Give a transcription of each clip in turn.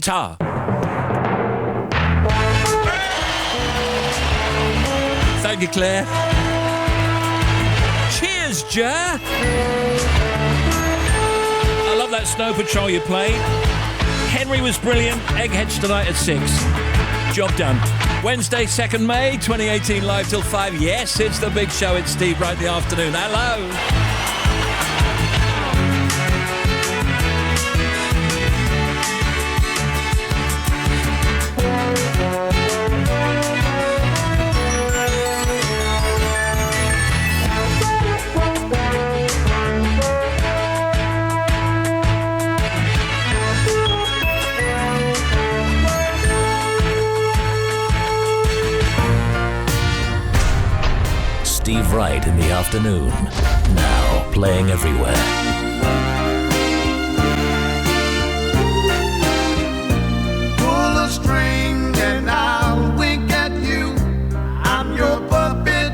Ta. Thank you, Claire. Cheers, Ja. I love that Snow Patrol you played. Henry was brilliant. Eggheads tonight at 6. Job done. Wednesday, 2nd May, 2018, live till 5. Yes, it's the big show. It's Steve Wright in the afternoon. Hello. Steve Wright in the afternoon. Now playing everywhere. Pull a string and I'll wink at you. I'm your puppet.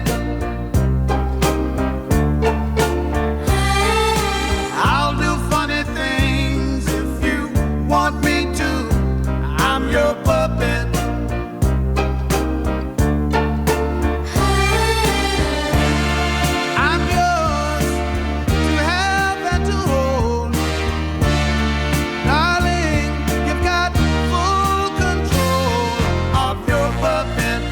I'll do funny things if you want me to. I'm your puppet. I'm yours to have and to hold. Darling, you've got full control of your puppet.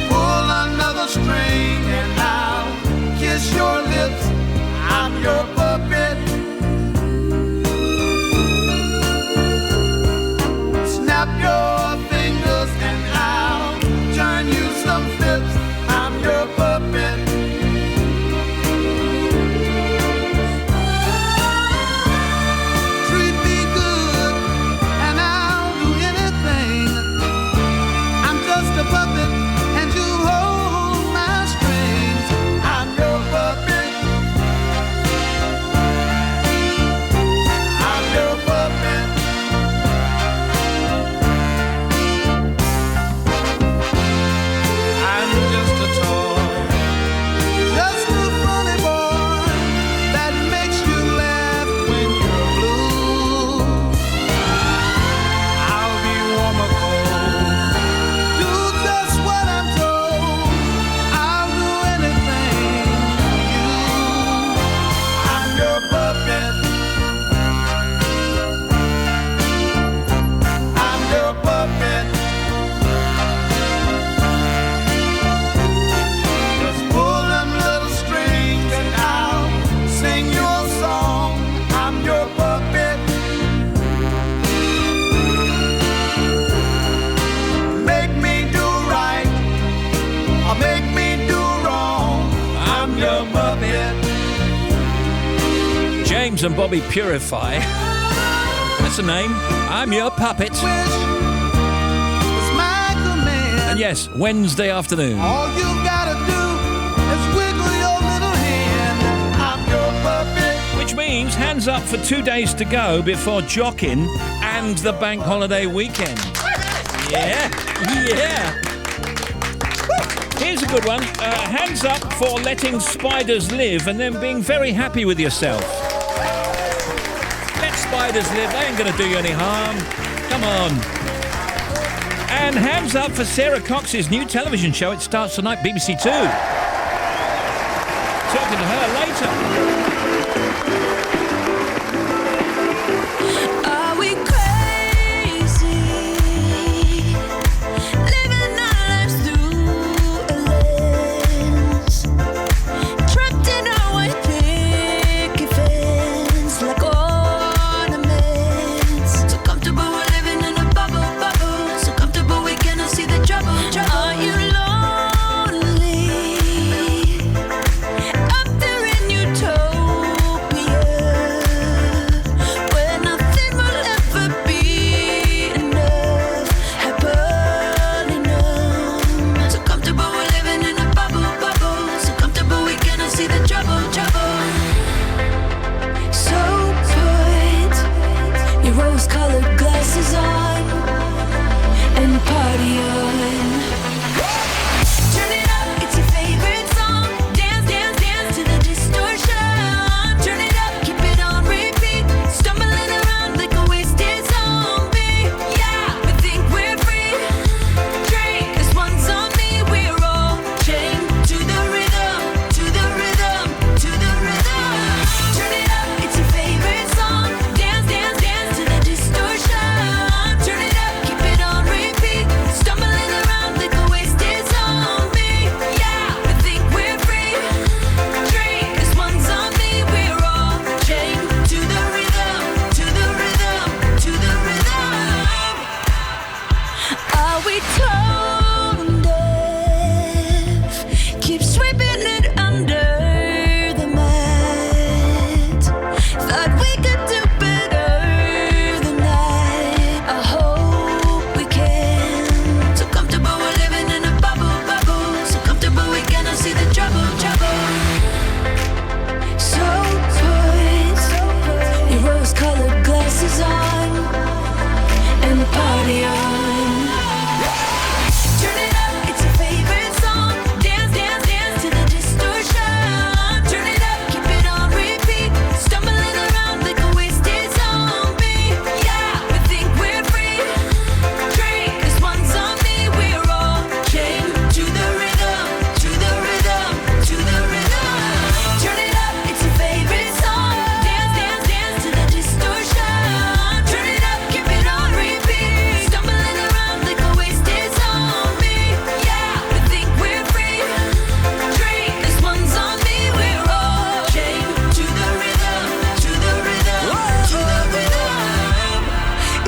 Pull another string and I'll kiss your lips. I'm your puppet. Snap your fingers and I'll turn you some flips. I'm your puppet. Treat me good and I'll do anything. I'm just a puppet and you hold my strings. I'm your puppet. I'm your puppet. I'm just a toy, just a funny boy that makes you laugh when you're blue. I'll be warm or cold, do just what I'm told. I'll do anything for you. I'm your puppet. I'm your puppet. Just pull them little strings and I'll sing your song. I'm your puppet. Make me do right or make me do wrong. I'm your puppet. James and Bobby Purify. That's a name. I'm your puppet. Wish was my command. And yes, Wednesday afternoon. All you gotta do is wiggle your little hand. I'm your puppet. Which means hands up for 2 days to go before Jockin and the bank holiday weekend. Yeah, yeah. Here's a good one. Hands up for letting spiders live and then being very happy with yourself. Let spiders live. They ain't going to do you any harm. Come on. And hands up for Sarah Cox's new television show. It starts tonight, BBC Two. Talking to her later. Are we crazy? Living our lives through a lens. Trapped in our white picket fence like ornaments. So comfortable we're living in a bubble, bubble. So comfortable we cannot see the trouble, trouble. Are you lonely? Up there in your toes.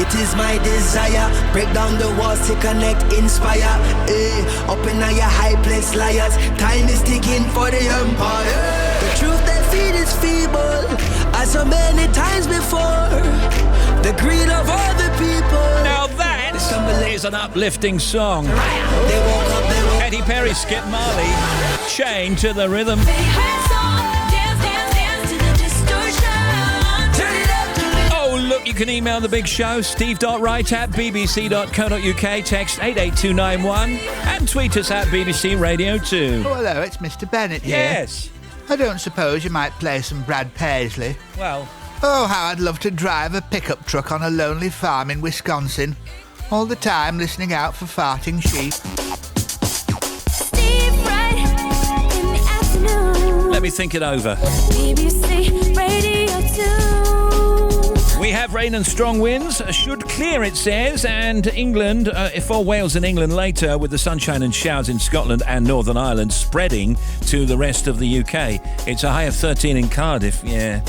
It is my desire. Break down the walls to connect, inspire. Up in your high place, liars. Time is ticking for the empire. The truth they feed is feeble, as so many times before. The greed of other people. Now that is an uplifting song. Katy Perry, Skip Marley, Chained to the Rhythm. Oh, look, you can email the big show, steve.wright@bbc.co.uk, text 88291, and tweet us at BBC Radio 2. Oh, hello, it's Mr. Bennett here. Yes. I don't suppose you might play some Brad Paisley? Well, oh, how I'd love to drive a pickup truck on a lonely farm in Wisconsin, all the time listening out for farting sheep. Steve Wright in the afternoon. let me think it over. BBC Radio 2. We have rain and strong winds. Should clear, it says. And England, for Wales and England later, with the sunshine and showers in Scotland and Northern Ireland spreading to the rest of the UK. It's a high of 13 in Cardiff, yeah.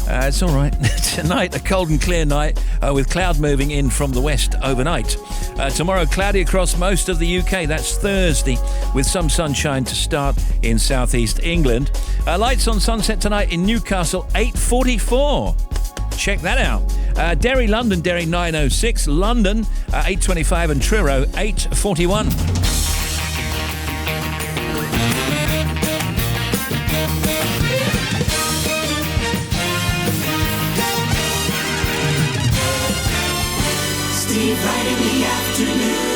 It's all right. Tonight, a cold and clear night with cloud moving in from the west overnight. Tomorrow, cloudy across most of the UK. That's Thursday, with some sunshine to start in southeast England. Lights on sunset tonight in Newcastle, 8:44. Check that out. Derry, London, Derry 9:06. London, 8:25. And Truro, 8:41. Steve Wright in the afternoon.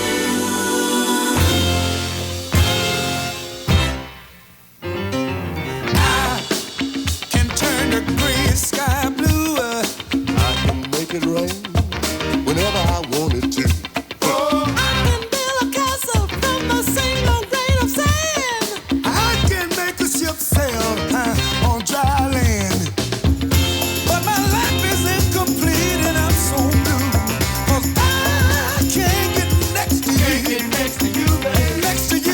I can turn the gray sky blue. I can make it rain whenever I want it to. Oh, I can build a castle from a single grain of sand. I can make a ship sail on dry land. But my life is incomplete and I'm so blue. 'Cause I can't get next to you. Next to you, babe. Next to you.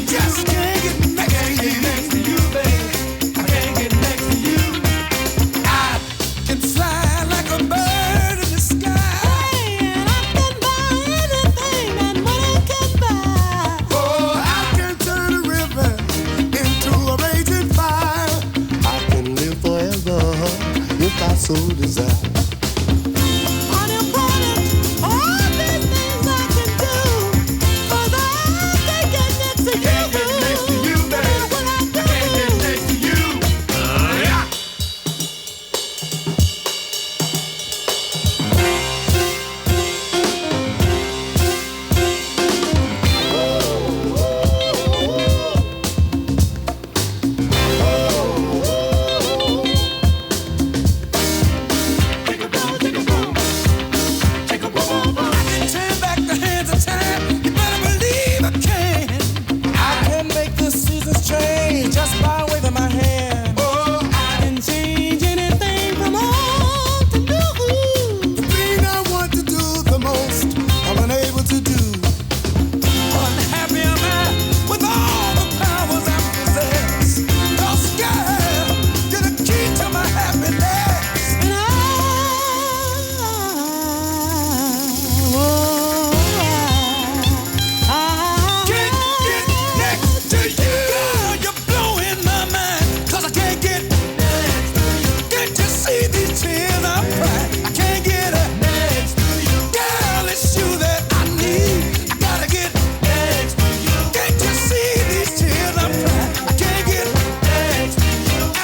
Just can't get next to you. Next to you, babe. I can't get next to you. I can fly like a bird in the sky. And I can buy anything that money can buy. Oh, I can turn a river into a raging fire. I can live forever if I so desire. Unemployment, all these things I can do. 'Cause I can't get next to you. Can't get next to you, babe. What I do. Can't get next to you. Yeah. Turn back the hands of time. You better believe I can. I can make the seasons change just by waving my hand. Oh, I can change anything from old to new. The thing I want to do the most, I'm unable to do. Unhappy am I with all the powers I possess. 'Cause God, you're the key to my happiness. And I can't get next to you. Girl, you're blowing my mind. 'Cause I can't get next to you. Can't you see these tears I'm crying? I can't get next to you. Girl, it's you that I need. I gotta get next to you. Can't you see these tears I'm crying? I can't get next to you. I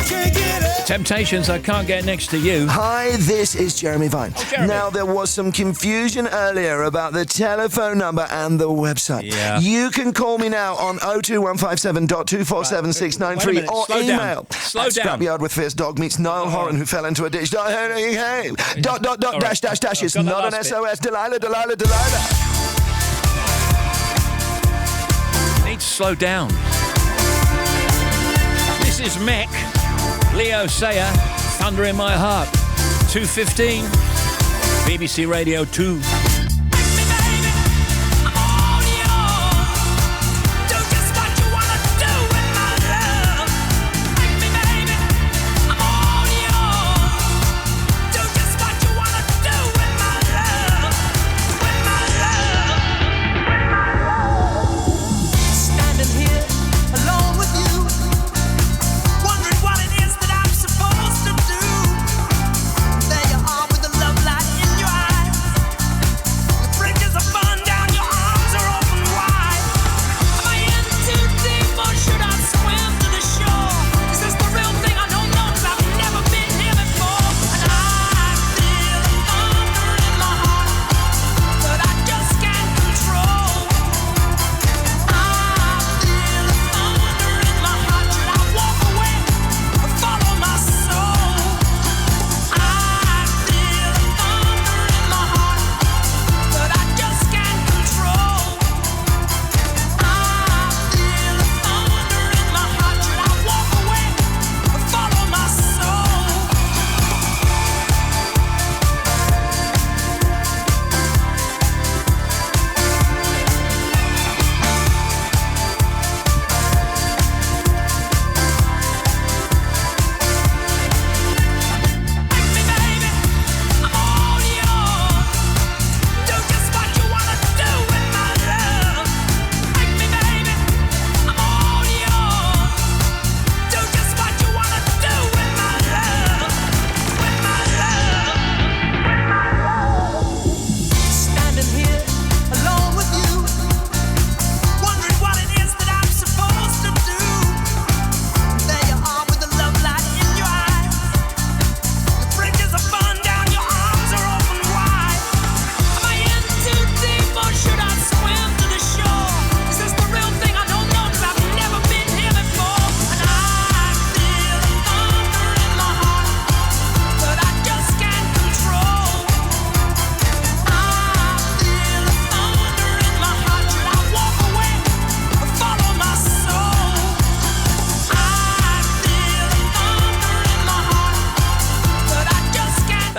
can't get it. Temptations, I Can't Get Next to You. Hi, this is Jeremy Vine. Jeremy. Now, there was some confusion earlier about the telephone number and the website. Yeah. You can call me now on 02157.247.693 Wait a minute, or slow down. email Slow at down. Scrapyard with Fierce Dog meets Niall Horan, who fell into a ditch. Hey, dot, All right. dash, dash, dash. I've It's got that not an last bit. SOS. Delilah. Need to slow down. This is Mech, Leo Sayer, Thunder in My Heart, 2:15, BBC Radio 2. Just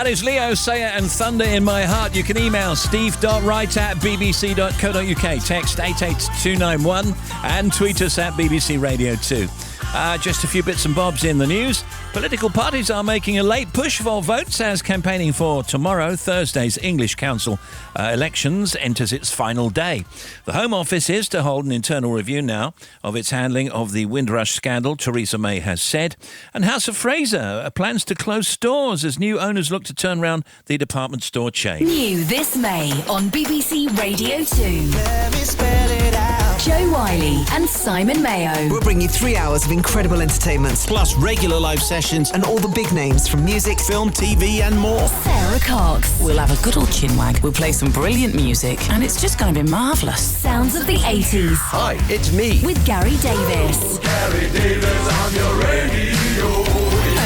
That is Leo, Sayer and Thunder in My Heart. You can email steve.wright@bbc.co.uk, text 88291 and tweet us at BBC Radio 2. Just a few bits and bobs in the news. Political parties are making a late push for votes as campaigning for tomorrow, Thursday's English Council elections enters its final day. The Home Office is to hold an internal review now of its handling of the Windrush scandal, Theresa May has said. And House of Fraser plans to close stores as new owners look to turn around the department store chain. New this May on BBC Radio 2. Let me spell it out. Joe Wiley and Simon Mayo. We'll bring you 3 hours of incredible entertainment, plus regular live sessions and all the big names from music, film, TV and more. Sarah Cox. We'll have a good old chinwag. We'll play some brilliant music and it's just going to be marvellous. Sounds of the 80s. Hi, it's me. With Gary Davis. Gary Davis on your radio.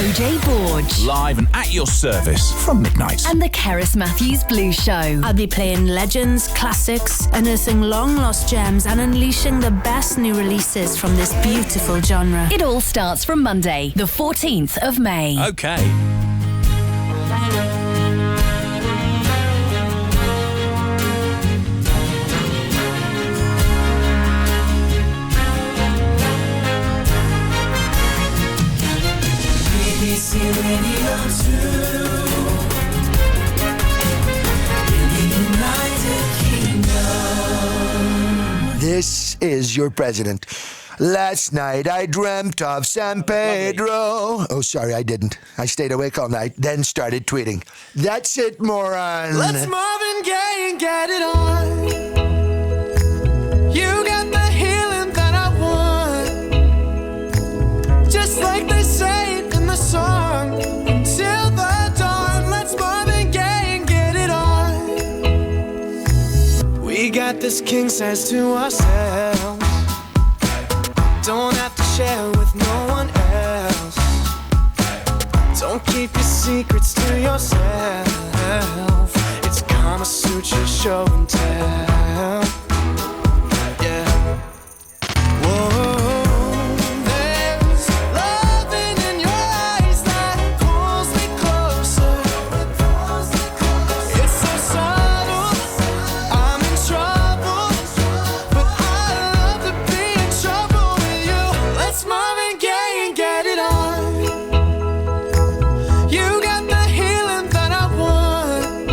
OJ Borge. Live and at your service from midnight. And the Keris Matthews Blues Show. I'll be playing legends, classics, unearthing long lost gems and unleashing the best new releases from this beautiful genre. It all starts from Monday, the 14th of May. Okay. BBC Radio 2 in the United Kingdom. This is your president. Last night I dreamt of San Pedro. Oh, sorry, I didn't. I stayed awake all night, then started tweeting. That's it, moron. Let's Marvin Gaye and get it on. You got the healing that I want. Just like they say in the song. Until the dawn, let's Marvin Gaye and get it on. We got this king size to ourselves. Don't have to share with no one else. Don't keep your secrets to yourself. It's Kama Sutra show and tell. Yeah. Whoa. There's loving in your eyes that pulls me closer. It's so subtle, I'm in trouble, but I love to be in trouble with you. Let's Marvin Gaye and get it on. You got the healing that I want.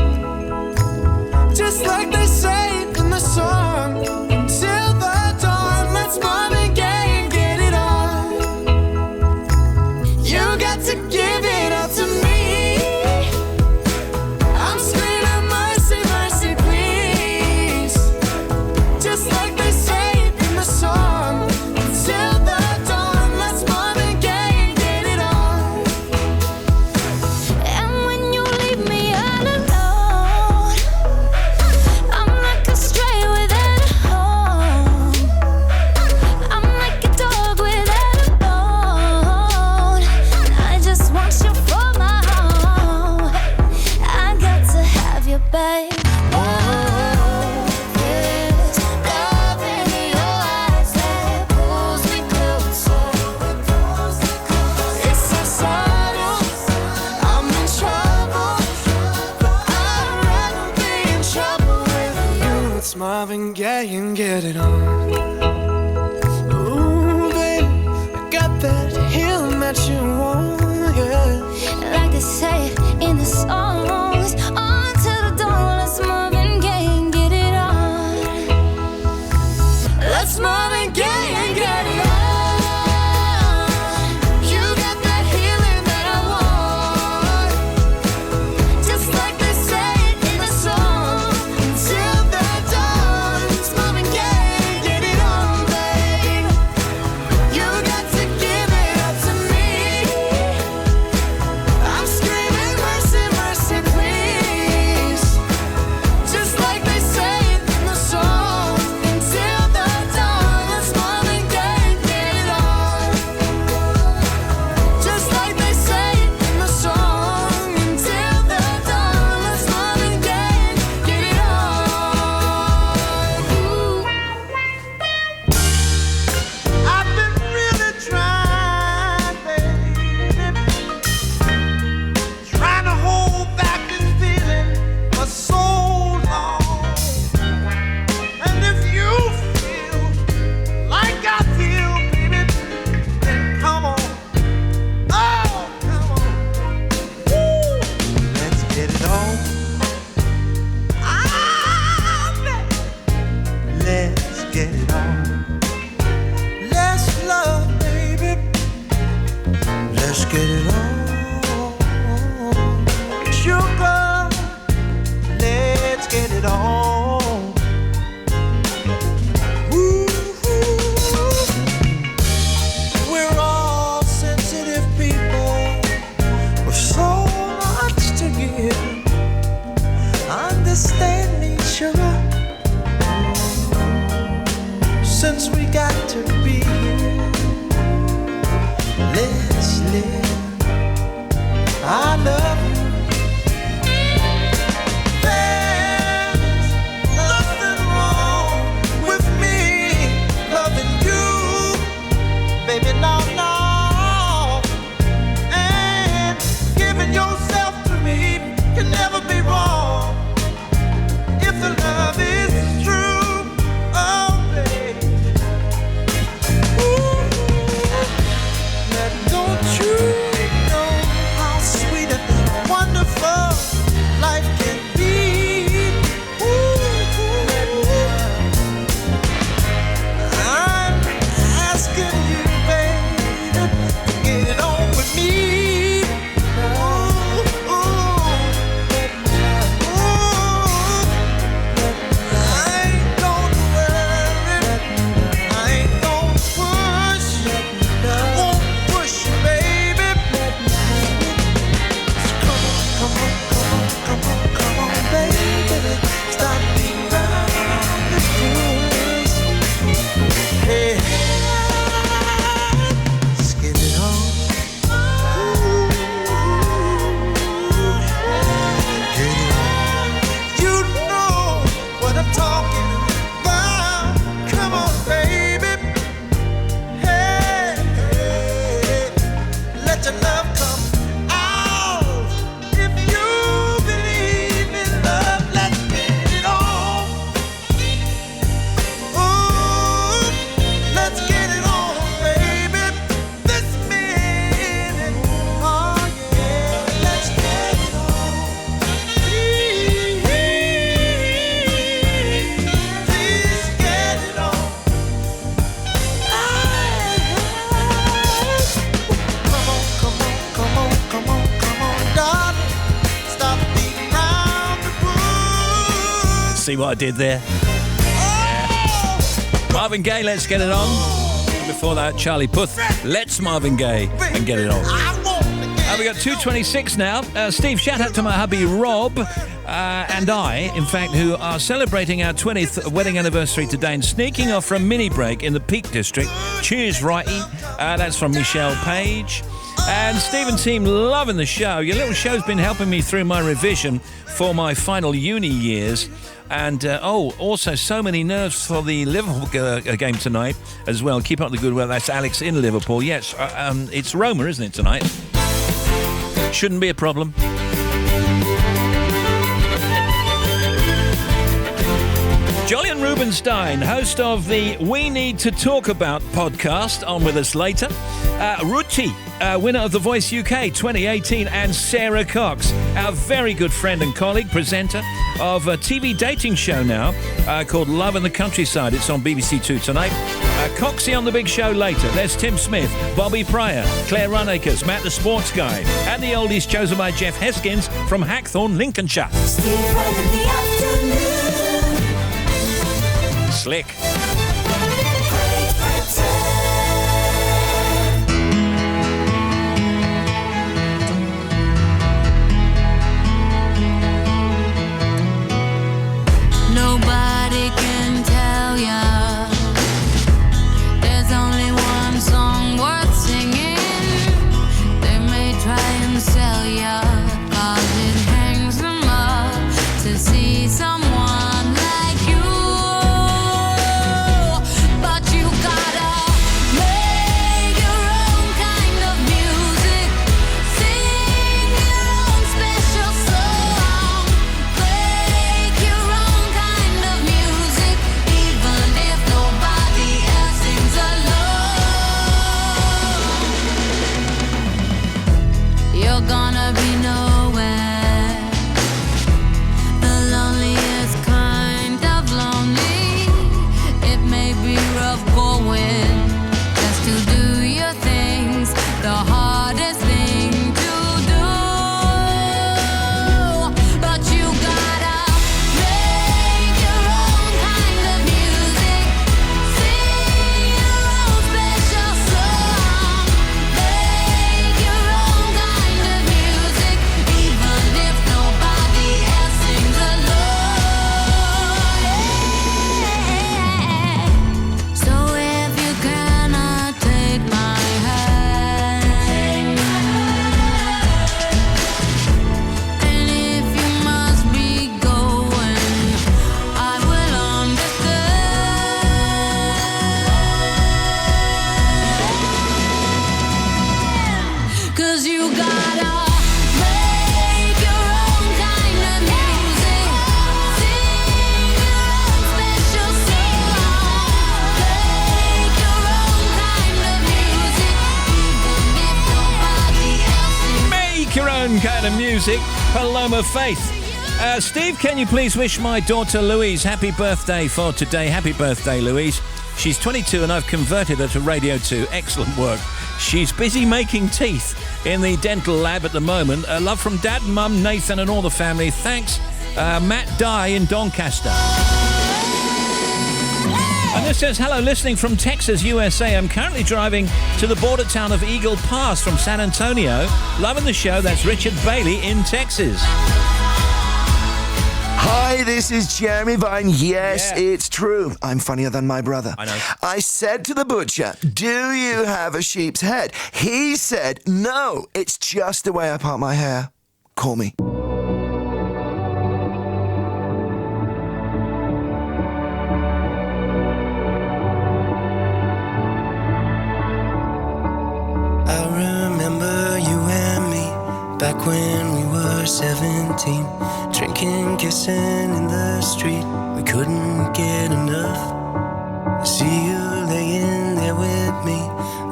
Just like they say in the song. Until the dawn, let's Marvin Gaye and get it on. You got to give it up to me. I'm screaming mercy, mercy, please. Just like they say in the song. Until the dawn, let's Marvin Gaye and get it on. And when you leave me all alone, I'm like a stray without a home. I'm like a dog without a bone. I just want you for my home. I got to have you, babe. There's love in your eyes that pulls me closer. It's so subtle, I'm in trouble, but I'd rather be in trouble with you. It's Marvin Gaye and get it on. Ooh, baby, I got that healing that you want, yeah. Like they say in the songs, until the dawn, let's Marvin Gaye and get it on. Let's Marvin Gaye and get it on. You got that healing that I want. Just like they say in the song. Until the dawn, it's Marvin Gaye and get it on. I love you. There's nothing wrong with me loving you, baby, no, no. And giving yourself to me can never be wrong if the love is true. Oh, baby. Ooh, now don't you know how sweet and wonderful life can be? Ooh, I'm asking you, baby, to get on with me. Ooh, I ain't gonna worry, I ain't gonna push, I won't push you, baby. Come on, baby, stop being around this place. Hey, let's get it on. Get it on. You know what I'm talking about. Come on, baby. Hey, hey, let your love come out. If you believe in love, let's get it on. Ooh, let's get it on, baby. This minute, oh yeah, let's get it on. Please get it on. Come on, darling. Stop beating around the bush. See what I did there? Marvin Gaye, let's get it on. Before that, Charlie Puth, let's Marvin Gaye and get it on. We got 2:26 now. Steve, shout out to my hubby Rob and I, in fact, who are celebrating our 20th wedding anniversary today and sneaking off for a mini break in the Peak District. Cheers, Wrighty. That's from Michelle Page. And Steve and team loving the show. Your little show's been helping me through my revision for my final uni years. And, also so many nerves for the Liverpool game tonight as well. Keep up the good work. That's Alex in Liverpool. Yes, it's Roma, isn't it, tonight? Shouldn't be a problem. Joli Rubenstein, host of the We Need to Talk About podcast, on with us later. Routy, winner of The Voice UK 2018, and Sarah Cox, our very good friend and colleague, presenter of a TV dating show now called Love in the Countryside. It's on BBC Two tonight. Coxie on the big show later. There's Tim Smith, Bobby Pryor, Claire Runacres, Matt the Sports Guy, and the oldies chosen by Jeff Heskins from Hackthorne, Lincolnshire. Slick. Nobody can tell ya there's only one song worth singing. They may try and sell ya, 'cause it hangs them up to see someone like you. But you gotta make your own kind of music, sing your own special song, make your own kind of music, even if nobody else sings along. You're gonna be nowhere, the loneliest kind of lonely. It may be rough going just to do your things, the hardest thing to do. But you gotta make your own kind of music, sing your own special song, make your own kind of music, own kind of music, Paloma Faith. Steve, can you please wish my daughter Louise happy birthday for today? Happy birthday, Louise. She's 22 and I've converted her to Radio 2. Excellent work. She's busy making teeth in the dental lab at the moment. Love from Dad, Mum, Nathan and all the family. Thanks, Matt Dye in Doncaster. And this says, hello, listening from Texas, USA. I'm currently driving to the border town of Eagle Pass from San Antonio. Loving the show. That's Richard Bailey in Texas. Hi, this is Jeremy Vine. Yes, it's true. I'm funnier than my brother. I know. I said to the butcher, do you have a sheep's head? He said, no, it's just the way I part my hair. Call me. I remember you and me back when we were 17. Drinking, kissing in the street, we couldn't get enough. I see you laying there with me,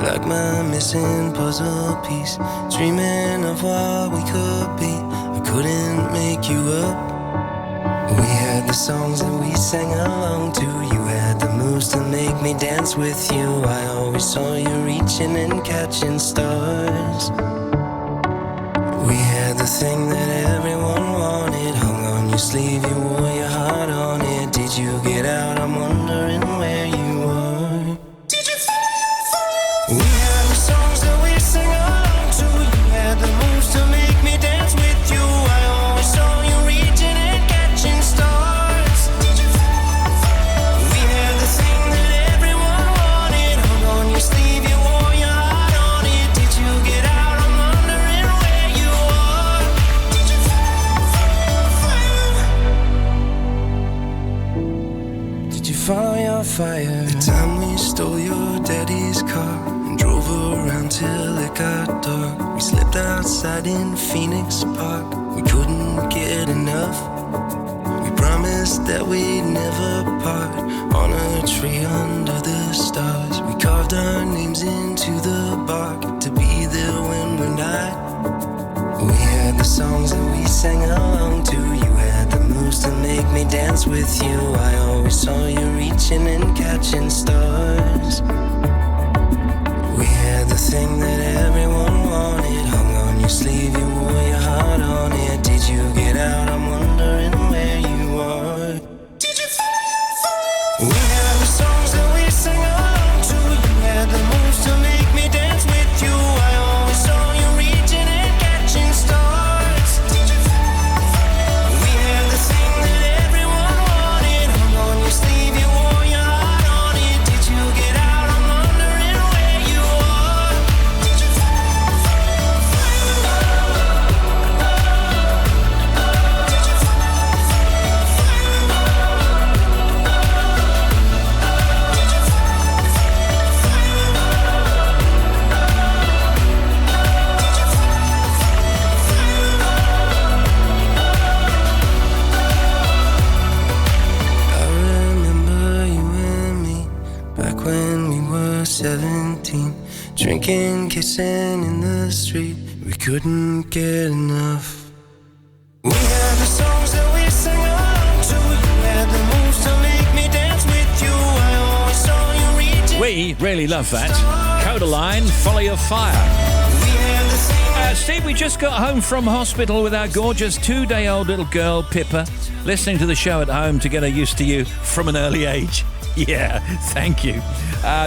like my missing puzzle piece. Dreaming of what we could be, I couldn't make you up. We had the songs that we sang along to. You had the moves to make me dance with you. I always saw you reaching and catching stars. We had the thing that everyone wanted, hung on your sleeve, you wore your heart on it. Did you get out? I'm wondering where you are. Did you fall? We had the songs that we sang along to. You had the moves to make me dance with you. I always saw you reaching and catching stars. Did you fall? We had the thing that everyone wanted, hung on your sleeve, you wore your heart on it. Did you get out? I'm wondering where you are. Did you fall? Did you follow your fire? The time we stole your daddy's car and drove around till it got dark. We slept outside in Phoenix Park. We couldn't get enough. We promised that we'd never part on a tree under the stars. We carved our names into the bark to be there when we're not. We had the songs that we sang along to. You had the moves to make me dance with you. I always saw you reaching and catching stars. We had the thing that everyone wanted, hung on your sleeve, you wore your heart on it. Did you get out? I'm wondering where you are. Did you fall? We had the songs that we sang along to. You had the moves to make me dance with you. I always saw you reaching and catching stars. Did you fall? We had the thing that everyone wanted, hung on your sleeve, you wore your heart on it. Did you get out? I'm wondering where you are. Did you fall? I remember you and me back when we were 17. Drinking, kissing in the street, we couldn't get enough. We had the songs that we sang along to. You had the moves to make me dance with you. I always saw you reaching. We really love that. Codaline, Follow Your Fire. Steve, we just got home from hospital with our gorgeous 2-day-old little girl, Pippa, listening to the show at home to get her used to you from an early age. Yeah, thank you.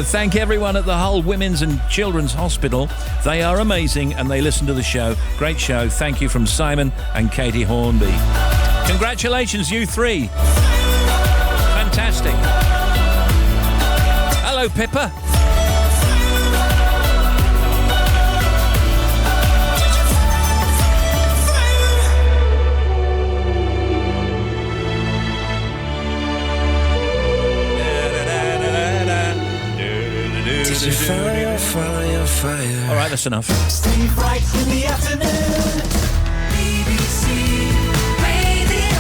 Thank everyone at the Hull Women's and Children's Hospital. They are amazing and they listen to the show. Great show. Thank you from Simon and Katie Hornby. Congratulations, you three. Fantastic. Hello, Pippa. Did you fire, fire, fire? All right, that's enough. Steve Wright in the afternoon. BBC Radio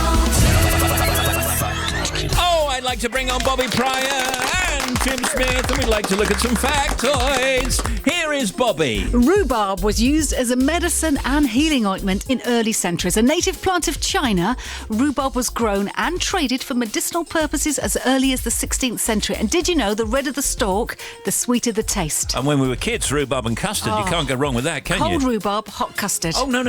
2. Oh, I'd like to bring on Bobby Pryor and Tim Smith, and we'd like to look at some factoids. Here is Bobby. Rhubarb was used as a medicine and healing ointment in early centuries. A native plant of China, rhubarb was grown and traded for medicinal purposes as early as the 16th century. And did you know, the redder the stalk, the sweeter the taste? And when we were kids, rhubarb and custard, you can't go wrong with that, can you? Cold rhubarb, hot custard. Oh, no,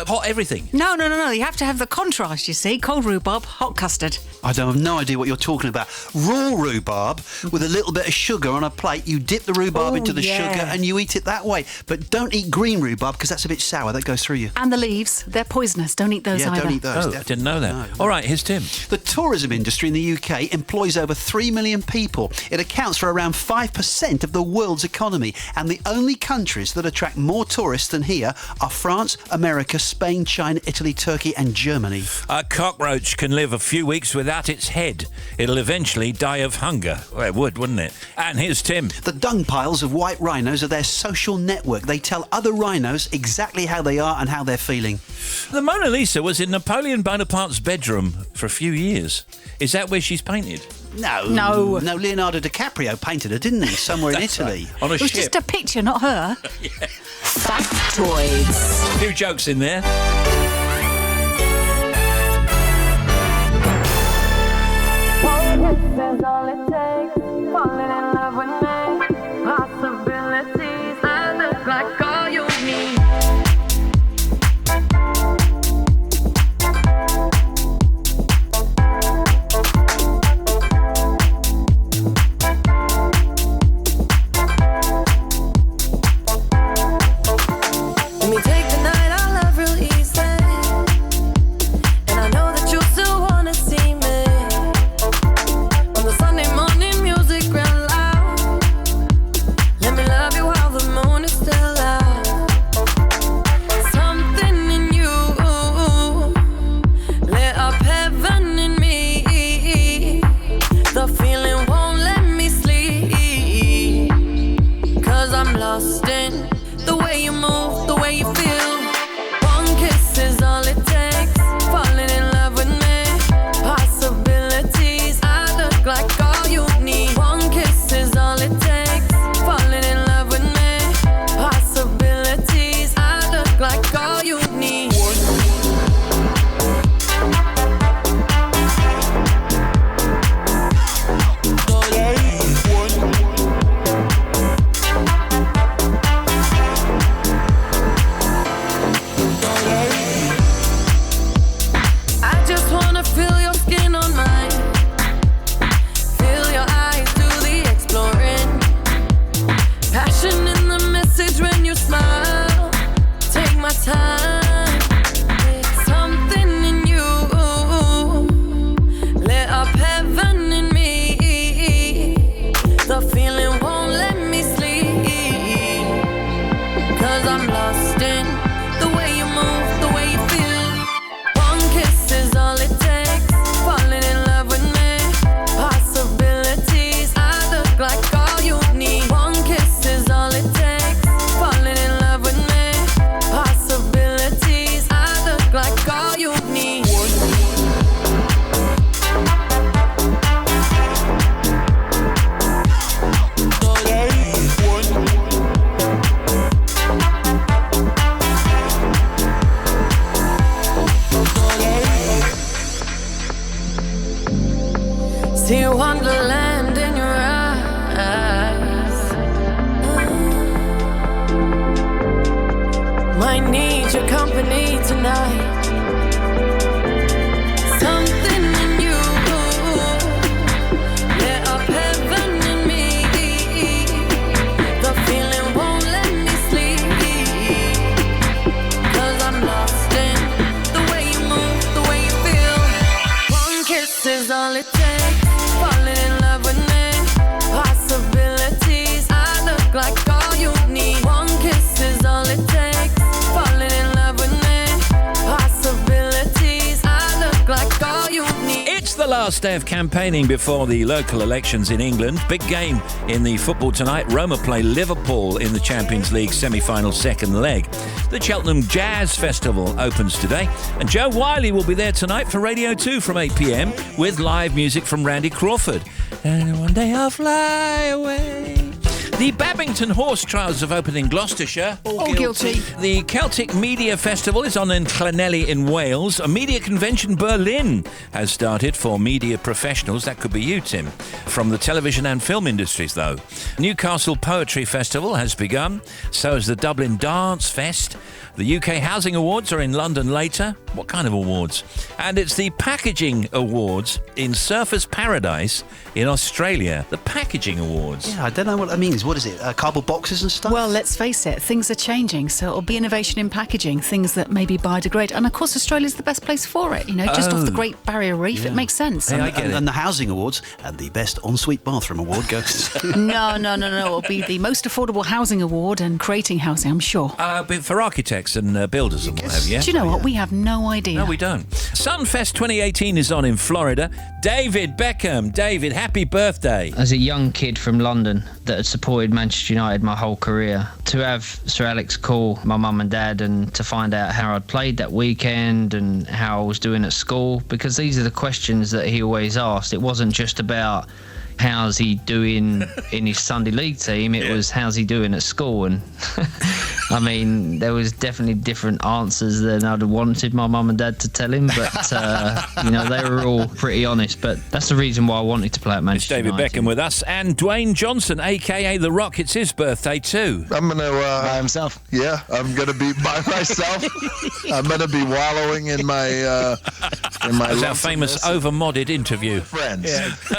hot everything. No, you have to have the contrast, you see. Cold rhubarb, hot custard. I have no idea what you're talking about. Raw rhubarb with a little bit of sugar on a plate. You dip the rhubarb into the sugar and you eat it that way. But don't eat green rhubarb because that's a bit sour. That goes through you. And the leaves, they're poisonous. Don't eat those either. Yeah, don't eat those. Oh, I didn't know that. No. All right, here's Tim. The tourism industry in the UK employs over 3 million people. It accounts for around 5% of the world's economy. And the only countries that attract more tourists than here are France, America, Spain, China, Italy, Turkey and Germany. A cockroach can live a few weeks without its head. It'll eventually die of hunger. Well, it would, wouldn't it? And here's Tim. The dung piles of white rhinos are their social network. They tell other rhinos exactly how they are and how they're feeling. The Mona Lisa was in Napoleon Bonaparte's bedroom for a few years. Is that where she's painted? No, Leonardo DiCaprio painted her, didn't he? Somewhere in Italy. Right. On a ship. It was just a picture, not her. Factoids. A few jokes in there. That's all it takes. Falling in love with me. Possibilities. I look like all you need. Let me take the night I love real easy. And I know that you still wanna see me. On the Sunday morning music real loud. Let me love you while the moon is still out. Something in you lit up heaven in me. The feeling won't let me sleep. 'Cause I'm lost in the way you move, the way you feel. One kiss is all it takes. Falling in love with me. Possibilities. I look like all you need. One kiss is all it takes. Falling in love with me. Possibilities. I look like all you need. I just wanna feel your skin on mine. Feel your eyes do the exploring. Passion in the message when you smile. Take my time. Something in you lit up heaven in me. The feeling won't let me sleep. 'Cause I'm lost in the way you move, the way you feel. One kiss is all it takes. Falling in love with me. Possibilities. I look like all you need. One kiss is all it takes. Falling in love with me. Possibilities. I look like all you need. See wonderland in your eyes. Might need your company tonight. Something in you lit up heaven in me. The feeling won't let me sleep. 'Cause I'm lost in the way you move, the way you feel. One kiss is all it takes. Falling last day of campaigning before the local elections in England. Big game in the football tonight. Roma play Liverpool in the Champions League semi-final second leg. The Cheltenham Jazz Festival opens today, and Joe Wiley will be there tonight for Radio 2 from 8 p.m. with live music from Randy Crawford. And one day I'll fly away. The Babington Horse Trials have opened in Gloucestershire. All guilty. The Celtic Media Festival is on in Llanelli in Wales. A media convention Berlin has started for media professionals. That could be you, Tim. From the television and film industries, though. Newcastle Poetry Festival has begun. So has the Dublin Dance Fest. The UK Housing Awards are in London later. What kind of awards? And it's the Packaging Awards in Surfers Paradise in Australia. The Packaging Awards. Yeah, I don't know what that means. What is it? Cardboard boxes and stuff? Well, let's face it, things are changing, so it'll be innovation in packaging, things that maybe biodegrade. And of course, Australia's the best place for it, just off the Great Barrier Reef. Yeah. It makes sense. And, and the Housing Awards and the Best Ensuite Bathroom Award goes. No. It'll be the Most Affordable Housing Award and Creating Housing, I'm sure. But for architects and builders and what have you. Do you know what? We have no idea. No, we don't. Sunfest 2018 is on in Florida. David Beckham. David, happy birthday. As a young kid from London that had supported Manchester United my whole career, to have Sir Alex call my mum and dad and to find out how I'd played that weekend and how I was doing at school, because these are the questions that he always asked. It wasn't just about how's he doing in his Sunday league team, it was how's he doing at school. And I mean, there was definitely different answers than I'd have wanted my mum and dad to tell him, but they were all pretty honest. But that's the reason why I wanted to play at Manchester David United. Beckham with us, and Dwayne Johnson, aka The Rock. It's his birthday too. I'm gonna by himself. Yeah, I'm gonna be by myself. I'm gonna be wallowing in my That's our famous over-modded interview. Friends,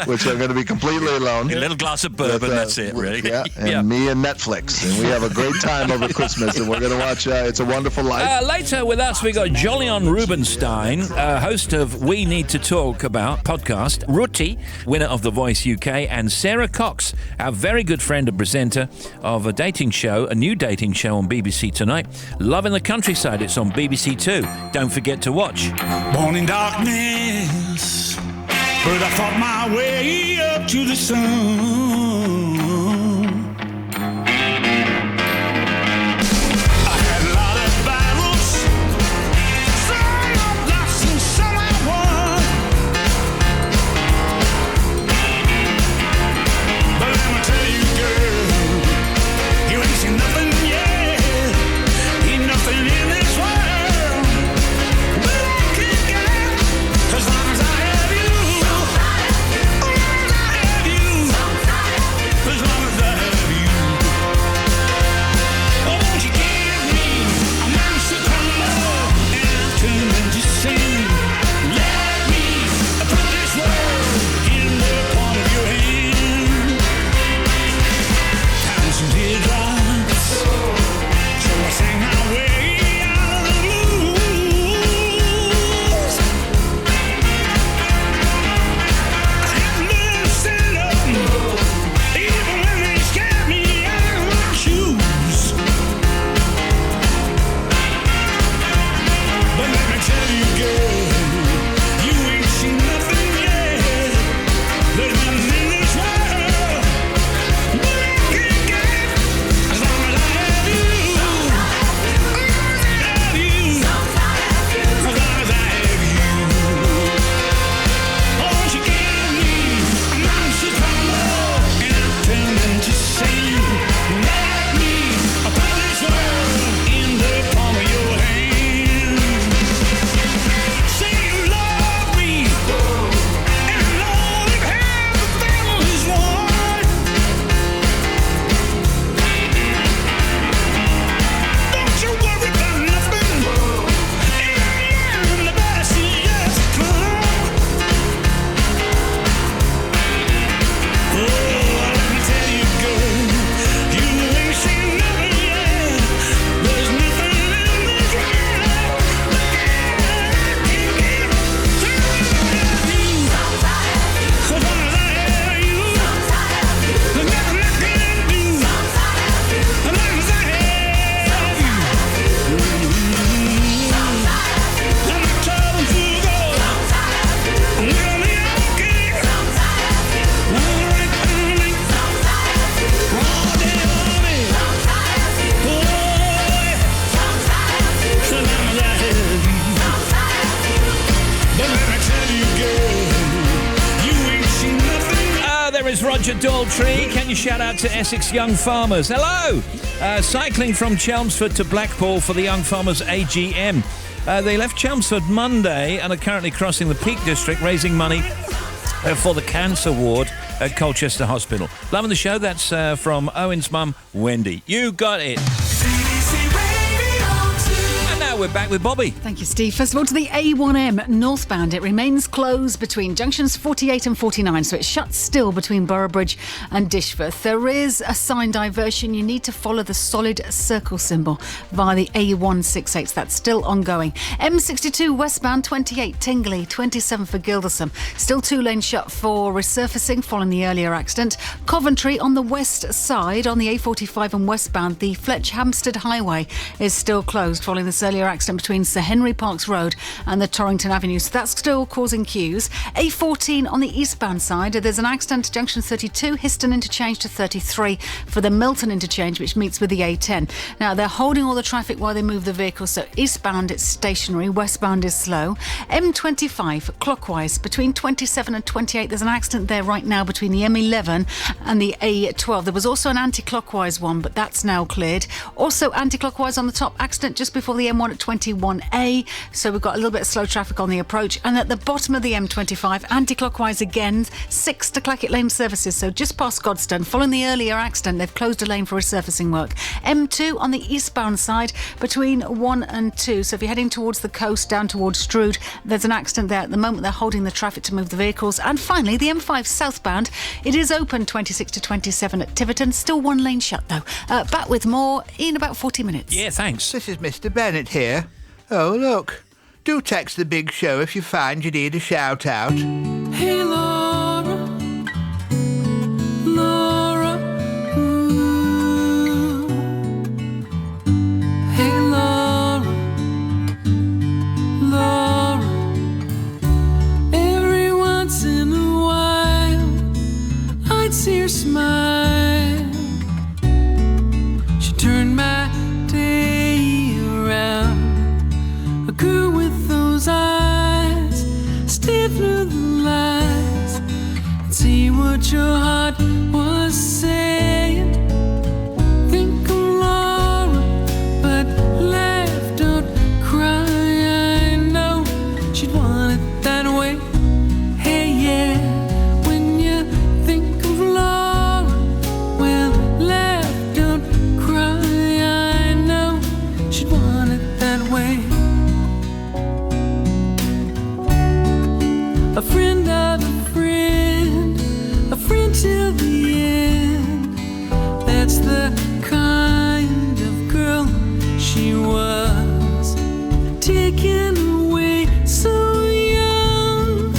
which are gonna be completely alone. A little glass of bourbon, that's it, really. Yeah, and me and Netflix, and we have a great time over Christmas, and we're gonna watch It's a Wonderful Life. Later with us, we got Joli Rubenstein, host of We Need to Talk About podcast, Routy, winner of The Voice UK, and Sarah Cox, our very good friend and presenter of a dating show, a new dating show on BBC tonight, Love in the Countryside. It's on BBC Two. Don't forget to watch. Born in darkness, but I fought my way up to the sun. I had a lot of battles, some I lost and some I won. But let me tell you, girl, you ain't seen nothing yet, ain't nothing in this world, but I can get as long as I have you. Roger Daltrey, can you shout out to Essex Young Farmers? Hello! Cycling from Chelmsford to Blackpool for the Young Farmers AGM. They left Chelmsford Monday and are currently crossing the Peak District, raising money for the cancer ward at Colchester Hospital. Loving the show. That's from Owen's mum, Wendy. You got it. We're back with Bobby. Thank you, Steve. First of all, to the A1M northbound. It remains closed between junctions 48 and 49, so it shuts still between Boroughbridge and Dishforth. There is a sign diversion. You need to follow the solid circle symbol via the A168. That's still ongoing. M62 westbound, 28 Tingley, 27 for Gildersham. Still 2-lane shut for resurfacing following the earlier accident. Coventry on the west side, on the A45 and westbound, the Fletch Hampstead Highway is still closed following this earlier accident between Sir Henry Parks Road and the Torrington Avenue, so that's still causing queues. A14 on the eastbound side, there's an accident at junction 32, Histon interchange to 33 for the Milton interchange, which meets with the A10. Now, they're holding all the traffic while they move the vehicles, so eastbound it's stationary, westbound is slow. M25 clockwise between 27 and 28, there's an accident there right now between the M11 and the A12. There was also an anti-clockwise one, but that's now cleared. Also anti-clockwise on the top, accident just before the M1 at 21A, so we've got a little bit of slow traffic on the approach. And at the bottom of the M25, anti-clockwise again, 6 to Clackett Lane services, so just past Godstone. Following the earlier accident, they've closed a lane for resurfacing work. M2 on the eastbound side between 1 and 2, so if you're heading towards the coast down towards Strood, there's an accident there. At the moment, they're holding the traffic to move the vehicles. And finally, the M5 southbound, it is open 26 to 27 at Tiverton, still 1 lane shut though. Back with more in about 40 minutes. Yeah, thanks. This is Mr. Bennett here. Oh, look. Do text the big show if you find you need a shout-out. Hey, Laura, Laura, ooh. Hey, Laura, Laura. Every once in a while, I'd see her smile. She turned my day around. A girl with those eyes, stare through the lies and see what your heart was saying. Think of Laura, but laugh, don't cry. I know she'd want it that way. Hey, yeah, when you think of Laura, well, laugh, don't cry. I know she'd want it that way. A friend of a friend till the end. That's the kind of girl she was. Taken away so young,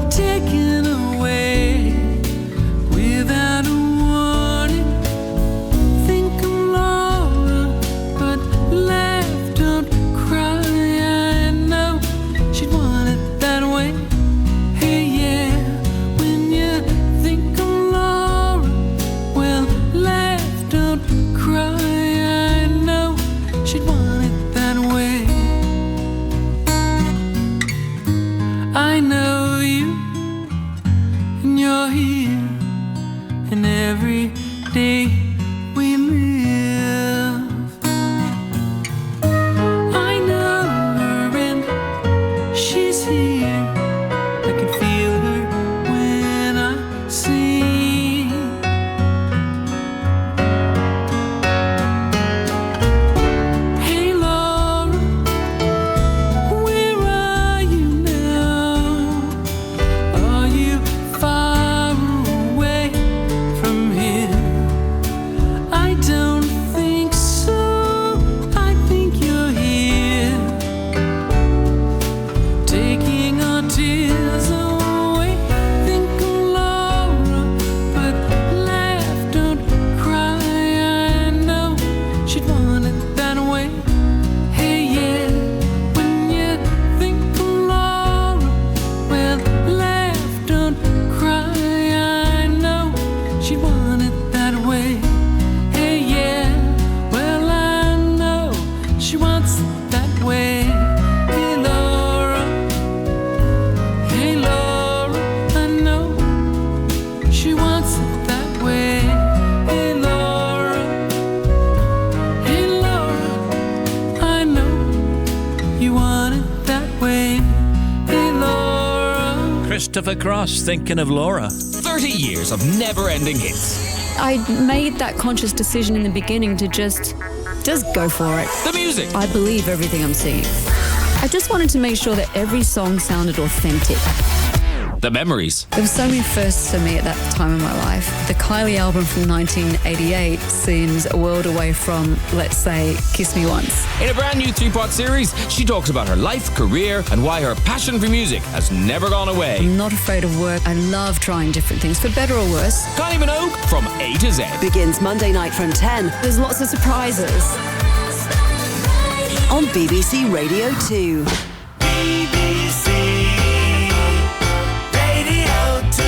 taken away without a warning. Think of Laura, but laugh, don't cry. I know she'd want it that way. Hey, want it that way. Hey, Laura. Christopher Cross, thinking of Laura. 30 years of never-ending hits. I made that conscious decision in the beginning to just go for it. The music. I believe everything I'm singing. I just wanted to make sure that every song sounded authentic. The memories. There were so many firsts for me at that time in my life. The Kylie album from 1988 seems a world away from, let's say, Kiss Me Once. In a brand new 3-part series, she talks about her life, career, and why her passion for music has never gone away. I'm not afraid of work. I love trying different things, for better or worse. Kylie Minogue from A to Z. Begins Monday night from 10. There's lots of surprises. On BBC Radio 2. BBC Radio 2.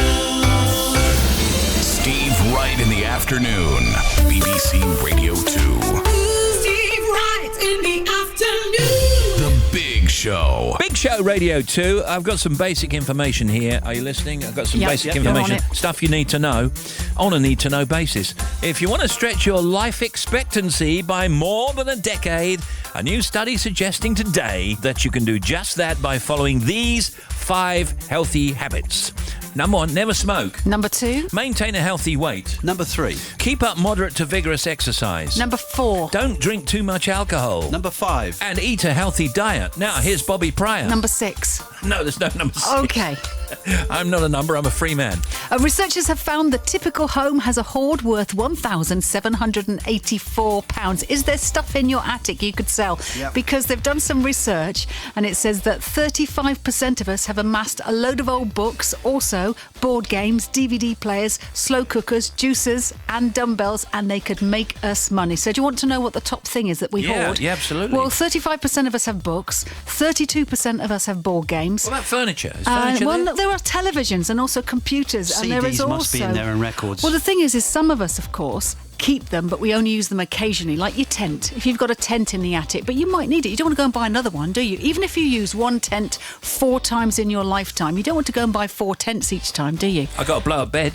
Steve Wright in the afternoon. BBC Radio 2. Steve Wright in the afternoon. The Big Show. Big Show Radio 2. I've got some basic information here. Are you listening? I've got some basic information. Stuff you need to know on a need-to-know basis. If you want to stretch your life expectancy by more than a decade, a new study suggesting today that you can do just that by following these 5 healthy habits. Number 1, never smoke. Number 2, maintain a healthy weight. Number 3, keep up moderate to vigorous exercise. Number 4, don't drink too much alcohol. Number 5, and eat a healthy diet. Now, here's Bobby Pryor. Number 6. No, there's no number 6. Okay. I'm not a number, I'm a free man. Researchers have found the typical home has a hoard worth £1,784. Is there stuff in your attic you could sell? Yep. Because they've done some research and it says that 35% of us have amassed a load of old books, also board games, DVD players, slow cookers, juicers and dumbbells, and they could make us money. So do you want to know what the top thing is that we hoard? Yeah, absolutely. Well, 35% of us have books, 32% of us have board games. What about furniture? Is furniture well, there are televisions and also computers. CDs and there is also, must be in there and records. Well, the thing is some of us, of course, keep them, but we only use them occasionally, like your tent. If you've got a tent in the attic, but you might need it. You don't want to go and buy another one, do you? Even if you use one tent 4 times in your lifetime, you don't want to go and buy 4 tents each time, do you? I got a blow-up bed.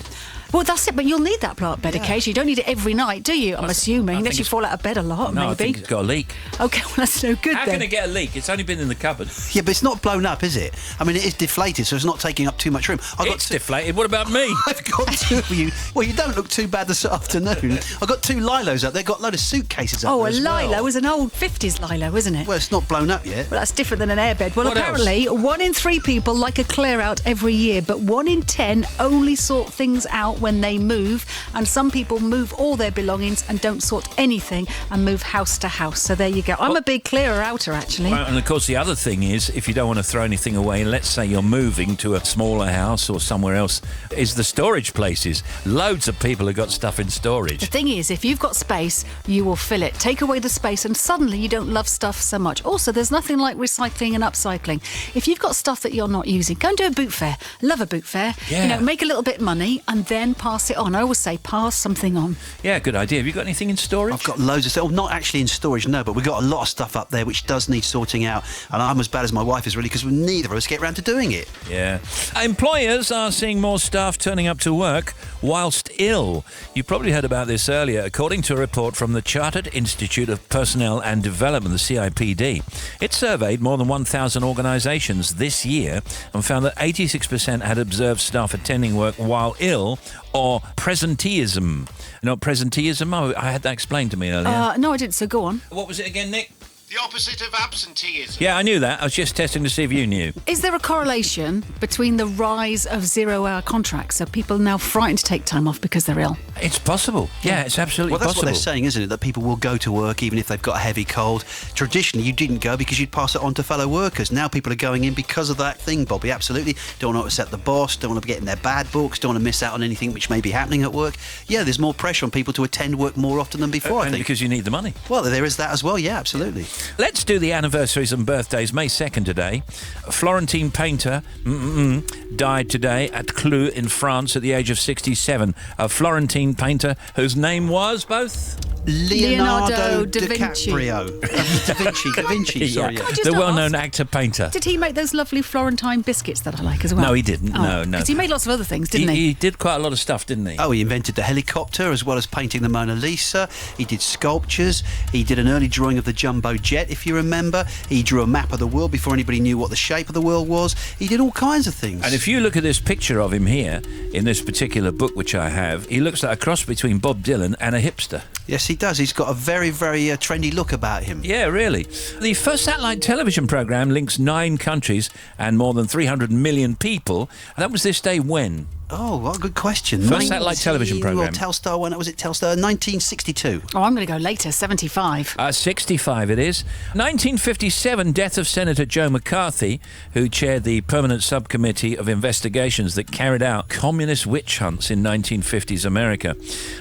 Well, that's it, but you'll need that blow-up bed occasionally. You don't need it every night, do you? I'm assuming, unless you fall out of bed a lot, no, maybe. I think it's got a leak. OK, well, that's no good How then. can it get a leak? It's only been in the cupboard. Yeah, but it's not blown up, is it? I mean, it is deflated, so it's not taking up too much room. It's deflated. What about me? I've got 2 of you. Well, you don't look too bad this afternoon. I've got 2 Lilos up there. Got a load of suitcases up Oh, there a as Lilo well. is an old 50s Lilo, isn't it? Well, it's not blown up yet. Well, that's different than an airbed. Well, What apparently, 1 in 3 people like a clear out every year, but 1 in 10 only sort things out when they move, and some people move all their belongings and don't sort anything and move house to house. So there you go. I'm a big clearer outer, actually. Well, and of course, the other thing is, if you don't want to throw anything away, and let's say you're moving to a smaller house or somewhere else, is the storage places. Loads of people have got stuff in storage. The thing is, if you've got space, you will fill it. Take away the space and suddenly you don't love stuff so much. Also, there's nothing like recycling and upcycling. If you've got stuff that you're not using, go and do a boot fair. Love a boot fair. Yeah. You know, make a little bit of money and then pass it on. I always say pass something on. Yeah, good idea. Have you got anything in storage? I've got loads of stuff. Well, not actually in storage, no, but we've got a lot of stuff up there which does need sorting out. And I'm as bad as my wife is, really, because neither of us get round to doing it. Yeah. Employers are seeing more staff turning up to work whilst ill. You probably heard about this earlier, according to a report from the Chartered Institute of Personnel and Development, the CIPD. It surveyed more than 1,000 organisations this year and found that 86% had observed staff attending work while ill or presenteeism. You know, presenteeism? Oh, I had that explained to me earlier. No, I didn't, so go on. What was it again, Nick? The opposite of absenteeism. Yeah, I knew that. I was just testing to see if you knew. Is there a correlation between the rise of 0-hour contracts? So people are now frightened to take time off because they're ill? It's possible. Yeah, it's absolutely Well, that's possible. what they're saying, isn't it? That people will go to work even if they've got a heavy cold. Traditionally, you didn't go because you'd pass it on to fellow workers. Now people are going in because of that thing, Bobby, absolutely. Don't want to upset the boss, don't want to be getting their bad books, don't want to miss out on anything which may be happening at work. Yeah, there's more pressure on people to attend work more often than before, I And think. because you need the money. Well, there is that as well, yeah, absolutely. Let's do the anniversaries and birthdays. May 2nd today. Florentine painter died today at Clou in France at the age of 67. A Florentine painter whose name was both... Leonardo da Vinci. DiCaprio. Da Vinci, sorry. Yeah. Yeah. just The well-known ask? actor-painter. Did he make those lovely Florentine biscuits that I like as well? No, he didn't. No. Because he made lots of other things, didn't he? He did quite a lot of stuff, didn't he? Oh, he invented the helicopter as well as painting the Mona Lisa. He did sculptures. He did an early drawing of the jumbo jet, if you remember. He drew a map of the world before anybody knew what the shape of the world was. He did all kinds of things. And if you look at this picture of him here, in this particular book which I have, he looks like a cross between Bob Dylan and a hipster. Yes, he does. He's got a very, very trendy look about him. Yeah, really. The first satellite television programme links 9 countries and more than 300 million people. That was this day when? Oh, what a good question. First satellite television programme. Well, Telstar, when was it? Telstar, 1962. Oh, I'm going to go later, 75. 65 it is. 1957, death of Senator Joe McCarthy, who chaired the Permanent Subcommittee of Investigations that carried out communist witch hunts in 1950s America.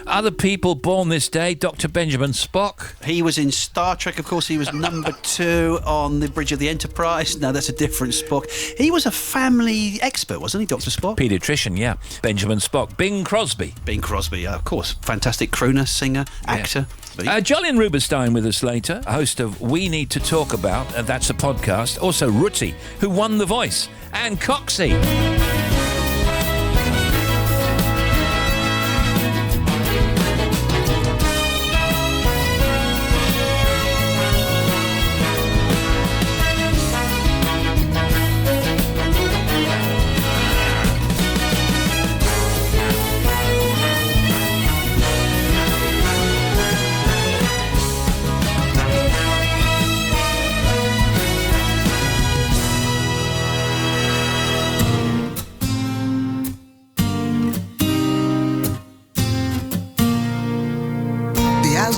Other people born this day, Dr. Benjamin Spock. He was in Star Trek, of course. He was number 2 on the bridge of the Enterprise. No, that's a different Spock. He was a family expert, wasn't he, Dr. Spock? Paediatrician, yeah. Benjamin Spock. Bing Crosby. Bing Crosby, of course. Fantastic crooner, singer, actor. Joli Rubenstein with us later, host of We Need to Talk About, that's a podcast. Also Routy, who won The Voice, and Coxie.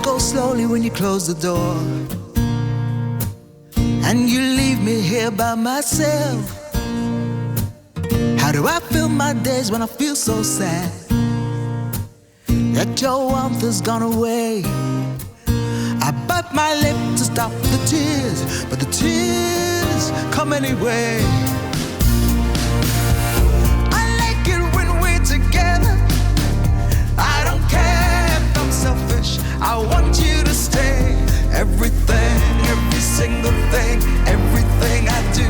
Go slowly when you close the door, and you leave me here by myself. How do I fill my days when I feel so sad that your warmth has gone away? I bite my lip to stop the tears, but the tears come anyway. I like it when we're together. I don't care if I'm selfish, I want you to stay. Everything, every single thing, everything I do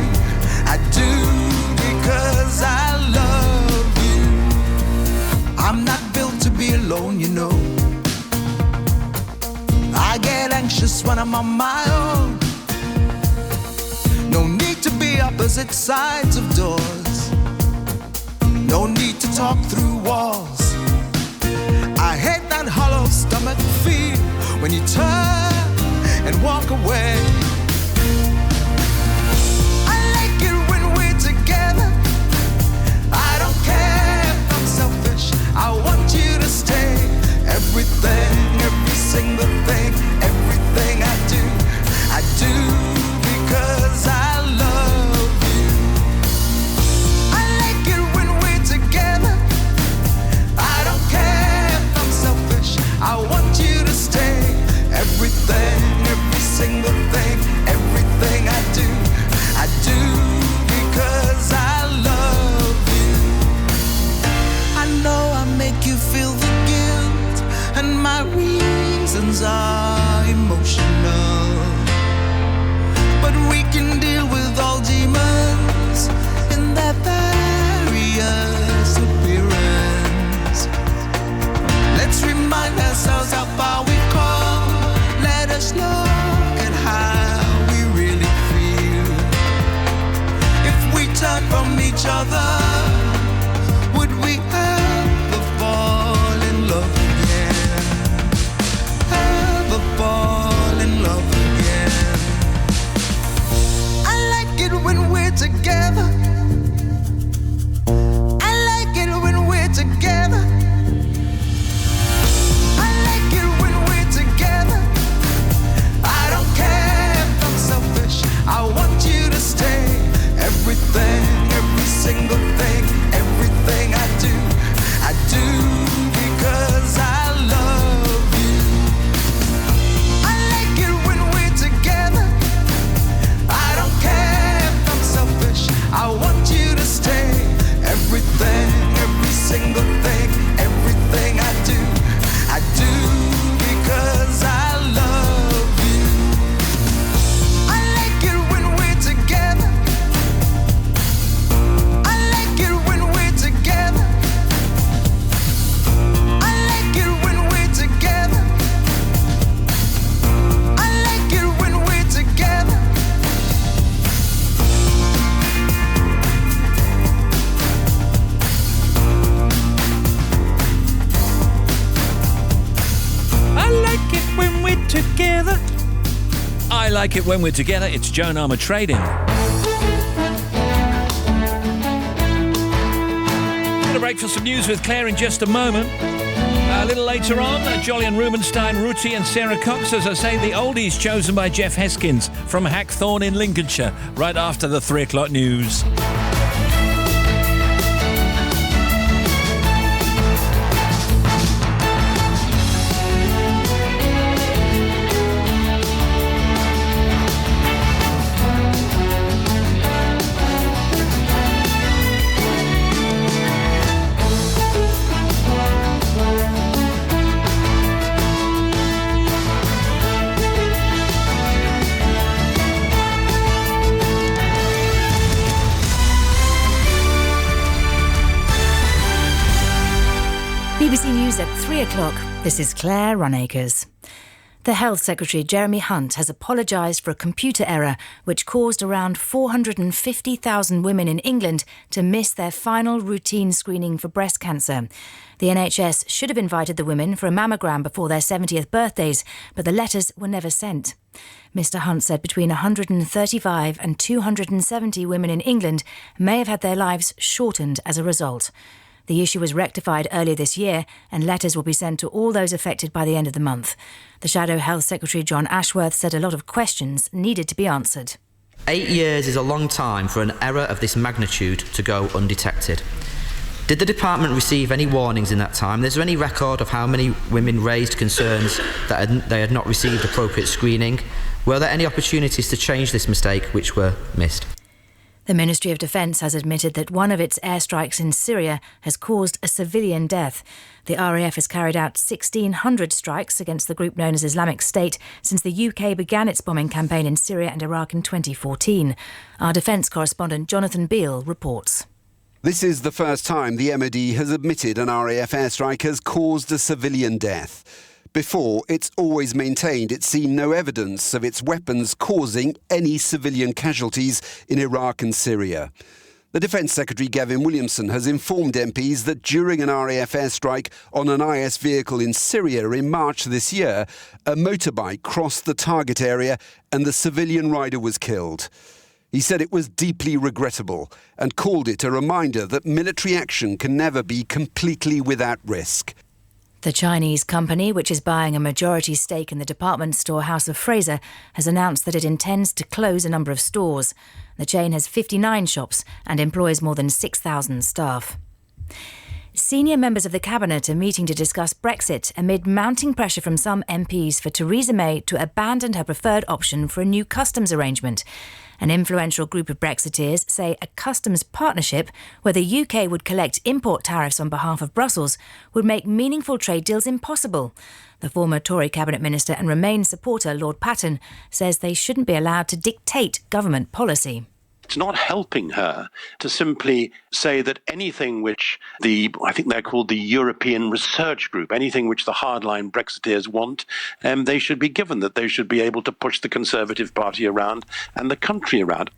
because I love you. I'm not built to be alone, you know. I get anxious when I'm on my own. No need to be opposite sides of doors. No need to talk through walls. I hate that hollow stomach feel when you turn and walk away. I like it when we're together. I don't care if I'm selfish, I want you to stay. Everything, every single thing, everything I do because I love you. I like it when we're together. I don't care if I'm selfish, I want you to stay. Everything, every single thing, everything I do because I love you. I know I make you feel the guilt, and my reasons are emotional, but we can deal with all demons in their various appearance. Let's remind ourselves how far we've come. Let us look at how we really feel. If we turn from each other, would we ever fall in love again? Ever fall in love again? I like it when we're together. I like it when we're together. I like it when we're together. I don't care if I'm selfish, I want you to stay. Everything, every single thing, everything I do because I love you. I like it when we're together. I don't care if I'm selfish, like it when we're together. It's Joan Armour Trading. Going to break for some news with Claire in just a moment. A little later on, Joli Rubenstein, Routy and Sarah Cox, as I say, the oldies chosen by Jeff Heskins from Hackthorne in Lincolnshire, right after the 3 o'clock news. BBC News at 3 o'clock. This is Claire Runacres. The Health Secretary, Jeremy Hunt, has apologised for a computer error which caused around 450,000 women in England to miss their final routine screening for breast cancer. The NHS should have invited the women for a mammogram before their 70th birthdays, but the letters were never sent. Mr Hunt said between 135 and 270 women in England may have had their lives shortened as a result. The issue was rectified earlier this year and letters will be sent to all those affected by the end of the month. The Shadow Health Secretary John Ashworth said a lot of questions needed to be answered. 8 years is a long time for an error of this magnitude to go undetected. Did the department receive any warnings in that time? Is there any record of how many women raised concerns that they had not received appropriate screening? Were there any opportunities to change this mistake which were missed? The Ministry of Defence has admitted that one of its airstrikes in Syria has caused a civilian death. The RAF has carried out 1,600 strikes against the group known as Islamic State since the UK began its bombing campaign in Syria and Iraq in 2014. Our defence correspondent Jonathan Beale reports. This is the first time the MOD has admitted an RAF airstrike has caused a civilian death. Before, it's always maintained it's seen no evidence of its weapons causing any civilian casualties in Iraq and Syria. The Defence Secretary Gavin Williamson has informed MPs that during an RAF airstrike on an IS vehicle in Syria in March this year, a motorbike crossed the target area and the civilian rider was killed. He said it was deeply regrettable and called it a reminder that military action can never be completely without risk. The Chinese company, which is buying a majority stake in the department store House of Fraser, has announced that it intends to close a number of stores. The chain has 59 shops and employs more than 6,000 staff. Senior members of the Cabinet are meeting to discuss Brexit amid mounting pressure from some MPs for Theresa May to abandon her preferred option for a new customs arrangement. An influential group of Brexiteers say a customs partnership where the UK would collect import tariffs on behalf of Brussels would make meaningful trade deals impossible. The former Tory Cabinet Minister and Remain supporter Lord Patten says they shouldn't be allowed to dictate government policy. It's not helping her to simply say that anything which I think they're called the European Research Group, anything which the hardline Brexiteers want, they should be given, that they should be able to push the Conservative Party around and the country around.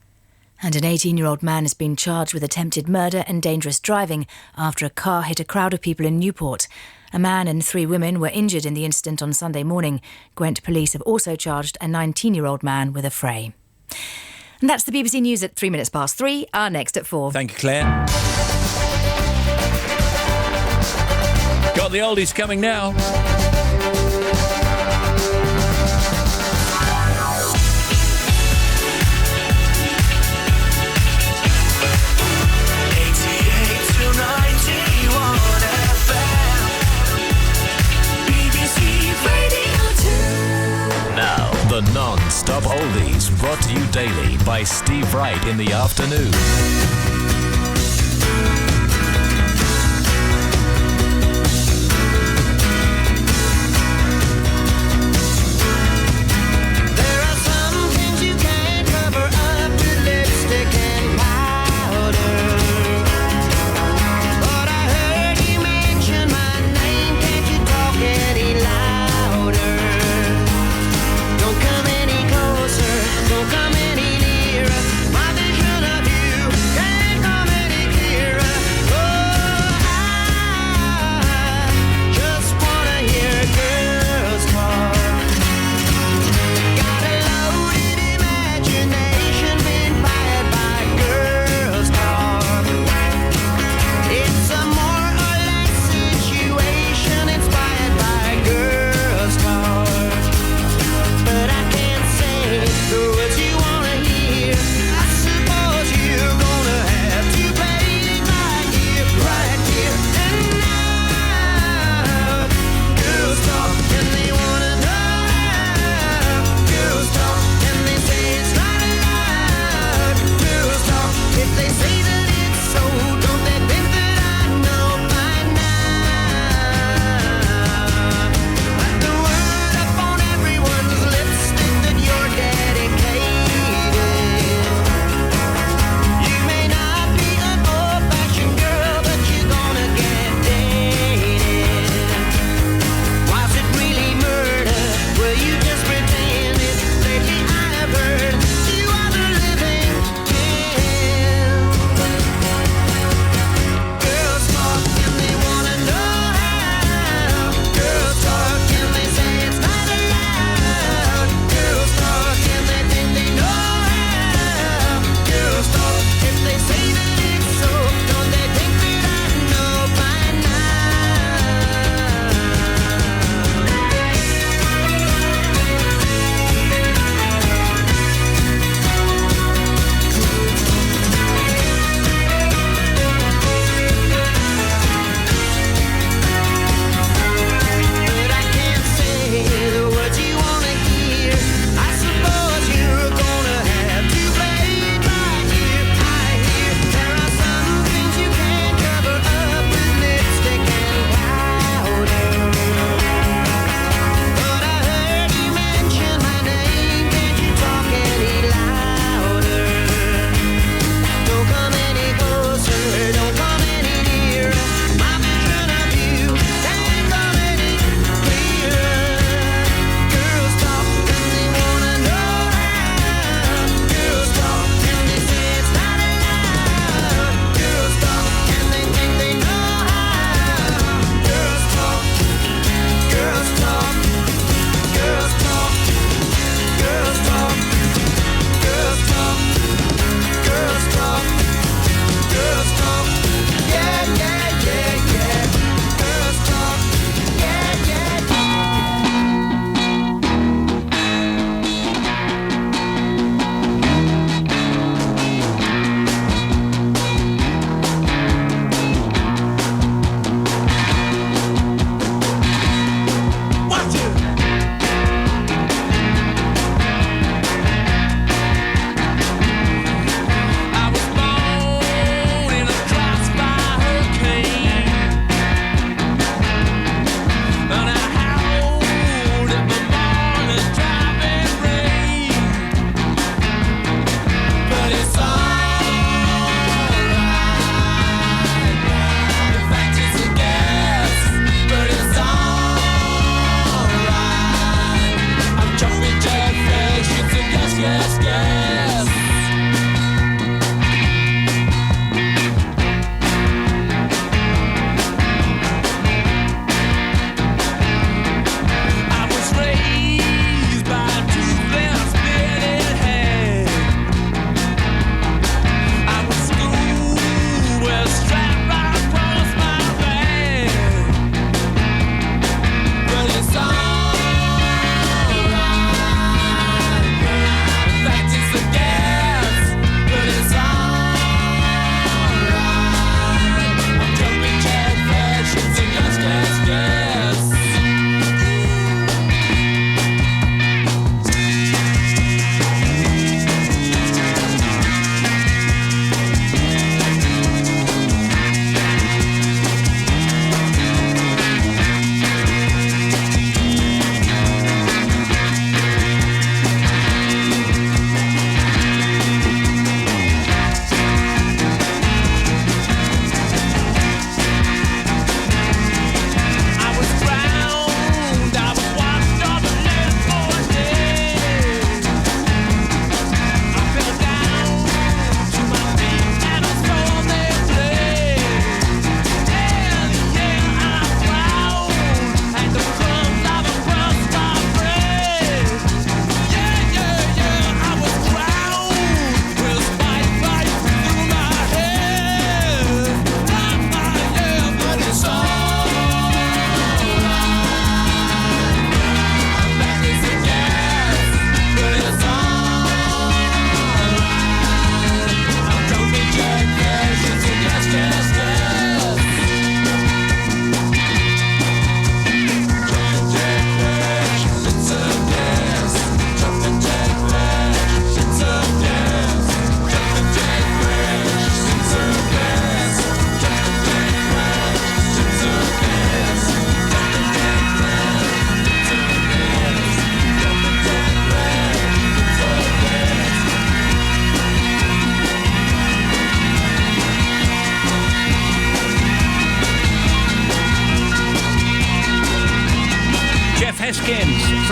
And an 18-year-old man has been charged with attempted murder and dangerous driving after a car hit a crowd of people in Newport. A man and 3 women were injured in the incident on Sunday morning. Gwent police have also charged a 19-year-old man with a fray. And that's the BBC News at 3:03. Our next at 4. Thank you, Claire. Got the oldies coming now. The non-stop oldies brought to you daily by Steve Wright in the afternoon. Don't come any nearer. My vision of you.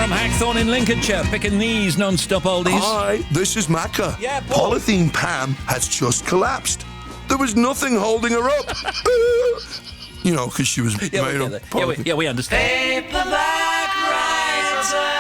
from Hackthorne in Lincolnshire, picking these non-stop oldies. Hi, this is Macca. Yeah, Paul. Polythene Pam has just collapsed. There was nothing holding her up. You know, because she was made of polythene. We understand. Paperback writer.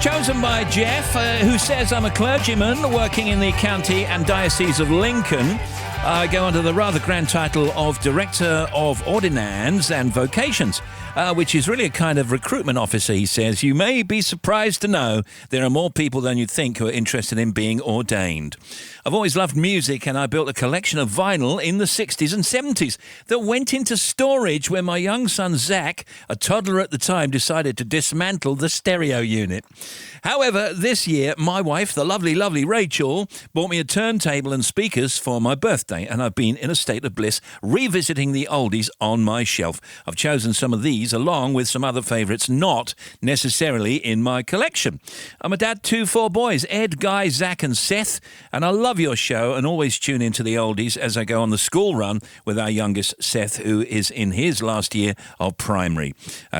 Chosen by Jeff, who says, I'm a clergyman working in the county and diocese of Lincoln. I go under the rather grand title of Director of Ordinands and Vocations, which is really a kind of recruitment officer, he says. You may be surprised to know there are more people than you'd think who are interested in being ordained. I've always loved music, and I built a collection of vinyl in the 60s and 70s that went into storage when my young son Zach, a toddler at the time, decided to dismantle the stereo unit. However, this year, my wife, the lovely, lovely Rachel, bought me a turntable and speakers for my birthday, and I've been in a state of bliss revisiting the oldies on my shelf. I've chosen some of these along with some other favourites not necessarily in my collection. I'm a dad to 4 boys, Ed, Guy, Zach and Seth, and I love your show and always tune into the oldies as I go on the school run with our youngest Seth, who is in his last year of primary.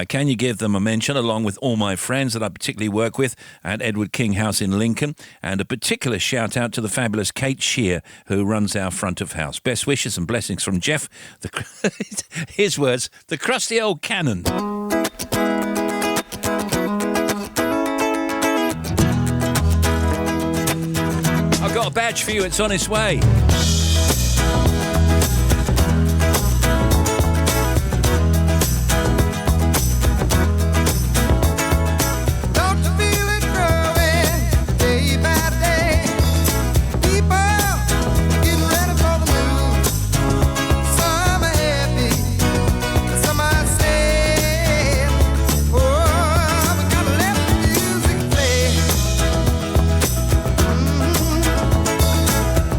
Can you give them a mention along with all my friends that I particularly work with at Edward King House in Lincoln, and a particular shout out to the fabulous Kate Shear, who runs our front of house. Best wishes and blessings from Jeff, his words, the crusty old cannon. I've got a badge for you, it's on its way.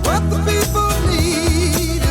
What the people need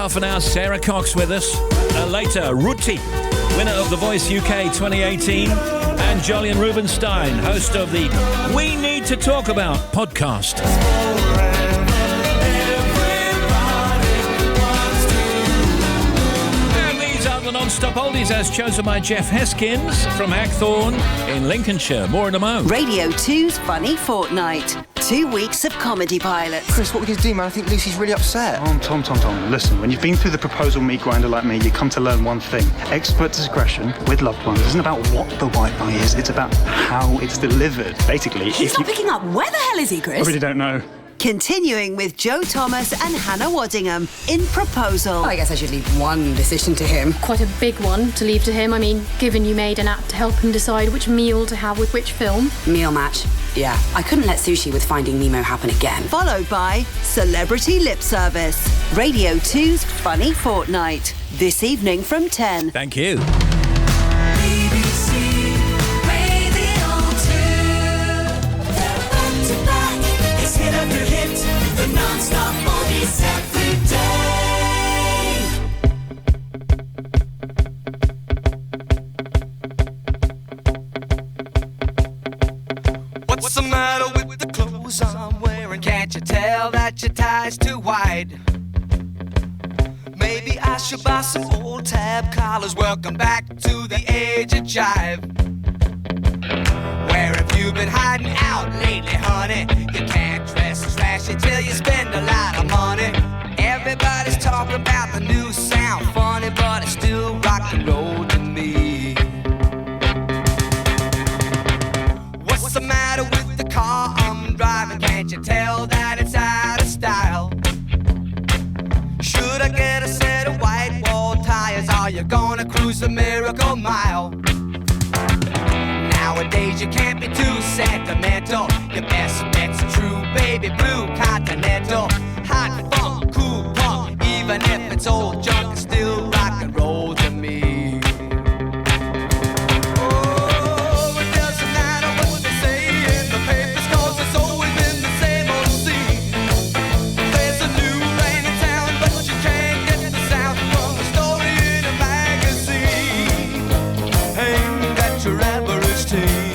half an hour, Sarah Cox with us. Later, Routy, winner of The Voice UK 2018, and Joli Rubenstein, host of the We Need to Talk About podcast. And these are the non-stop oldies as chosen by Jeff Heskins from Hackthorne in Lincolnshire. More in a moment. Radio 2's Funny Fortnight. 2 weeks of comedy pilots. Chris, what we going to do, man? I think Lucy's really upset. Tom. Listen, when you've been through the proposal meat grinder like me, you come to learn one thing. Expert discretion with loved ones isn't about what the white lie is, it's about how it's delivered. Basically, He's not picking up. Where the hell is he, Chris? I really don't know. Continuing with Joe Thomas and Hannah Waddingham in Proposal. I guess I should leave one decision to him. Quite a big one to leave to him. I mean, given you made an app to help him decide which meal to have with which film. Meal match. Yeah, I couldn't let Sushi with Finding Nemo happen again. Followed by Celebrity Lip Service. Radio 2's Funny Fortnight. This evening from 10. Thank you. BBC Radio 2. Back to back, it's hit after hit. The non-stop oldies every day. What's the matter with the clothes I'm wearing? Can't you tell that your tie's too wide? Maybe I should buy some old tab collars. Welcome back to the age of jive. Where have you been hiding out lately, honey? You can't dress as flashy till you spend a lot of money. Everybody's talking about the new sound, funny, but it's still rock and roll to me. What's the matter with the car I'm driving? Can't you tell that it's out of style? Should I get a set of white wall tires? Are you gonna cruise the Miracle Mile? Nowadays you can't be too sentimental. Your best bet's a true baby blue Continental. Hot funk, cool punk, even if it's old junk, it's still rock and roll to me. Oh, it doesn't matter what they say in the papers, 'cause it's always been the same old scene. There's a new rain in town, but you can't get the sound from a story in a magazine. Ain't that your average teen?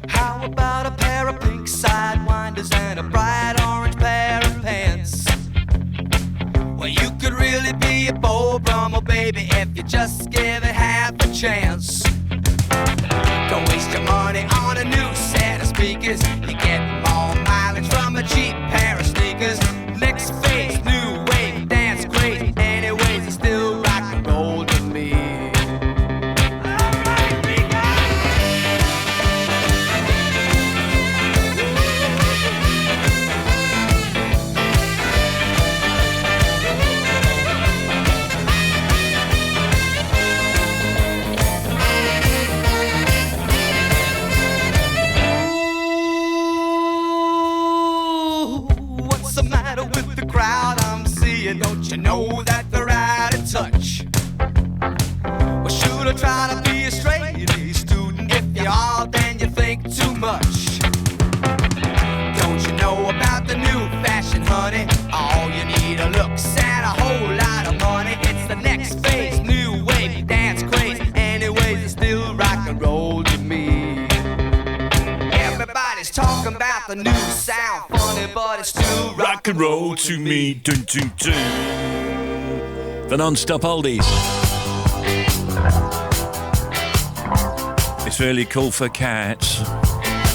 How about a pair of pink sidewinders and a bright orange pair of pants? Well, you could really be a Beau Brummel, baby, if you just give it half a chance. Don't waste your money on a new set of speakers. You get more mileage from a cheap pair of sneakers. Next phase, new wave, dance crazy. Anyways, it's still rock and roll to me. What's the matter with the crowd I'm seeing? Don't you know that they're out of touch? Well, should I try to be a straight A student? If you are, then you think too much. Don't you know about the new fashion, honey? All you need are looks and a whole lot of money. It's the next phase, new wave, dance craze. Anyways, it's still rock and roll to me. Everybody's talking about the new sound, funny, but it's still rock and roll to me. Dun, dun, dun. The non-stop oldies. It's really cool for cats.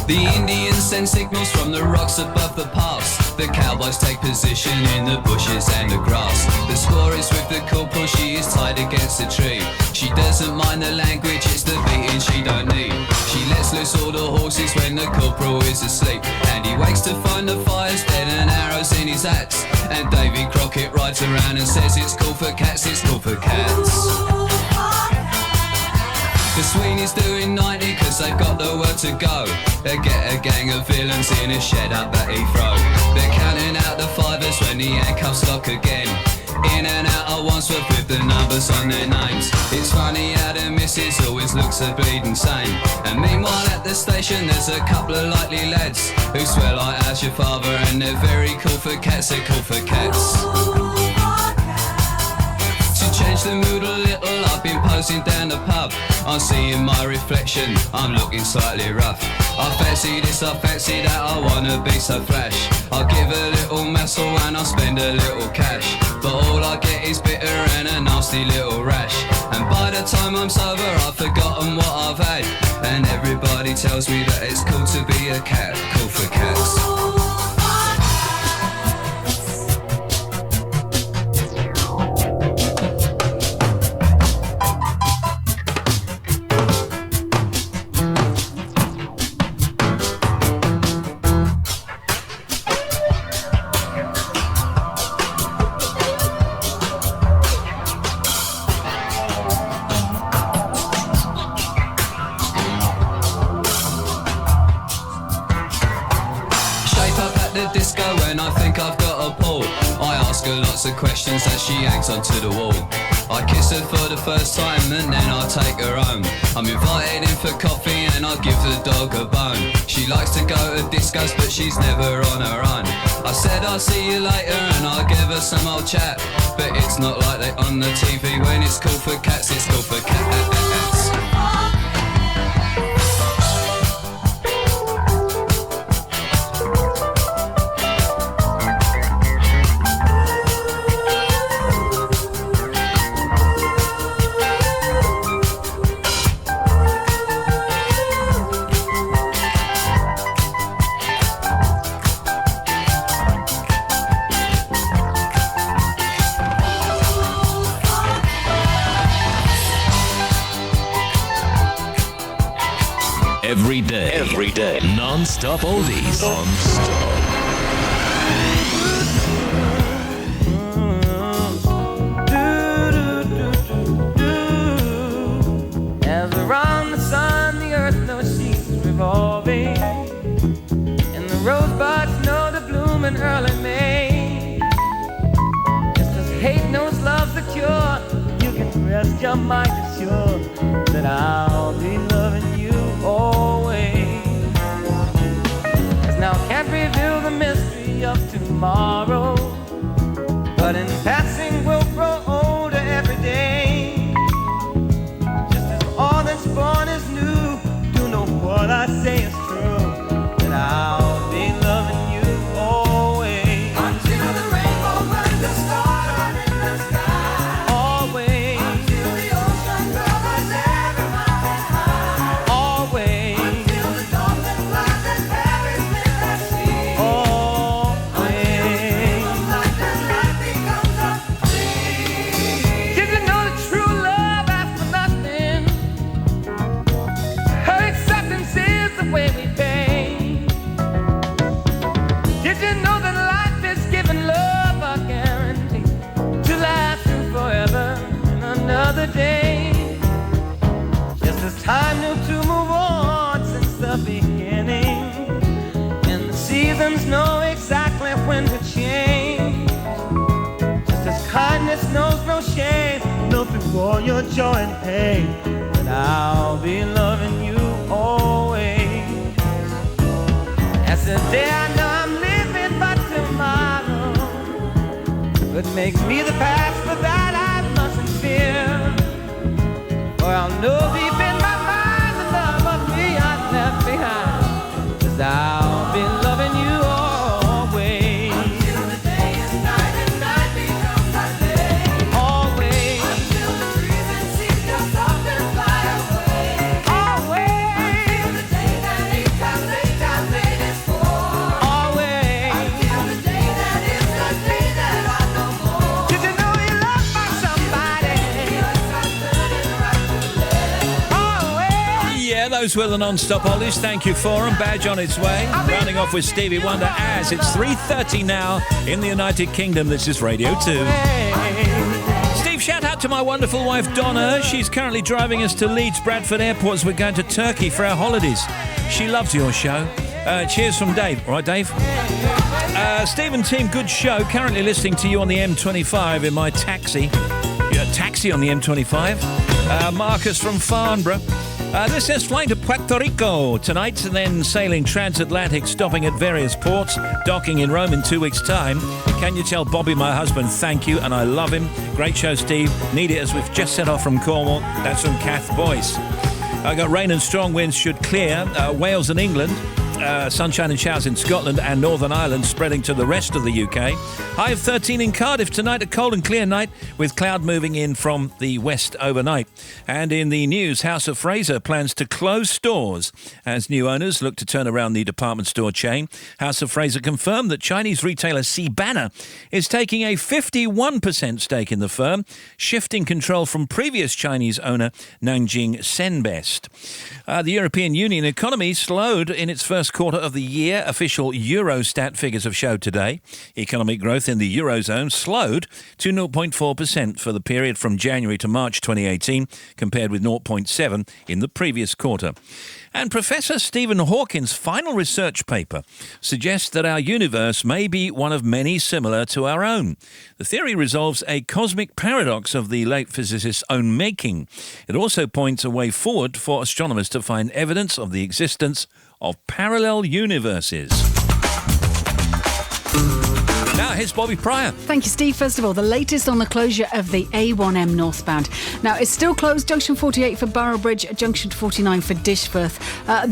The Indians send signals from the rocks above the pass. The cowboys take position in the bushes and the grass. The score is with the corporal, she is tied against a tree. She doesn't mind the language, it's the beating she don't need. She lets loose all the horses when the corporal is asleep. And he wakes to find the fire's dead and arrows in his hats. And Davy Crockett rides around and says it's cool for cats, it's cool for cats. The Sweeney's doing 90 'cause they've got the word to go. They get a gang of villains in a shed up at Heathrow. They're counting out the fivers when the handcuffs lock again. In and out at Wandsworth with the numbers on their names. It's funny how the missus always looks a bleeding sane. And meanwhile at the station there's a couple of likely lads who swear like as your father, and they're very cool for cats, they're cool for cats. To change the mood a little, I've been posing down the pub. I'm seeing my reflection, I'm looking slightly rough. I fancy this, I fancy that, I wanna be so flash. I'll give a little muscle and I'll spend a little cash. But all I get is bitter and a nasty little rash. And by the time I'm sober I've forgotten what I've had. And everybody tells me that it's cool to be a cat, cool for cats. Lots of questions as she hangs onto the wall. I kiss her for the first time and then I take her home. I'm invited in for coffee and I give the dog a bone. She likes to go to discos but she's never on her own. I said I'll see you later and I'll give her some old chat. But it's not like that on the TV. When it's cool for cats, it's cool for cats. Every day, non-stop oldies. Non-stop. As around the sun, the earth knows she's revolving, and the rosebuds know to bloom in early May. Just as hate knows love's the cure, you can rest your mind assured that I'll be loving you always. Cause now I can't reveal the mystery of tomorrow, but in passing we'll grow older every day. Just as all that's born is new, you know what I say is true, that I'll be loving you always. Until the rainbow burns the star in the sky. Always. Until the ocean covers every mountain high. Always. Until the dawn that flies and carries me the sea. Always. Until the light that light becomes a dream. Did you know that true love asks for nothing? Her acceptance is the way we pay. Did you know that life is giving love a guarantee to last through forever and another day? Just as time knew to move on since the beginning, and the seasons know exactly when to change. Just as kindness knows no shame, know through all your joy and pain, that I'll be loving you always. As the day I know I'm living but tomorrow, but makes me the past, but that I mustn't fear. For I'll know deep in my mind the love of me I left behind, cause I'll be loving you always. Until the day is night and night becomes a day. Always. Until the trees and seas go soft and fly away. Always. Until the day that each time made is for. Always. Until the day that is the day that I know more. Did you know you're loved by somebody? Always. Yeah, those were the non-stop oldies. Thank you for them. Badge on its way. Rounding off with Stevie Wonder as it's 3:30 now in the United Kingdom. This is Radio 2. Steve, shout out to my wonderful wife Donna. She's currently driving us to Leeds Bradford Airport as we're going to Turkey for our holidays. She loves your show. Cheers from Dave. All right, Dave? Steve and team, good show. Currently listening to you on the M25 in my taxi. Taxi on the M25. Marcus from Farnborough. This says flying to Puerto Rico tonight and then sailing transatlantic, stopping at various ports, docking in Rome in 2 weeks' time. Can you tell Bobby, my husband, thank you and I love him. Great show, Steve. Need it as we've just set off from Cornwall. That's from Kath Boyce. I got rain and strong winds should clear. Wales and England. Sunshine and showers in Scotland and Northern Ireland, spreading to the rest of the UK. High of 13 in Cardiff tonight, a cold and clear night with cloud moving in from the west overnight. And in the news, House of Fraser plans to close stores as new owners look to turn around the department store chain. House of Fraser confirmed that Chinese retailer C-Banner is taking a 51% stake in the firm, shifting control from previous Chinese owner Nanjing Senbest. The European Union economy slowed in its first quarter of the year. Official Eurostat figures have showed today. Economic growth in the Eurozone slowed to 0.4% for the period from January to March 2018, compared with 0.7% in the previous quarter. And Professor Stephen Hawking's final research paper suggests that our universe may be one of many similar to our own. The theory resolves a cosmic paradox of the late physicist's own making. It also points a way forward for astronomers to find evidence of the existence of parallel universes. Now, here's Bobby Pryor. Thank you, Steve. First of all, the latest on the closure of the A1M northbound. Now, it's still closed, junction 48 for Boroughbridge, junction 49 for Dishforth.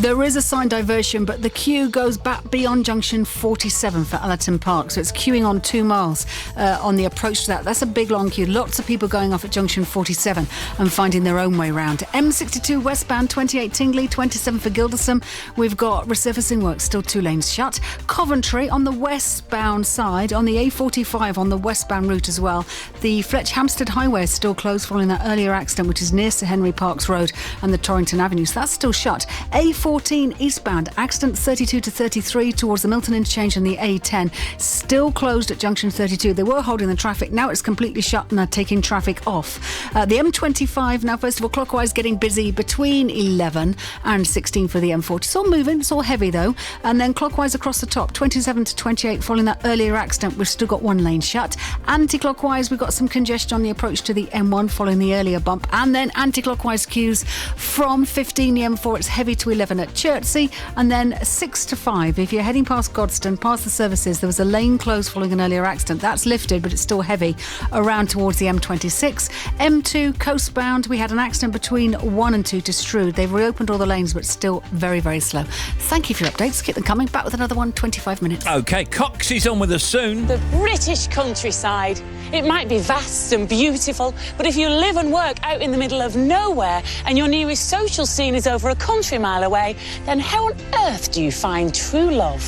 There is a signed diversion, but the queue goes back beyond junction 47 for Allerton Park. So it's queuing on 2 miles on the approach to that. That's a big, long queue. Lots of people going off at junction 47 and finding their own way round. M62 westbound, 28 Tingley, 27 for Gildersham. We've got resurfacing work, still 2 lanes shut. Coventry on the westbound side, on the A45 on the westbound route as well. The Fletch Hampstead Highway is still closed following that earlier accident, which is near Sir Henry Parks Road and the Torrington Avenue, so that's still shut. A14 eastbound, accident 32 to 33 towards the Milton Interchange and the A10, still closed at junction 32. They were holding the traffic, now it's completely shut and they're taking traffic off. The M25 now, first of all, clockwise getting busy between 11 and 16 for the M40. It's all moving, it's all heavy though. And then clockwise across the top, 27 to 28 following that earlier accident. We've still got 1 lane shut. Anti-clockwise, we've got some congestion on the approach to the M1 following the earlier bump. And then anti-clockwise queues from 15 the M4. It's heavy to 11 at Chertsey. And then 6 to 5. If you're heading past Godstone, past the services, there was a lane closed following an earlier accident. That's lifted, but it's still heavy around towards the M26. M2 coastbound, we had an accident between 1 and 2 to Strood. They've reopened all the lanes, but still very, very slow. Thank you for your updates. Keep them coming. Back with another one, 25 minutes. OK, Coxie's on with us soon. The British countryside. It might be vast and beautiful, but if you live and work out in the middle of nowhere and your nearest social scene is over a country mile away, then how on earth do you find true love?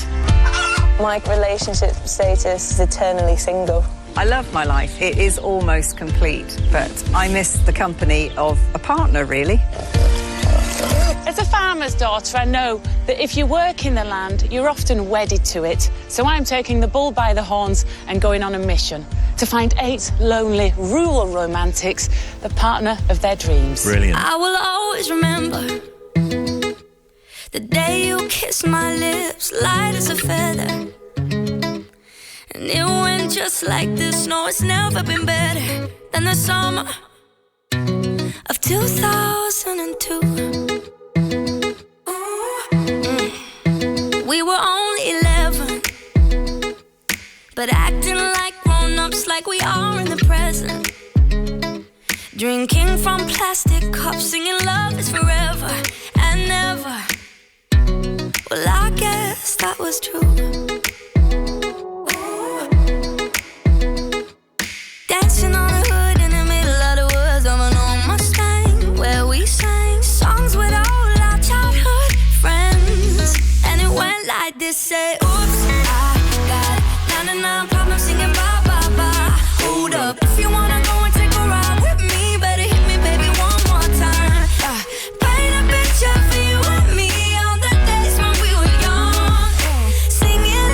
My relationship status is eternally single. I love my life. It is almost complete, but I miss the company of a partner, really. As a farmer's daughter, I know that if you work in the land, you're often wedded to it. So I'm taking the bull by the horns and going on a mission to find 8 lonely rural romantics, the partner of their dreams. Brilliant. I will always remember the day you kissed my lips, light as a feather. And it went just like this. No, it's never been better than the summer of 2002. We were only 11, but acting like grown-ups, like we are in the present. Drinking from plastic cups, singing love is forever and never. Well, I guess that was true. Dancing on the hood in the middle of the woods of an old Mustang, where we sang songs with all our childhood friends. And it went like this, say, oops, I got 99 problems singing bye, bye, bye. Hold up, if you wanna go and take a ride with me, better hit me, baby, one more time. Paint a picture for you and me, all the days when we were young, singing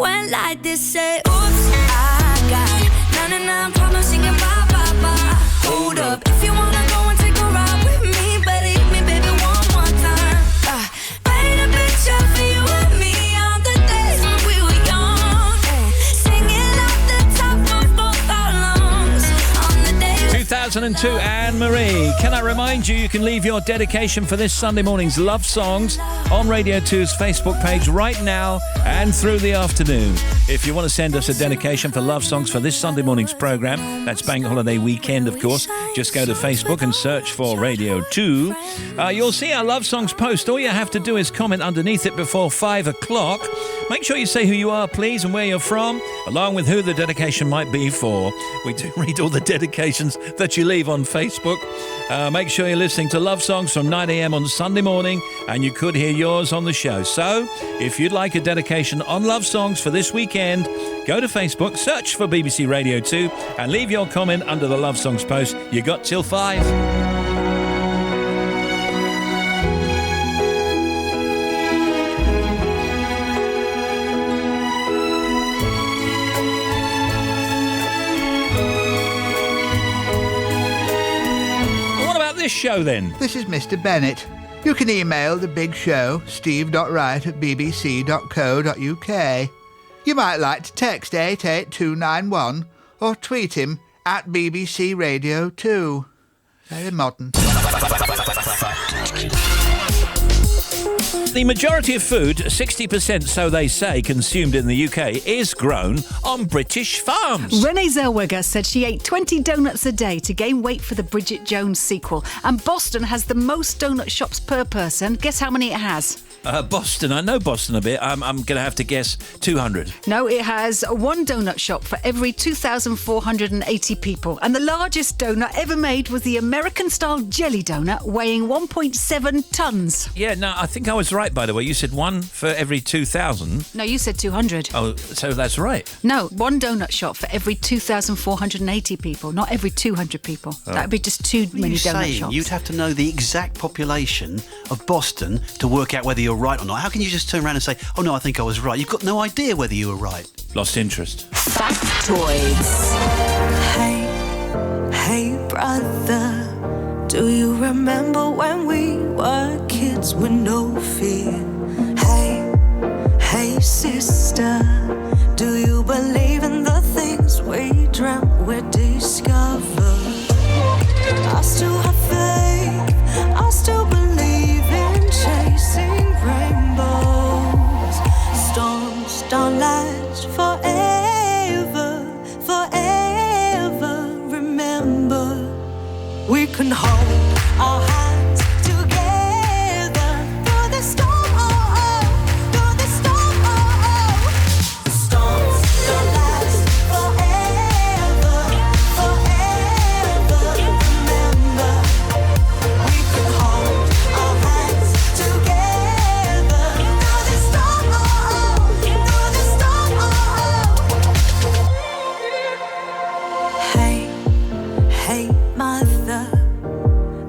went like this, say, oops, I got 99 problems singing bye, bye, bye. Hold up, if you wanna go and take a ride with me, better hit me, baby, one more time. Paint a picture for you and me on the days when we were young. Singing off the top of both our lungs on the days. 2002, Anne-Marie. Can I remind you, you can leave your dedication for this Sunday morning's Love Songs on Radio 2's Facebook page right now and through the afternoon. If you want to send us a dedication for Love Songs for this Sunday morning's programme, that's Bank Holiday Weekend, of course, just go to Facebook and search for Radio 2. You'll see our Love Songs post. All you have to do is comment underneath it before 5 o'clock. Make sure you say who you are, please, and where you're from, along with who the dedication might be for. We do read all the dedications that you leave on Facebook. Make sure you're listening to Love Songs from 9 a.m. on Sunday morning, and you could hear yours on the show. So, if you'd like a dedication on Love Songs for this weekend, go to Facebook, search for BBC Radio 2, and leave your comment under the Love Songs post. You got till 5. This show then. This is Mr. Bennett. You can email the big show, steve.wright@bbc.co.uk. You might like to text 88291 or tweet him at BBC Radio 2. Very modern. The majority of food, 60% so they say, consumed in the UK, is grown on British farms. Renee Zellweger said she ate 20 donuts a day to gain weight for the Bridget Jones sequel. And Boston has the most donut shops per person. Guess how many it has? Boston. I know Boston a bit. I'm going to have to guess 200. No, it has one donut shop for every 2,480 people. And the largest donut ever made was the American-style jelly donut, weighing 1.7 tonnes. Yeah, no, I think I was right, by the way. You said one for every 2,000. No, you said 200. Oh, so that's right. No, one donut shop for every 2,480 people, not every 200 people. Oh. That would be just too many donut shops. You'd have to know the exact population of Boston to work out whether you're right or not. How can you just turn around and say, oh no, I think I was right? You've got no idea whether you were right. Lost interest. Factoids. Hey brother, do you remember when we were kids with no fear? Hey sister, do you believe in the things we dreamt we'd discover? I still have faith, I still believe in chasing rainbows. Storms don't last forever. Remember, we can hold our hands together through the storm. Through the storm. The storms don't last forever. Remember, we can hold our hands together through the storm. Through the storm. Hey, mother,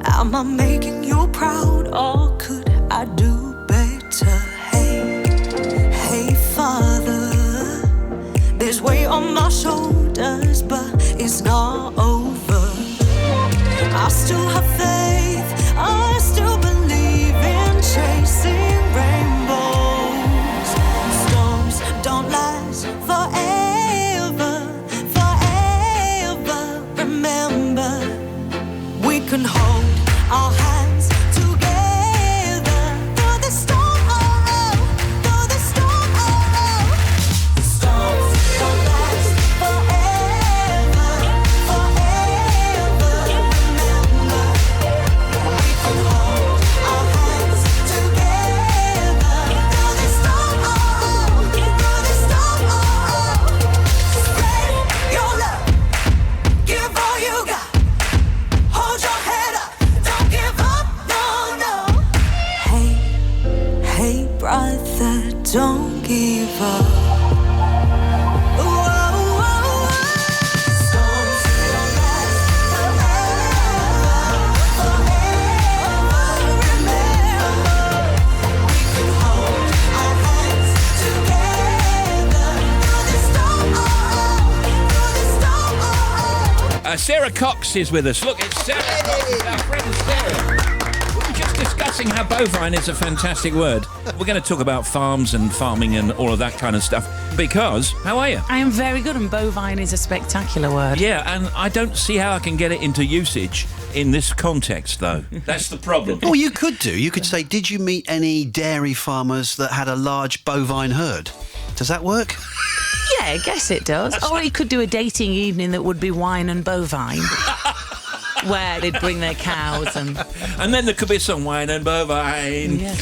am I making you proud, or could I do better? Hey, father, there's weight on my shoulders, but it's not over. I still have faith, I still believe in chasing rainbows. Storms don't last forever. Remember, we can hold our hands together through the storm. Through the storm. The storms don't last forever. Remember, we can hold our hands together through the storm. Through the storm. Spread your love, give all you got. Hold your head up, don't give up, no, Sarah Cox is with us. Look, it's Sarah Cox, our friend Sarah. We were just discussing how bovine is a fantastic word. We're going to talk about farms and farming and all of that kind of stuff. Because, how are you? I am very good, and bovine is a spectacular word. Yeah, and I don't see how I can get it into usage in this context, though. That's the problem. Well, you could do. You could say, did you meet any dairy farmers that had a large bovine herd? Does that work? Yeah, I guess it does. Or you could do a dating evening that would be wine and bovine. Where they'd bring their cows and then there could be some wine and bovine. Yeah.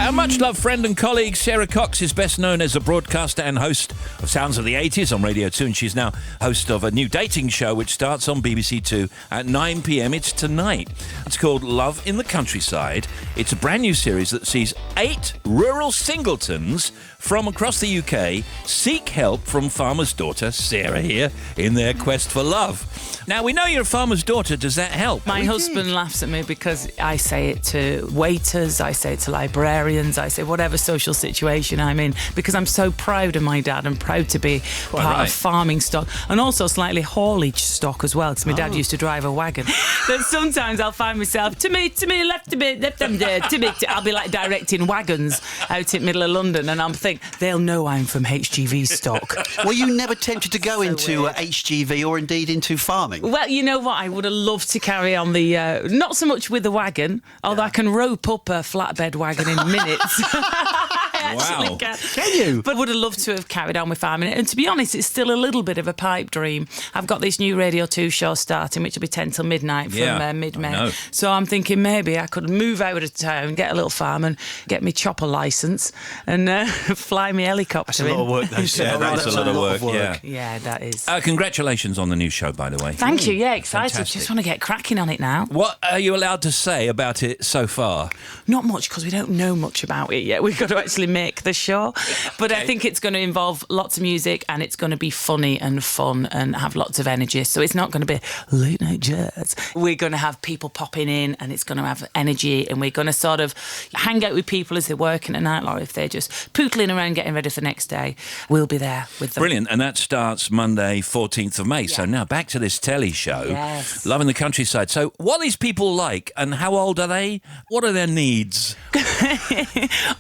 Our much loved friend and colleague Sarah Cox is best known as a broadcaster and host of Sounds of the 80s on Radio 2, and she's now host of a new dating show which starts on BBC 2 at 9 p.m. It's tonight. It's called Love in the Countryside. It's a brand new series that sees 8 rural singletons from across the UK seek help from farmer's daughter Sarah here in their quest for love. Now, we know you're a farmer's daughter. Does that help? My husband laughs at me because I say it to waiters, I say it to librarians, I say whatever social situation I'm in, because I'm so proud of my dad and proud to be part of farming stock, and also slightly haulage stock as well, because my dad used to drive a wagon. But sometimes I'll find myself, to me, left a bit, left them there, to me. I'll be like directing wagons out in the middle of London, and I'm thinking, they'll know I'm from HGV stock. Were you never tempted to go into HGV or indeed into farming? Well, you know what? I would have loved to carry on the, not so much with the wagon, although I can rope up a flatbed wagon in minutes. Wow. Can you? But would have loved to have carried on with farming. And to be honest, it's still a little bit of a pipe dream. I've got this new Radio 2 show starting, which will be 10 till midnight from mid-May. So I'm thinking maybe I could move out of town, get a little farm and get me chopper licence and fly me helicopter. That's a lot of work, though. Yeah, that's a lot of work. Yeah, that is. Congratulations on the new show, by the way. Thank you. Yeah, excited. Fantastic. Just want to get cracking on it now. What are you allowed to say about it so far? Not much, because we don't know much about it yet. We've got to actually make the show. But I think it's going to involve lots of music, and it's going to be funny and fun and have lots of energy. So it's not going to be late night jazz. We're going to have people popping in, and it's going to have energy, and we're going to sort of hang out with people as they're working at night, or if they're just pootling around getting ready for the next day. We'll be there with them. Brilliant. And that starts Monday, 14th of May. Yeah. So now back to this telly show. Yes. Love in the Countryside. So what are these people like, and how old are they? What are their needs?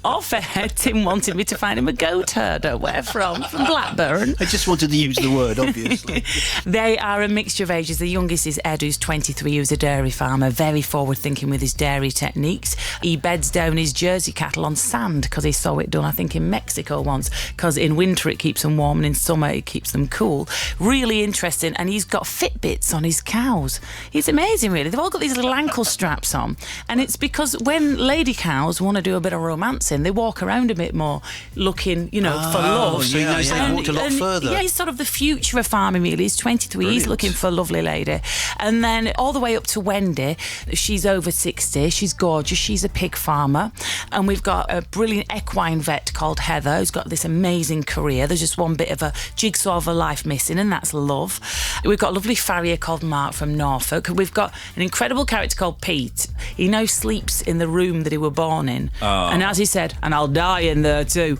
Off air, Tim wanted me to find him a goat herder. Where from? From Blackburn. I just wanted to use the word, obviously. They are a mixture of ages. The youngest is Ed, who's 23, who's a dairy farmer, very forward-thinking with his dairy techniques. He beds down his Jersey cattle on sand because he saw it done, I think, in Mexico once, because in winter it keeps them warm and in summer it keeps them cool. Really interesting. And he's got Fitbits on his cows. It's amazing, really. They've all got these little ankle straps on. And it's because when lady cows want to do a bit of romancing, they walk around a bit more looking, for love. So he knows they've walked a lot further. Yeah, he's sort of the future of farming, really. He's 23. Brilliant. He's looking for a lovely lady. And then all the way up to Wendy. She's over 60. She's gorgeous. She's a pig farmer. And we've got a brilliant equine vet called Heather, who's got this amazing career. There's just one bit of a jigsaw of a life missing, and that's love. We've got a lovely farrier called Mark from Norfolk. We've got an incredible character called Pete. He now sleeps in the room that he was born in. Oh. And as he said, and I'll die in there too,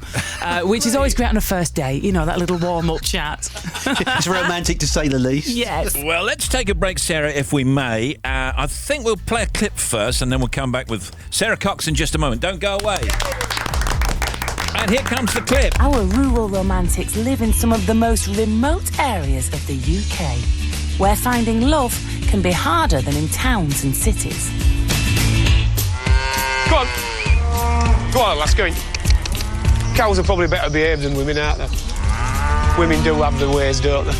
which is always great on a first date, that little warm-up chat. It's romantic to say the least. Yes. Well, let's take a break, Sarah, if we may. I think we'll play a clip first, and then we'll come back with Sarah Cox in just a moment. Don't go away. And here comes the clip. Our rural romantics live in some of the most remote areas of the UK, where finding love can be harder than in towns and cities. Go on. Go on, let's go. Cows are probably better behaved than women, aren't they? Women do have their ways, don't they?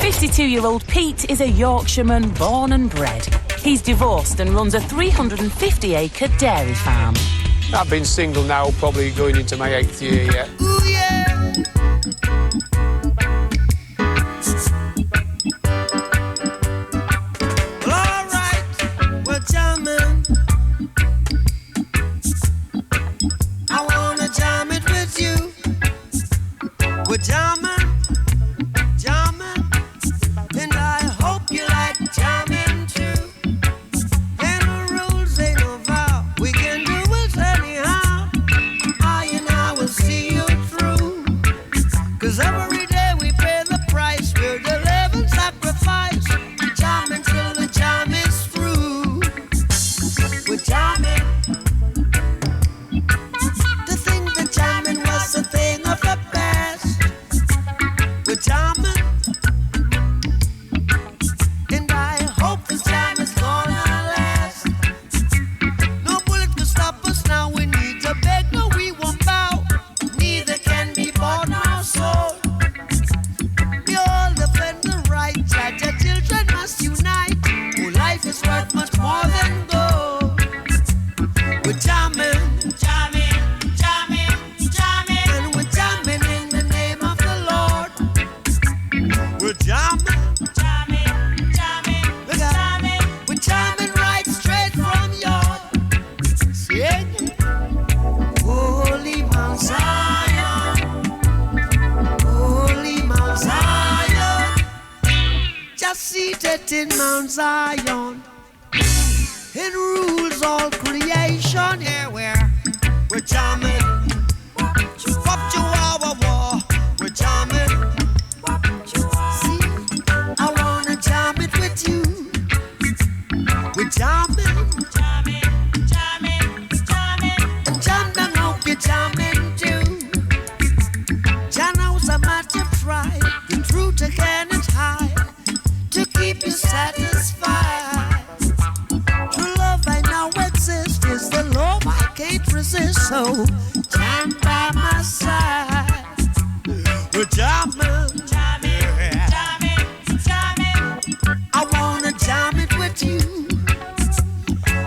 52-year-old Pete is a Yorkshireman born and bred. He's divorced and runs a 350-acre dairy farm. I've been single now, probably going into my 8th year yet. Ooh, yeah. Well, all right, we're jamming. I wanna jam it with you. We're jamming, jamming, and I hope you like jamming too. Ain't no rules, ain't no vow. We can do it anyhow. I and I will see you through. set in Mount Zion. It rules all creation. Yeah, we're jamming. Wop chihuahua war. We're jamming. See, I wanna jam it with you. We're jamming. And jam down, hope you're jamming too. Jah knows how much you try. The truth again is high to keep you satisfied. True love I know exists is the love I can't resist. So stand by my side. We're jamming, I wanna jam it with you.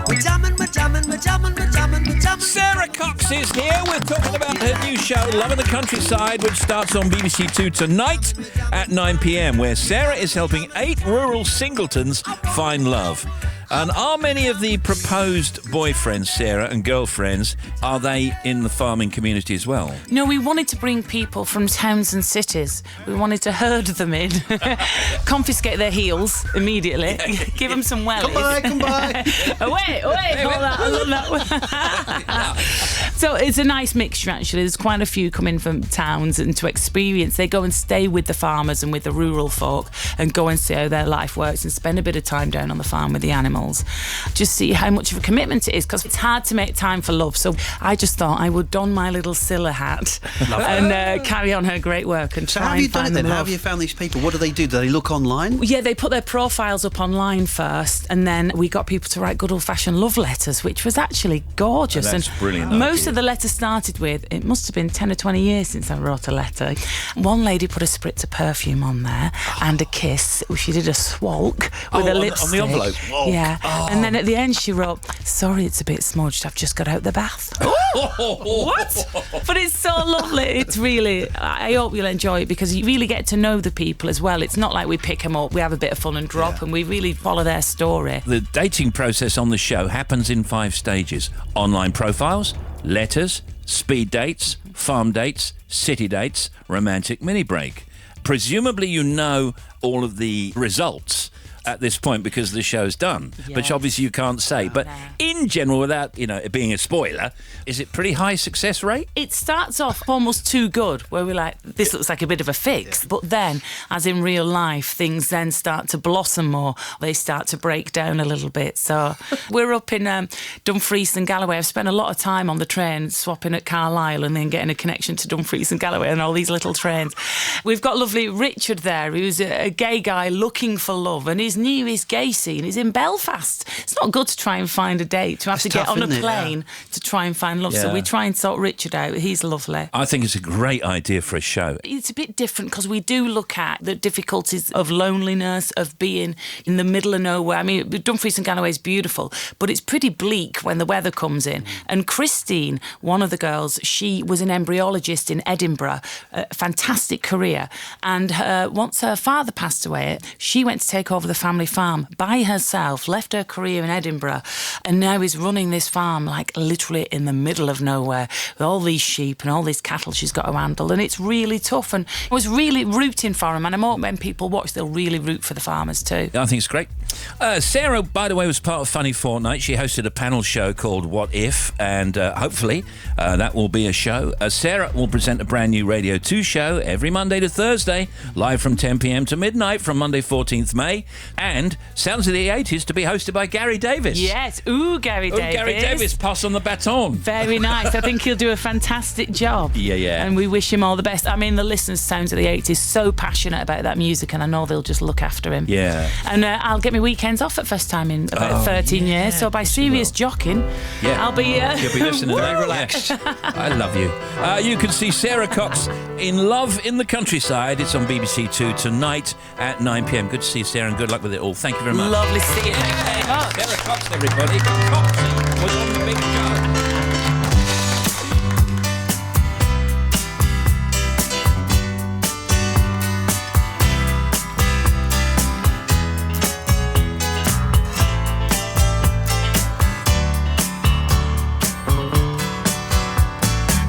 We're jamming, we're jamming, we're jamming, we're jamming, we're jamming. Sarah Cox is here. We're talking about her new show, Love in the Countryside, which starts on BBC Two tonight at 9 p.m, where Sarah is helping 8 rural singletons find love. And are many of the proposed boyfriends, Sarah, and girlfriends, are they in the farming community as well? No, we wanted to bring people from towns and cities. We wanted to herd them in, confiscate their heels immediately, give them some wellies. Come by. Wait, hold on, I love that. So it's a nice mixture, actually. There's quite a few coming from towns and to experience. They go and stay with the farmers and with the rural folk and go and see how their life works and spend a bit of time down on the farm with the animals. Just see how much of a commitment it is, because it's hard to make time for love. So I just thought I would don my little Scylla hat and carry on her great work and try So how have you and done find it then? them How love. have you found these people? What do? Do they look online? Yeah, they put their profiles up online first, and then we got people to write good old-fashioned love letters, which was actually gorgeous. Oh, that's and brilliant most idea. of the letters started with, it must have been 10 or 20 years since I wrote a letter. One lady put a spritz of perfume on there and a kiss. She did a swalk with a lipstick. On the envelope. Swalk. Yeah. Oh. And then at the end she wrote, sorry it's a bit smudged, I've just got out the bath. What? But it's so lovely. It's really, I hope you'll enjoy it, because you really get to know the people as well. It's not like we pick them up, we have a bit of fun and drop, and we really follow their story. The dating process on the show happens in 5 stages. Online profiles, letters, speed dates, farm dates, city dates, romantic mini break. Presumably you know all of the results at this point because the show's done, which obviously you can't say. But in general, without it being a spoiler, is it pretty high success rate? It starts off almost too good, where we're like, this looks like a bit of a fix. But then, as in real life, things then start to blossom more. They start to break down a little bit. So we're up in Dumfries and Galloway. I've spent a lot of time on the train swapping at Carlisle and then getting a connection to Dumfries and Galloway and all these little trains. We've got lovely Richard there, who's a gay guy looking for love, and his newest gay scene is in Belfast. It's not good to try and find a date, to have to get on a plane to try and find love. So we try and sort Richard out. He's lovely. I think it's a great idea for a show. It's a bit different because we do look at the difficulties of loneliness, of being in the middle of nowhere. I mean, Dumfries and Galloway is beautiful, but it's pretty bleak when the weather comes in. And Christine, one of the girls, she was an embryologist in Edinburgh, a fantastic career. And once her father passed away, she went to take over the family farm by herself, left her career in Edinburgh, and now is running this farm like literally in the middle of nowhere with all these sheep and all these cattle she's got to handle, and it's really tough. And I was really rooting for him, and I hope when people watch they'll really root for the farmers too. I think it's great. Sarah, by the way, was part of Funny Fortnight. She hosted a panel show called What If, and hopefully that will be a show. Sarah will present a brand new Radio 2 show every Monday to Thursday, live from 10 p.m. to midnight from Monday 14th May, and Sounds of the 80s to be hosted by Gary Davis. Yes, Gary Davis. Gary Davis, pass on the baton. Very nice. I think he'll do a fantastic job. Yeah. And we wish him all the best. I mean, the listeners' Sounds of the 80s so passionate about that music, and I know they'll just look after him. Yeah. And I'll get my weekends off for the first time in about 13 years, so by serious jocking, I'll be... You'll be listening. Stay relaxed. I love you. You can see Sarah Cox in Love in the Countryside. It's on BBC Two tonight at 9 p.m. Good to see you, Sarah, and good luck with it all. Thank you very much. Lovely to see you. Thank you very much. Sarah Cox, everybody. Coxie was on the big show.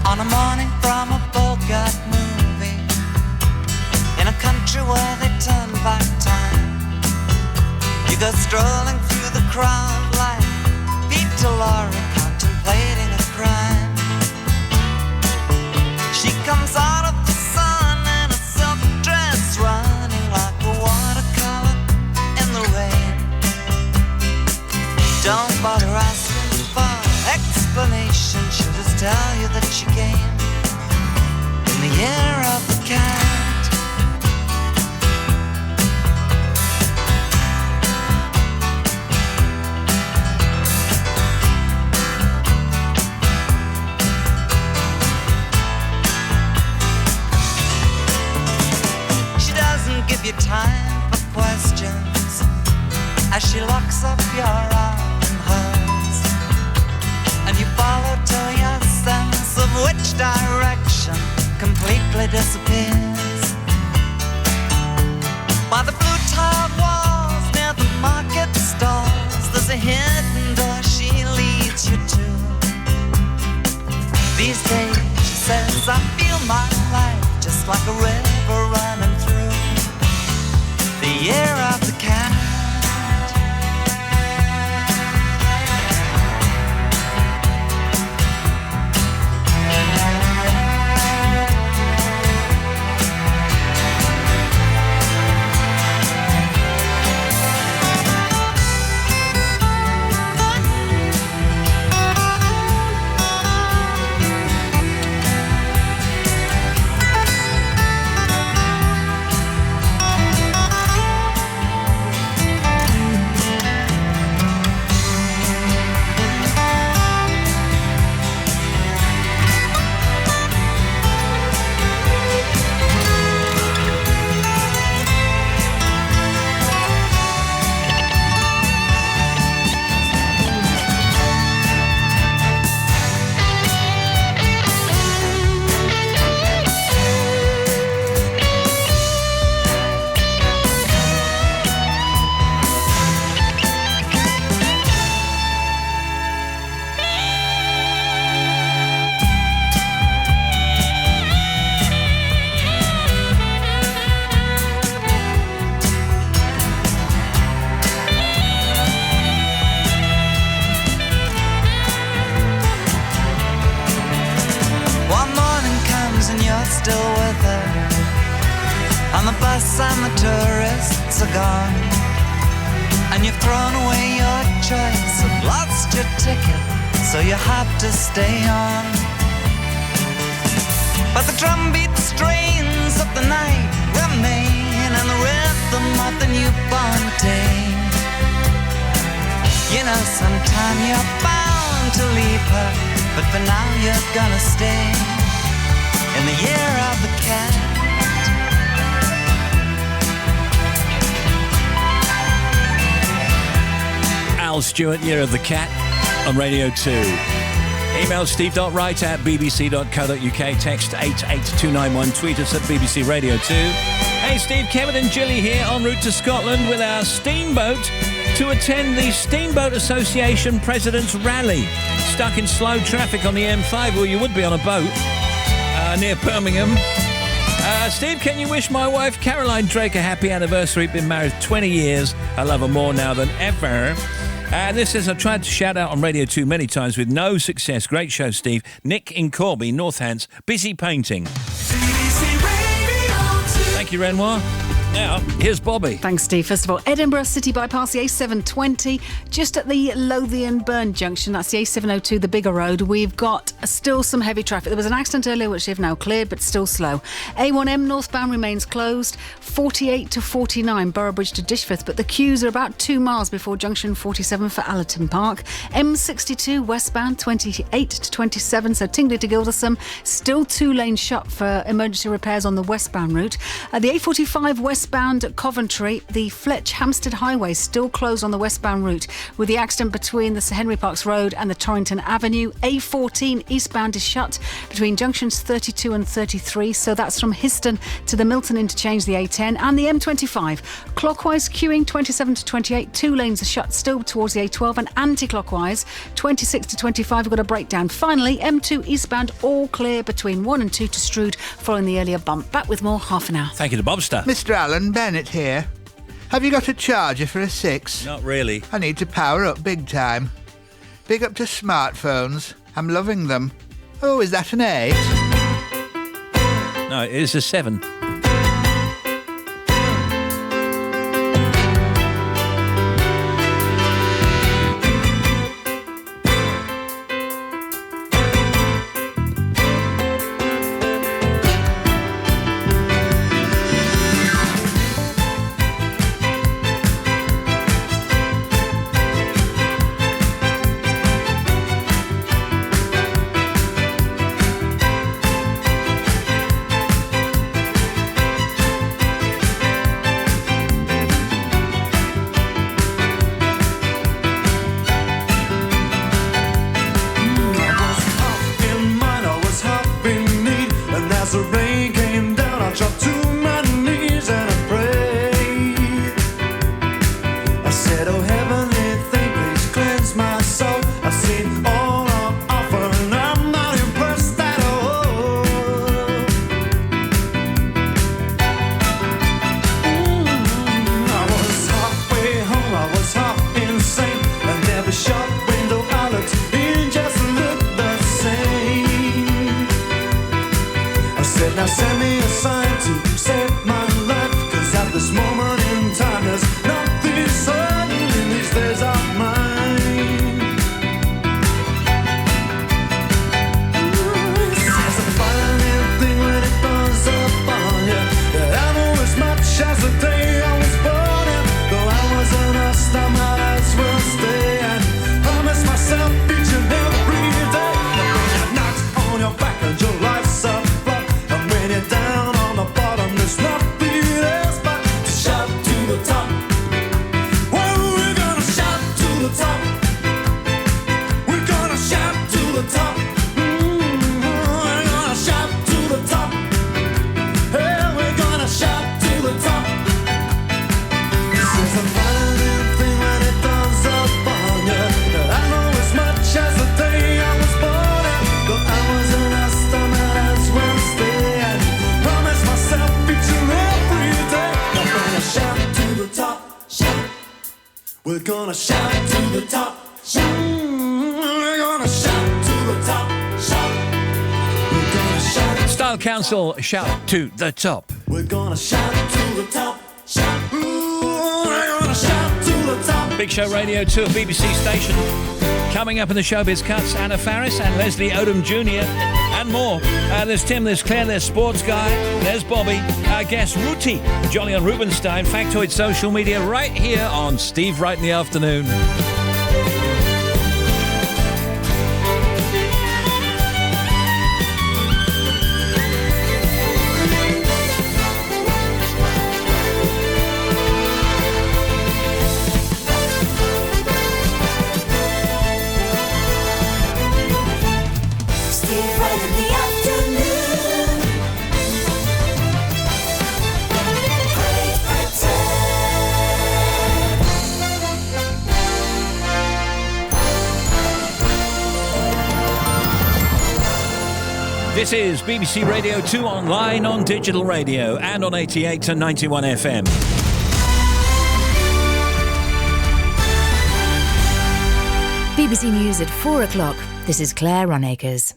On a morning from a Bogart movie, in a country where they turn back time, bother asking for explanation. She'll just tell you that she came in the year of the cat. She doesn't give you time for questions as she locks up your arm in hers, and you follow till your sense of which direction completely disappears. By the blue tiled walls near the market stalls, there's a hidden door she leads you to. These days, she says, I feel my life just like a river running through the year of the cat. Still with her, and the bus and the tourists are gone, and you've thrown away your choice and lost your ticket, so you have to stay on. But the drumbeat strains of the night remain, and the rhythm of the newborn day. You know, sometime you're bound to leave her, but for now you're gonna stay in the year of the cat. Al Stewart, Year of the Cat on Radio 2. Email steve.wright@bbc.co.uk. Text 88291. Tweet us at BBC Radio 2. Hey Steve, Kevin and Jilly here en route to Scotland with our steamboat to attend the Steamboat Association President's Rally. Stuck in slow traffic on the M5, well, you would be on a boat. Near Birmingham. Steve, can you wish my wife Caroline Drake a happy anniversary? Been married 20 years. I love her more now than ever. This is, I've tried to shout out on Radio 2 many times with no success. Great show, Steve. Nick in Corby, Northants, busy painting. Thank you, Renoir. Now, here's Bobby. Thanks, Steve. First of all, Edinburgh City Bypass, the A720, just at the Lothian Burn junction. That's the A702, the bigger road. We've got still some heavy traffic. There was an accident earlier, which they've now cleared, but still slow. A1M northbound remains closed. 48 to 49, Boroughbridge to Dishforth, but the queues are about 2 miles before junction 47 for Allerton Park. M62 westbound, 28 to 27, so Tingley to Gildersham. Still 2 lanes shut for emergency repairs on the westbound route. The A45 westbound at Coventry, the Fletch-Hampstead Highway still closed on the westbound route with the accident between the Sir Henry Parks Road and the Torrington Avenue. A14 eastbound is shut between junctions 32 and 33, so that's from Histon to the Milton interchange, the A10, and the M25. Clockwise queuing 27 to 28, 2 lanes are shut still towards the A12, and anti-clockwise 26 to 25, we've got a breakdown. Finally, M2 eastbound all clear between 1 and 2 to Strood following the earlier bump. Back with more half an hour. Thank you to Bobster. Mr. Alan Bennett here. Have you got a charger for a 6? Not really. I need to power up big time. Big up to smartphones. I'm loving them. Oh, is that an 8? No, it is a 7. As the rain came down, I dropped to my knees and I prayed. I said, oh heavenly thing, please cleanse my soul. I've seen all on offer and I'm not impressed at all. I was halfway home, I was half insane, and every shop window I looked in just looked the same. I said, now send me a sign to save my life, 'cause at this moment in time there's nothing certain in these days of mine. It's a funny thing when it does up on you. I know as much as the day I was born in. Though I wasn't a star, my eyes will stay. And I miss myself each and every day. And when you're knocked on your back and your life's up, and when you're down on the bottom, there's nothing else but to shout to the top. Well, we're gonna shout to the top. We're gonna shout to the top. We're gonna shout to the top. Hey, we're gonna shout to the top. This is a funny thing when it does up on you. I know as much as the day I was born in. Though I wasn't a star, my eyes will stay. And promise myself each and every day. I'm gonna shout to the top, shout. We're gonna shout to the top, shout. We're gonna shout to the top, shout. We're gonna shout. Style Council, shout to the top. We're gonna shout to the top, shout. We're gonna shout to the top. Big Show Radio 2, a BBC station. Coming up in the Showbiz Cuts, Anna Faris and Leslie Odom Jr. and more. There's Tim, there's Claire, there's Sports Guy, there's Bobby. Our guest, Routy, Joli Rubenstein, Factoids social media, right here on Steve Wright in the Afternoon. Steve Wright in the afternoon. Great Britain. This is BBC Radio 2 online, on digital radio and on 88 to 91 FM. BBC News at 4 o'clock. This is Claire Ronacres.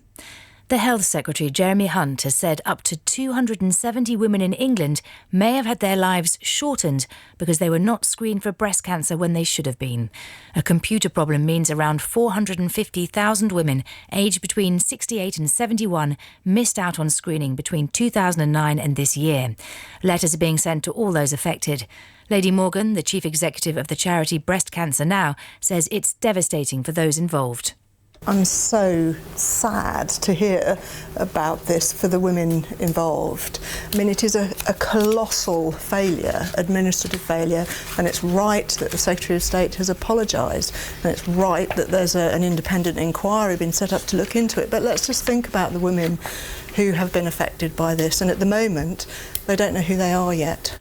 The Health Secretary, Jeremy Hunt, has said up to 270 women in England may have had their lives shortened because they were not screened for breast cancer when they should have been. A computer problem means around 450,000 women aged between 68 and 71 missed out on screening between 2009 and this year. Letters are being sent to all those affected. Lady Morgan, the chief executive of the charity Breast Cancer Now, says it's devastating for those involved. I'm so sad to hear about this for the women involved. I mean, it is a colossal failure, administrative failure, and it's right that the Secretary of State has apologised, and it's right that there's an independent inquiry been set up to look into it. But let's just think about the women who have been affected by this, and at the moment, they don't know who they are yet.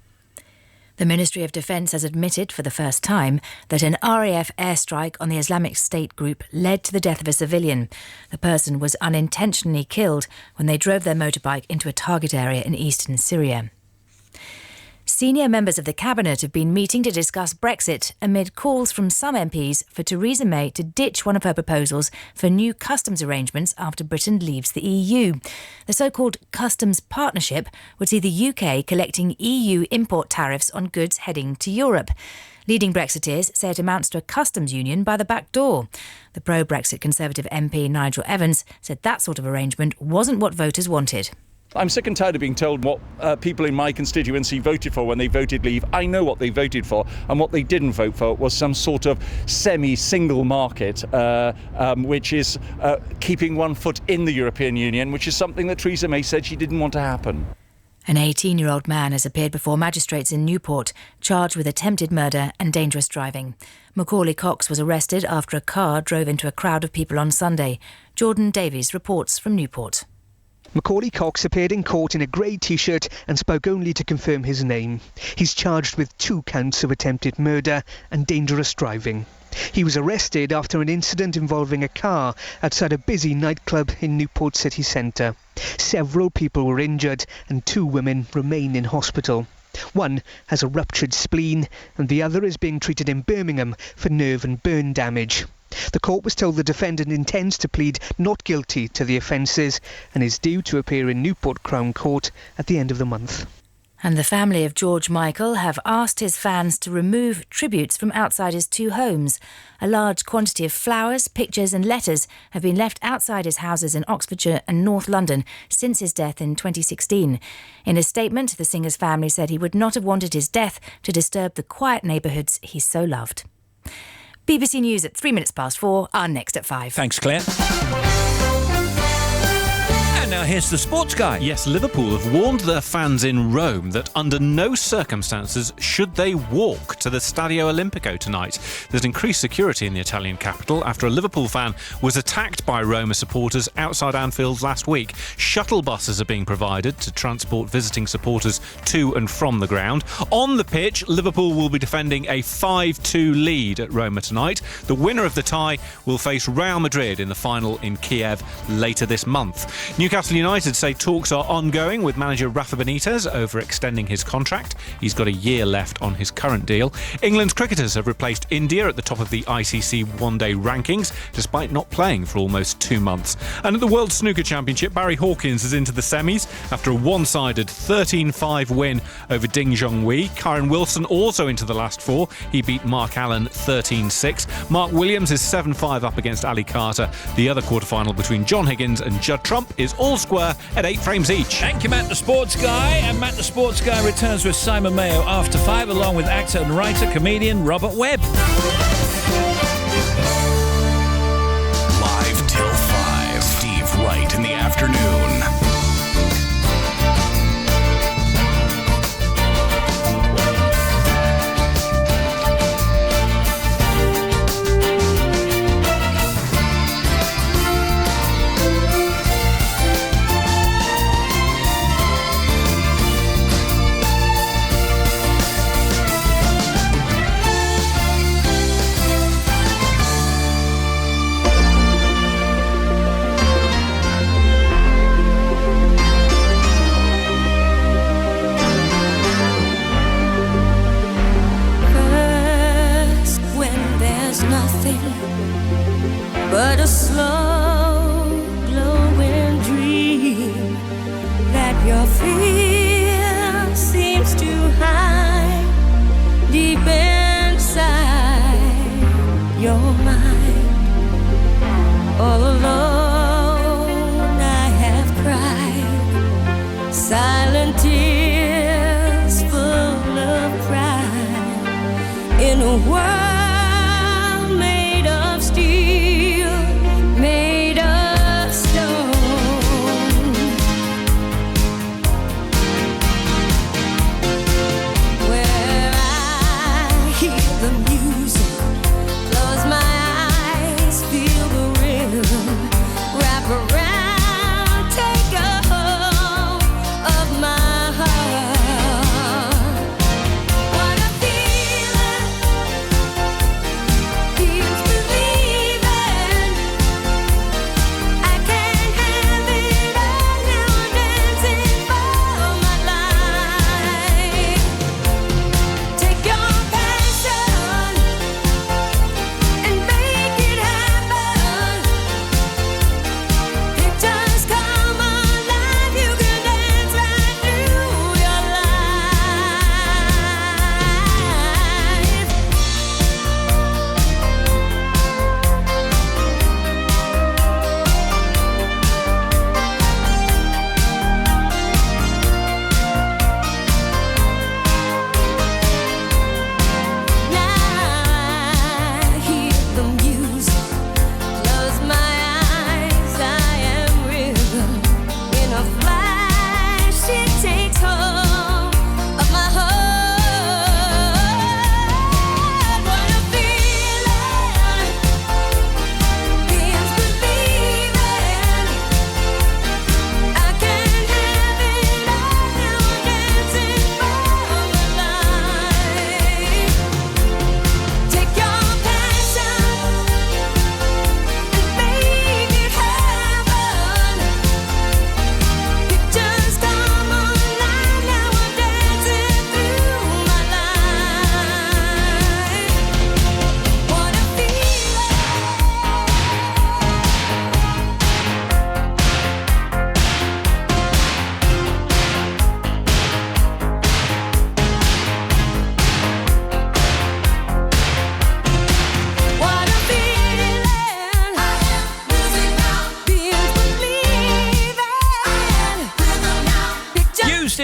The Ministry of Defence has admitted for the first time that an RAF airstrike on the Islamic State group led to the death of a civilian. The person was unintentionally killed when they drove their motorbike into a target area in eastern Syria. Senior members of the Cabinet have been meeting to discuss Brexit amid calls from some MPs for Theresa May to ditch one of her proposals for new customs arrangements after Britain leaves the EU. The so-called customs partnership would see the UK collecting EU import tariffs on goods heading to Europe. Leading Brexiteers say it amounts to a customs union by the back door. The pro-Brexit Conservative MP Nigel Evans said that sort of arrangement wasn't what voters wanted. I'm sick and tired of being told what people in my constituency voted for when they voted leave. I know what they voted for, and what they didn't vote for was some sort of semi-single market, which is keeping one foot in the European Union, which is something that Theresa May said she didn't want to happen. An 18-year-old man has appeared before magistrates in Newport, charged with attempted murder and dangerous driving. Macaulay Cox was arrested after a car drove into a crowd of people on Sunday. Jordan Davies reports from Newport. Macaulay Cox appeared in court in a grey T-shirt and spoke only to confirm his name. He's charged with 2 counts of attempted murder and dangerous driving. He was arrested after an incident involving a car outside a busy nightclub in Newport city centre. Several people were injured and 2 women remain in hospital. One has a ruptured spleen and the other is being treated in Birmingham for nerve and burn damage. The court was told the defendant intends to plead not guilty to the offences and is due to appear in Newport Crown Court at the end of the month. And the family of George Michael have asked his fans to remove tributes from outside his 2 homes. A large quantity of flowers, pictures and letters have been left outside his houses in Oxfordshire and North London since his death in 2016. In a statement, the singer's family said he would not have wanted his death to disturb the quiet neighbourhoods he so loved. BBC News at 4:03 are next at 5. Thanks, Claire. Now here's the sports guy. Yes, Liverpool have warned their fans in Rome that under no circumstances should they walk to the Stadio Olimpico tonight. There's increased security in the Italian capital after a Liverpool fan was attacked by Roma supporters outside Anfield last week. Shuttle buses are being provided to transport visiting supporters to and from the ground. On the pitch, Liverpool will be defending a 5-2 lead at Roma tonight. The winner of the tie will face Real Madrid in the final in Kiev later this month. Newcastle United say talks are ongoing with manager Rafa Benitez over extending his contract. He's got a year left on his current deal. England's cricketers have replaced India at the top of the ICC one-day rankings, despite not playing for almost 2 months. And at the World Snooker Championship, Barry Hawkins is into the semis after a one-sided 13-5 win over Ding Junhui. Kyron Wilson also into the last 4. He beat Mark Allen 13-6. Mark Williams is 7-5 up against Ali Carter. The other quarter-final between John Higgins and Judd Trump is all square at 8 frames each. Thank you, Matt the Sports Guy. And Matt the Sports Guy returns with Simon Mayo after 5, along with actor and writer, comedian Robert Webb. Live till 5. Steve Wright in the afternoon. But a slow glowing dream that your fear seems to hide deep inside your mind. All alone I have cried silent tears full of pride in a world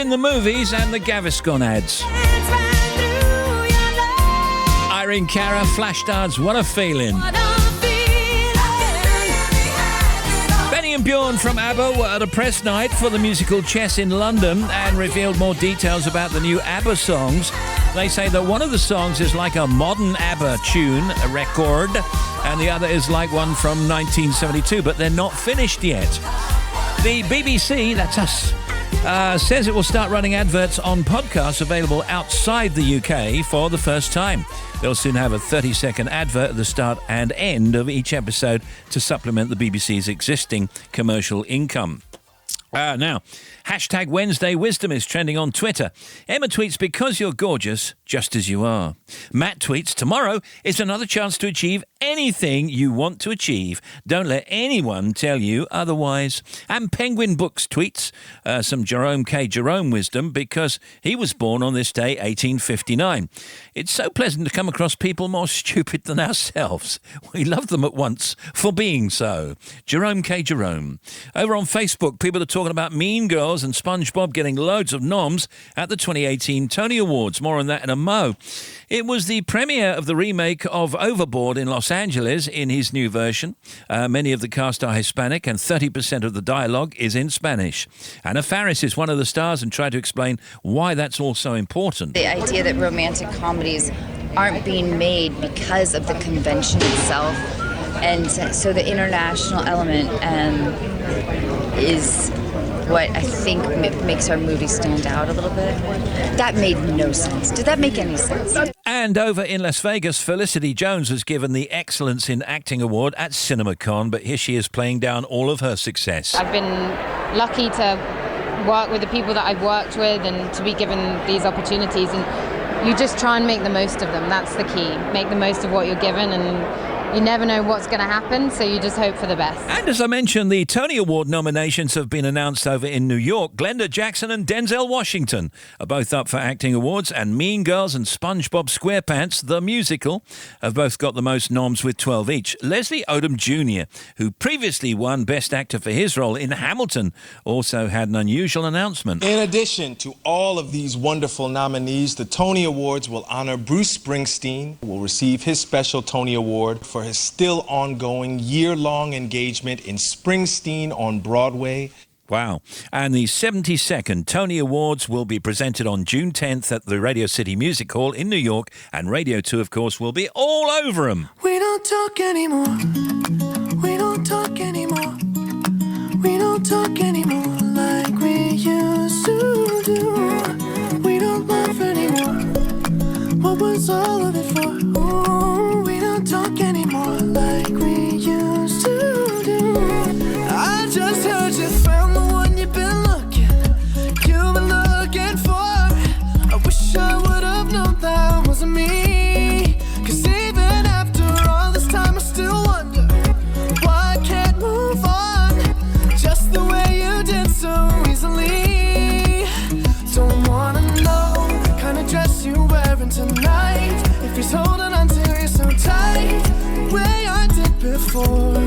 in the movies and the Gaviscon ads. Irene Cara, Flashdance, What a Feeling. Benny and Bjorn from ABBA were at a press night for the musical Chess in London and revealed more details about the new ABBA songs. They say that one of the songs is like a modern ABBA tune, a record, and the other is like one from 1972, but they're not finished yet. The BBC, that's us, says it will start running adverts on podcasts available outside the UK for the first time. They'll soon have a 30-second advert at the start and end of each episode to supplement the BBC's existing commercial income. Now, hashtag Wednesday Wisdom is trending on Twitter. Emma tweets, because you're gorgeous, just as you are. Matt tweets, tomorrow is another chance to achieve anything you want to achieve. Don't let anyone tell you otherwise. And Penguin Books tweets some Jerome K. Jerome wisdom because he was born on this day, 1859. It's so pleasant to come across people more stupid than ourselves. We love them at once for being so. Jerome K. Jerome. Over on Facebook, people are talking about Mean Girls and SpongeBob getting loads of noms at the 2018 Tony Awards. More on that in a mo. It was the premiere of the remake of Overboard in Los Angeles in his new version. Many of the cast are Hispanic and 30% of the dialogue is in Spanish. Anna Faris is one of the stars and tried to explain why that's all so important. The idea that romantic comedies aren't being made because of the convention itself. And so the international element is what I think makes our movie stand out a little bit. That made no sense. Did that make any sense? And over in Las Vegas, Felicity Jones was given the Excellence in Acting Award at CinemaCon, but here she is playing down all of her success. I've been lucky to work with the people that I've worked with and to be given these opportunities, and you just try and make the most of them. That's the key. Make the most of what you're given, and you never know what's going to happen, so you just hope for the best. And as I mentioned, the Tony Award nominations have been announced over in New York. Glenda Jackson and Denzel Washington are both up for acting awards, and Mean Girls and SpongeBob SquarePants, the musical, have both got the most noms with 12 each. Leslie Odom Jr., who previously won Best Actor for his role in Hamilton, also had an unusual announcement. In addition to all of these wonderful nominees, the Tony Awards will honor Bruce Springsteen, who will receive his special Tony Award for his still ongoing year-long engagement in Springsteen on Broadway. Wow. And the 72nd Tony Awards will be presented on June 10th at the Radio City Music Hall in New York, and Radio 2, of course, will be all over them. We don't talk anymore. We don't talk anymore. We don't talk anymore like we used to do. We don't laugh anymore. What was all of it for? Ooh, we don't talk anymore like we used to do. I just heard you found the one you've been looking for. I wish I would have known that wasn't me. 'Cause even after all this time I still wonder why I can't move on just the way you did so easily. Don't wanna know the kind of dress you're wearing tonight, if he's holding on to you so tight the way I did before.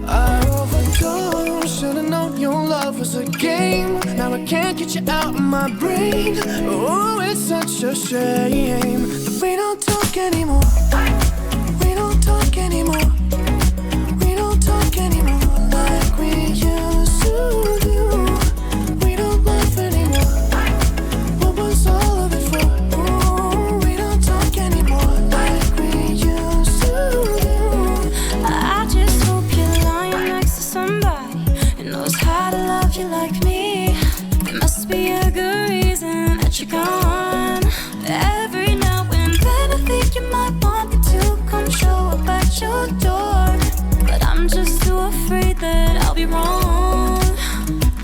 I overdosed, should've known your love was a game. Now I can't get you out of my brain. Oh, it's such a shame that we don't talk anymore. We don't talk anymore. We don't talk anymore like we used to do. We don't laugh anymore. What was all of it for? Ooh, we don't talk anymore like we used to do. I just hope you're lying next to somebody who knows how to love you like me. There must be a good reason that you're gone. Every now and then I think you might want me to come show up at your door, but I'm just too afraid that I'll be wrong.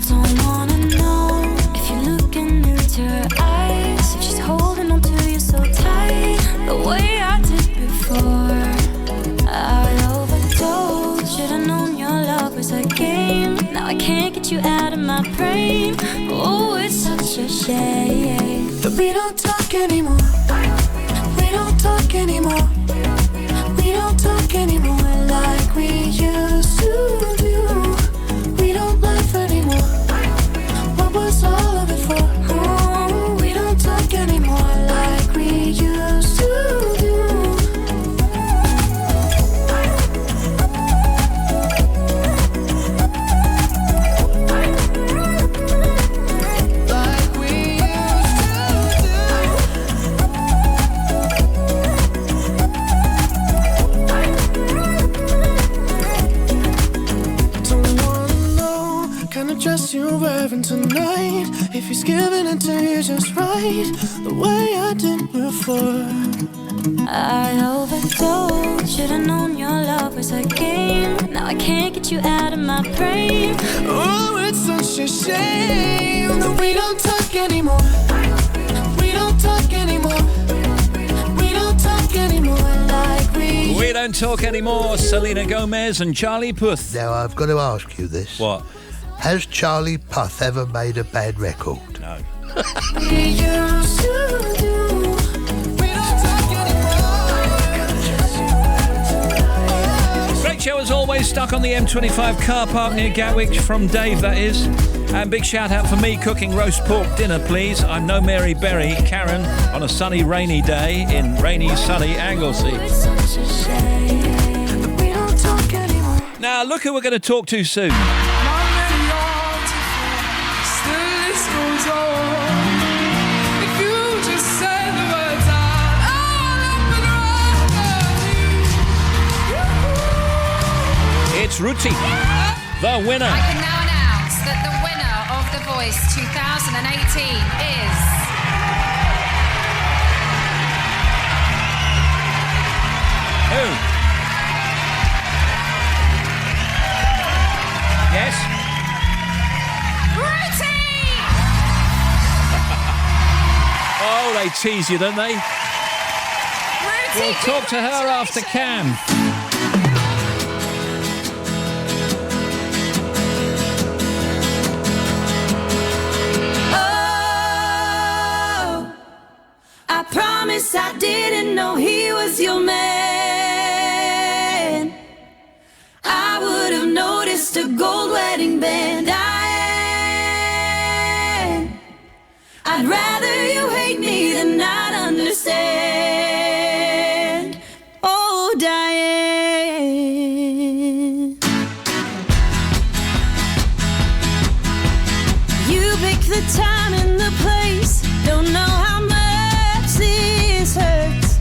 Don't wanna know if you're looking into her eyes, if she's holding on to you so tight the way I did before. I overdosed, should've known your love was a game. Now I can't get you out of my brain. Oh, it's such a shame that we don't talk anymore. We don't talk anymore. We don't talk anymore like we used to do. We don't laugh anymore. What was all of it for? loving tonight. If he's giving it to you just right, the way I did before. I overdosed. Should've known your love was a game. Now I can't get you out of my brain. Oh, it's such a shame that we don't talk anymore. We don't talk anymore. We don't talk anymore like We don't talk anymore. Selena Gomez and Charlie Puth. Now, I've got to ask you this. What? Has Charlie Puth ever made a bad record? No. we used to do. We don't talk anymore. Great show as always, stuck on the M25 car park near Gatwick from Dave, that is. And big shout out for me cooking roast pork dinner, please. I'm no Mary Berry, Karen, on a sunny, rainy day in rainy, sunny Anglesey. Now, look who we're going to talk to soon. It's Routy, the winner. I can now announce that the winner of The Voice 2018 is... Who? Yes? Routy! Oh, they tease you, don't they? Routy, we'll talk to her after Cam. I promise I didn't know he was your man. I would have noticed a gold wedding band. I'd rather you hate me than not understand. Oh, Diane. You pick the time and the place. Don't know how much this hurts.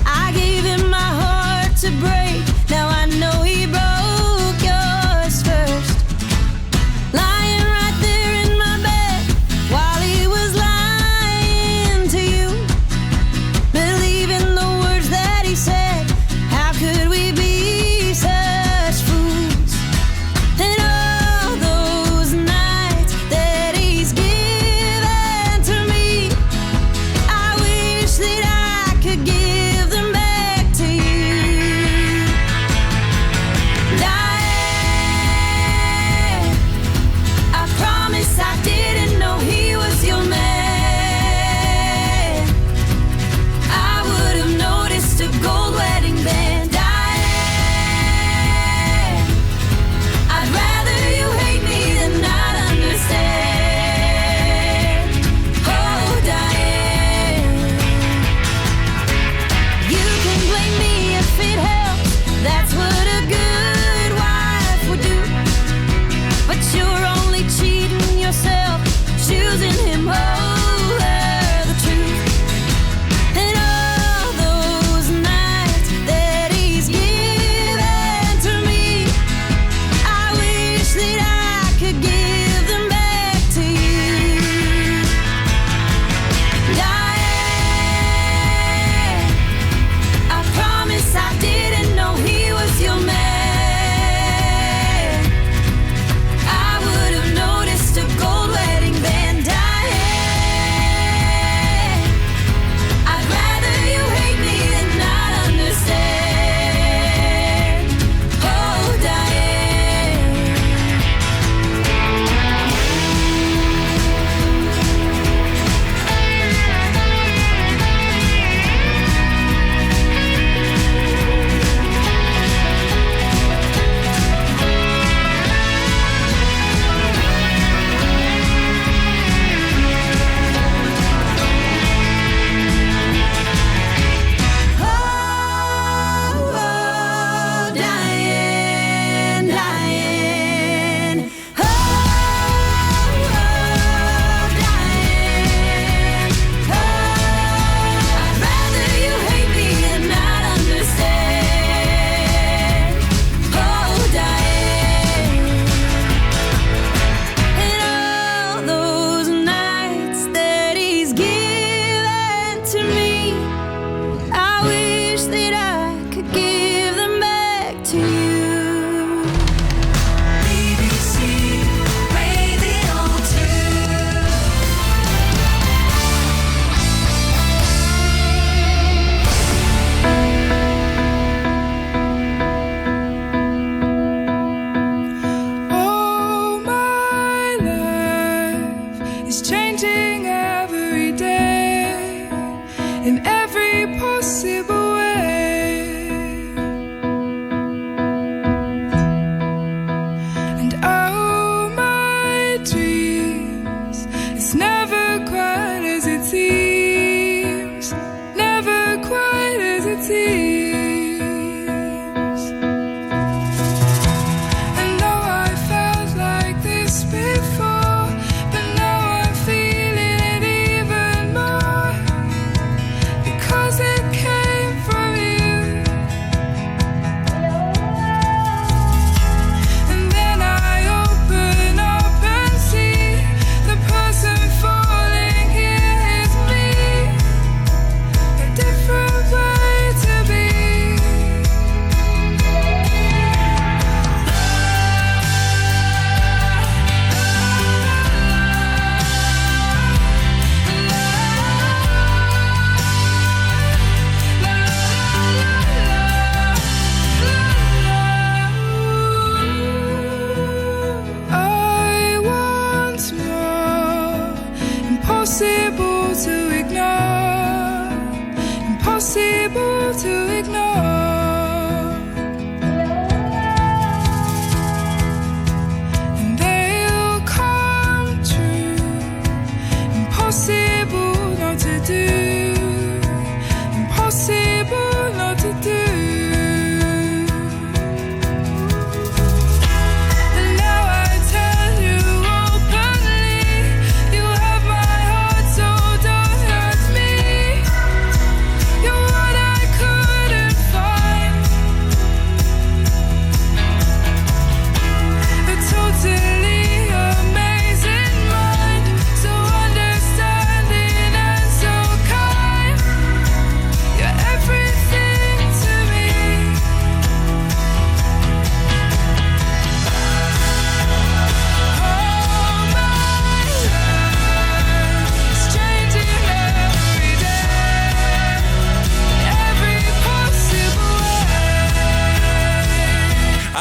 I gave him my heart to break. Now I know he broke yours first. Lying right there in my bed while he was lying to you, believing the words that he said. How could we be such fools? And all those nights that he's given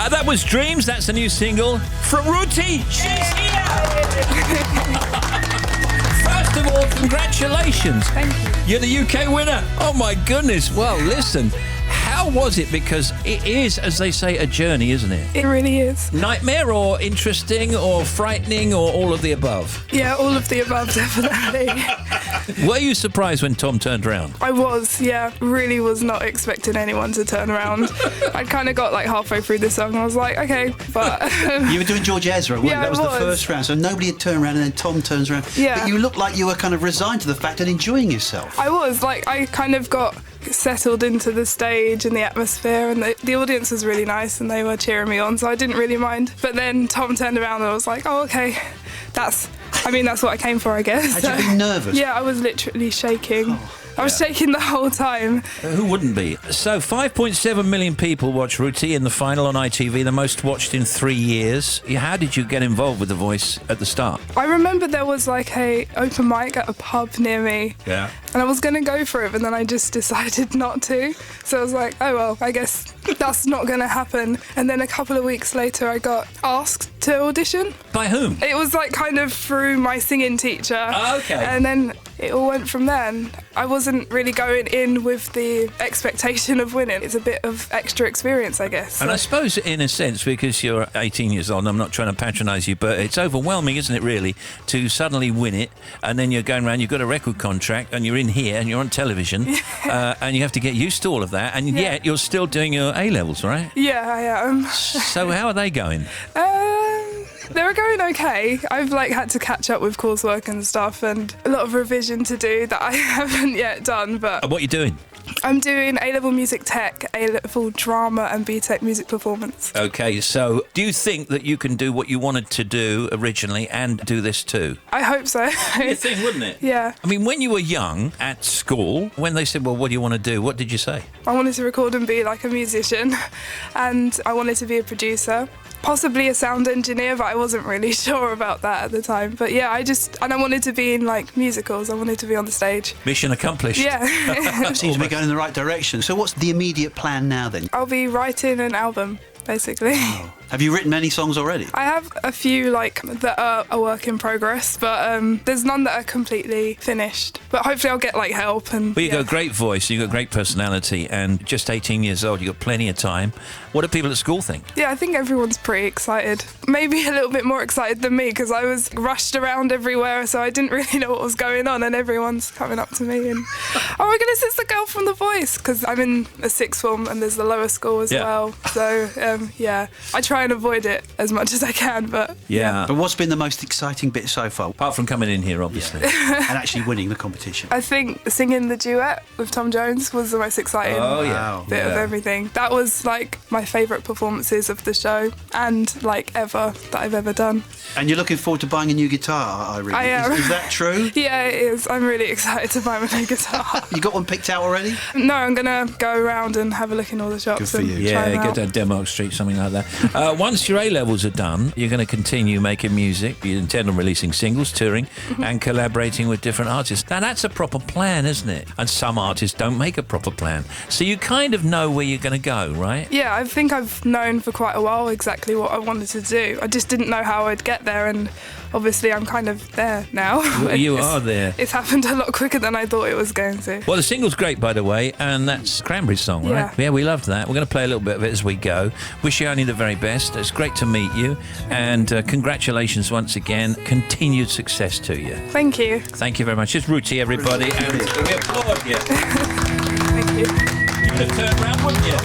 That was Dreams. That's a new single from Routy. She's here. First of all, congratulations. Thank you. You're the UK winner. Oh, my goodness. Well, listen, how was it? Because it is, as they say, a journey, isn't it? It really is. Nightmare or interesting or frightening or all of the above? Yeah, all of the above, definitely. Were you surprised when Tom turned around? I was, yeah. Really was not expecting anyone to turn around. I'd kind of got like halfway through the song and I was like, okay, but... You were doing George Ezra, weren't you? Yeah, That was I the was. first round, so nobody had turned around and then Tom turns around. Yeah. But you looked like you were kind of resigned to the fact and enjoying yourself. I was, like, I kind of got settled into the stage and the atmosphere, and the audience was really nice and they were cheering me on, so I didn't really mind. But then Tom turned around and I was like, oh, okay, that's what I came for, I guess. Had you been nervous? Yeah, I was literally shaking. I was shaking the whole time. Who wouldn't be? So 5.7 million people watched Routy in the final on ITV, the most watched in 3 years. How did you get involved with The Voice at the start? I remember there was like a open mic at a pub near me. Yeah. And I was going to go for it, but then I just decided not to. So I was like, oh, well, I guess that's not going to happen. And then a couple of weeks later, I got asked to audition. By whom? It was like kind of through my singing teacher. Oh, okay. And then it all went from there. And I wasn't really going in with the expectation of winning. It's a bit of extra experience, I guess. And I suppose, in a sense, because you're 18 years old, I'm not trying to patronise you, but it's overwhelming, isn't it, really, to suddenly win it, and then you're going around, you've got a record contract, and you're in here, and you're on television, and you have to get used to all of that, and yet you're still doing your A-levels, right? Yeah, I am. So how are they going? They were going okay. I've like had to catch up with coursework and stuff, and a lot of revision to do that I haven't yet done. But What are you doing? I'm doing A-level music tech, A-level drama, and B-tech music performance. Okay, so do you think that you can do what you wanted to do originally and do this too? I hope so. You'd think, wouldn't it? Yeah. I mean, when you were young at school, when they said, well, what do you want to do? What did you say? I wanted to record and be like a musician, and I wanted to be a producer. Possibly a sound engineer, but I wasn't really sure about that at the time. But yeah, I wanted to be in like musicals. I wanted to be on the stage. Mission accomplished. Yeah. Seems to be going in the right direction. So what's the immediate plan now then? I'll be writing an album, basically. Oh. Have you written many songs already? I have a few like that are a work in progress, but there's none that are completely finished. But hopefully I'll get like help. And Well, you've got a great voice, you've got great personality, and just 18 years old, you've got plenty of time. What do people at school think? Yeah, I think everyone's pretty excited. Maybe a little bit more excited than me, because I was rushed around everywhere, so I didn't really know what was going on, and everyone's coming up to me and, oh my goodness, it's the girl from The Voice, because I'm in a sixth form and there's the lower school as well. So, yeah, I try and avoid it as much as I can, but... Yeah. But what's been the most exciting bit so far? Apart from coming in here, obviously. And actually winning the competition. I think singing the duet with Tom Jones was the most exciting bit of everything. That was like my favourite performances of the show, and like ever that I've ever done. And you're looking forward to buying a new guitar, Irene. I am. Is that true? Yeah, it is. I'm really excited to buy my new guitar. You got one picked out already? No, I'm going to go around and have a look in all the shops. Good for and you. try Yeah, them go out. down Denmark Street, something like that. Once your A-levels are done, you're going to continue making music. You intend on releasing singles, touring, and collaborating with different artists. Now, that's a proper plan, isn't it? And some artists don't make a proper plan. So you kind of know where you're going to go, right? Yeah, I think I've known for quite a while exactly what I wanted to do. I just didn't know how I'd get there, and obviously I'm kind of there now. You are there. It's happened a lot quicker than I thought it was going to. Well, the single's great, by the way, and that's Cranberry's song, right? Yeah. Yeah, we loved that. We're going to play a little bit of it as we go. Wish you only the very best. It's great to meet you, and congratulations once again. Continued success to you. Thank you. Thank you very much. It's Routy, everybody, and we applaud you. Thank you. You would have turned around, wouldn't you?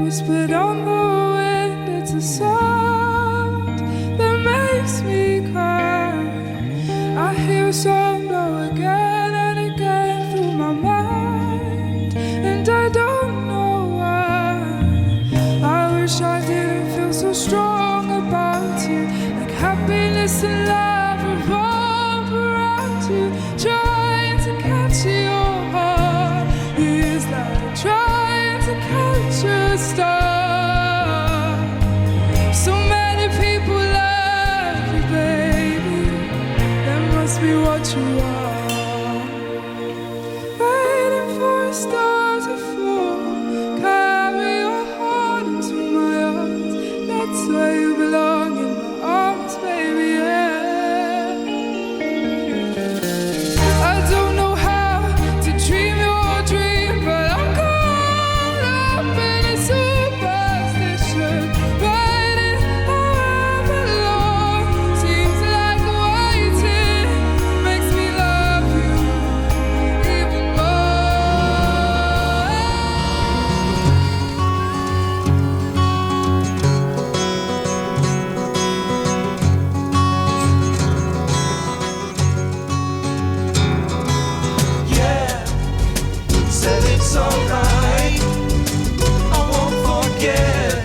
Whispered on the wind, it's a sound that makes me cry. I hear a song go again and again through my mind, and I don't know why. wish I didn't feel so strong about you. Like happiness and love revolve around you. Trying to catch your heart is like trying to catch a star. So many people love you, baby. That must be what you are. Waiting for a star to fall. Carry your heart into my arms. That's where you belong, in my arms, baby, yeah. I don't know how to dream your dream, but I'm caught up in a superstition. Waiting however long seems like waiting. Makes me love you even Yeah, said it's alright. I won't forget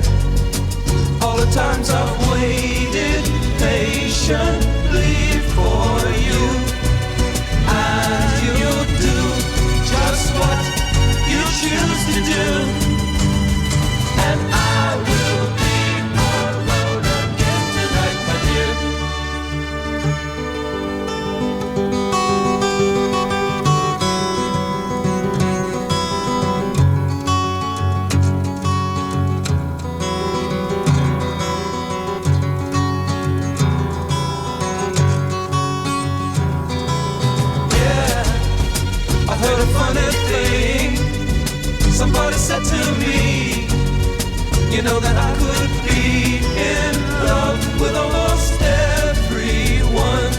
all the times I've waited patiently for you. And you'll do just what you choose to do. And I will be alone again tonight, my dear. I heard a funny thing. Somebody said to me, you know that I could be in love with almost everyone.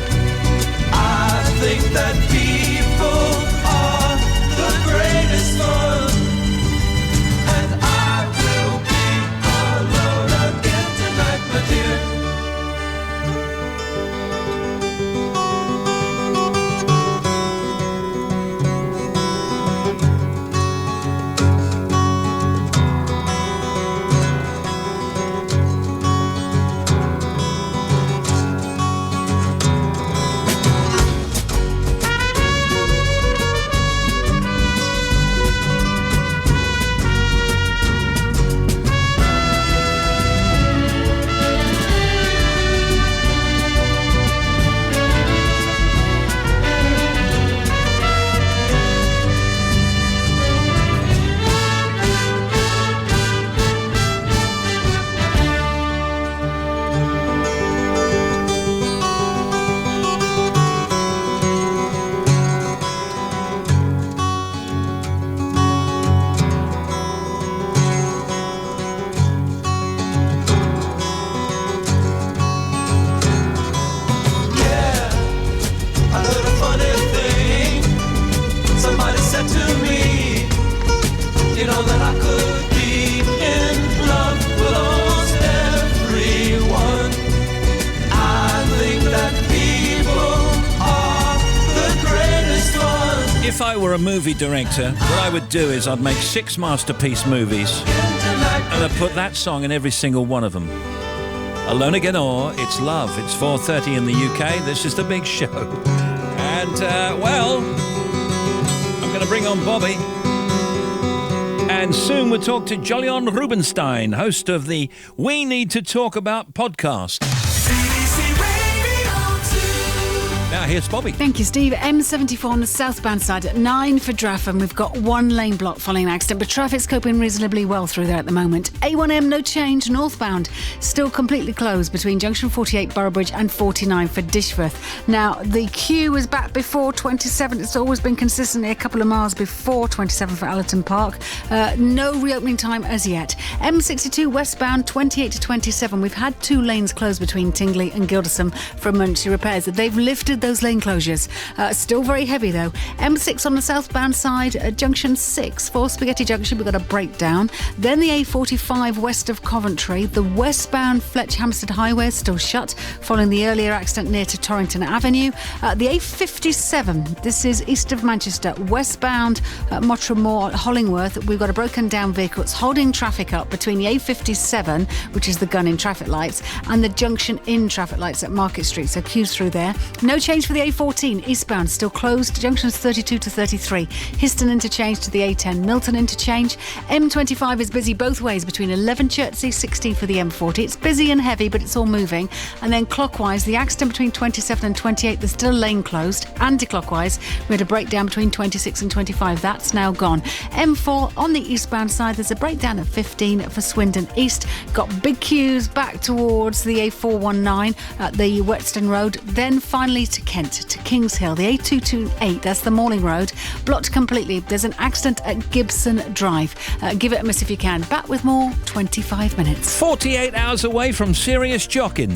I think that people are the greatest fun. And I will be alone again tonight, my dear. I heard a funny thing. Somebody said to me, you know that I could be in love with almost everyone. I think that people are the greatest ones. If I were a movie director, what I would do is I'd make 6 masterpiece movies and I'd put that song in every single one of them. Alone Again or It's Love. It's 4:30 in the UK. This is The Big Show. And, well, I'm going to bring on Bobby. And soon we'll talk to Joli Rubenstein, host of the We Need to Talk About podcast. Now here's Bobby. Thank you, Steve. M74 on the southbound side at 9 for Draffham. We've got 1 lane block following an accident, but traffic's coping reasonably well through there at the moment. A1M, no change, northbound, still completely closed between junction 48 Boroughbridge and 49 for Dishworth. Now, the queue was back before 27. It's always been consistently a couple of miles before 27 for Allerton Park. No reopening time as yet. M62 westbound, 28 to 27. We've had 2 lanes closed between Tingley and Gildersham for emergency repairs. They've lifted those lane closures. Still very heavy though. M6 on the southbound side at junction 6 for Spaghetti Junction. We've got a breakdown. Then the A45 west of Coventry. The westbound Fletch Hampstead Highway is still shut following the earlier accident near to Torrington Avenue. The A57, this is east of Manchester, westbound Mottram Moor, Hollingworth. We've got a broken down vehicle. It's holding traffic up stop between the A57, which is the gun in traffic lights, and the junction in traffic lights at Market Street, so queues through there. No change for the A14 eastbound, still closed, junctions 32 to 33. Histon interchange to the A10 Milton interchange. M25 is busy both ways between 11 Chertsey, 16 for the M40. It's busy and heavy, but it's all moving. And then clockwise, the accident between 27 and 28, there's still a lane closed. Anti-clockwise, we had a breakdown between 26 and 25. That's now gone. M4 on the eastbound side, there's a breakdown at 15 for Swindon East. Got big queues back towards the A419 at the Whetstone Road. Then finally to Kent, to Kings Hill. The A228, that's the Malling Road, blocked completely. There's an accident at Gibson Drive. Give it a miss if you can. Back with more, 25 minutes. 48 hours away from serious jocking.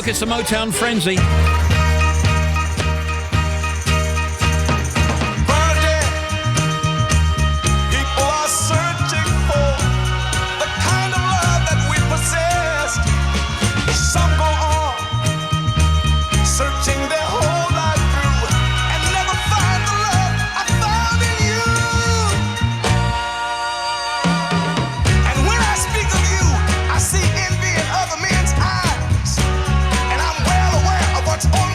It's the Motown Frenzy. What's on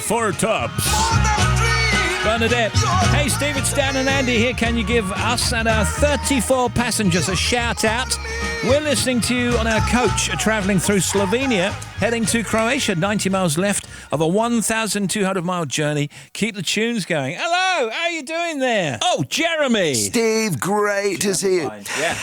4 tubs. Bernadette. Hey, Steve, it's Dan and Andy here. Can you give us and our 34 passengers a shout out? We're listening to you on our coach travelling through Slovenia, heading to Croatia, 90 miles left of a 1,200-mile journey. Keep the tunes going. Hello, how are you doing there? Oh, Jeremy. Steve, great to see you. Yeah.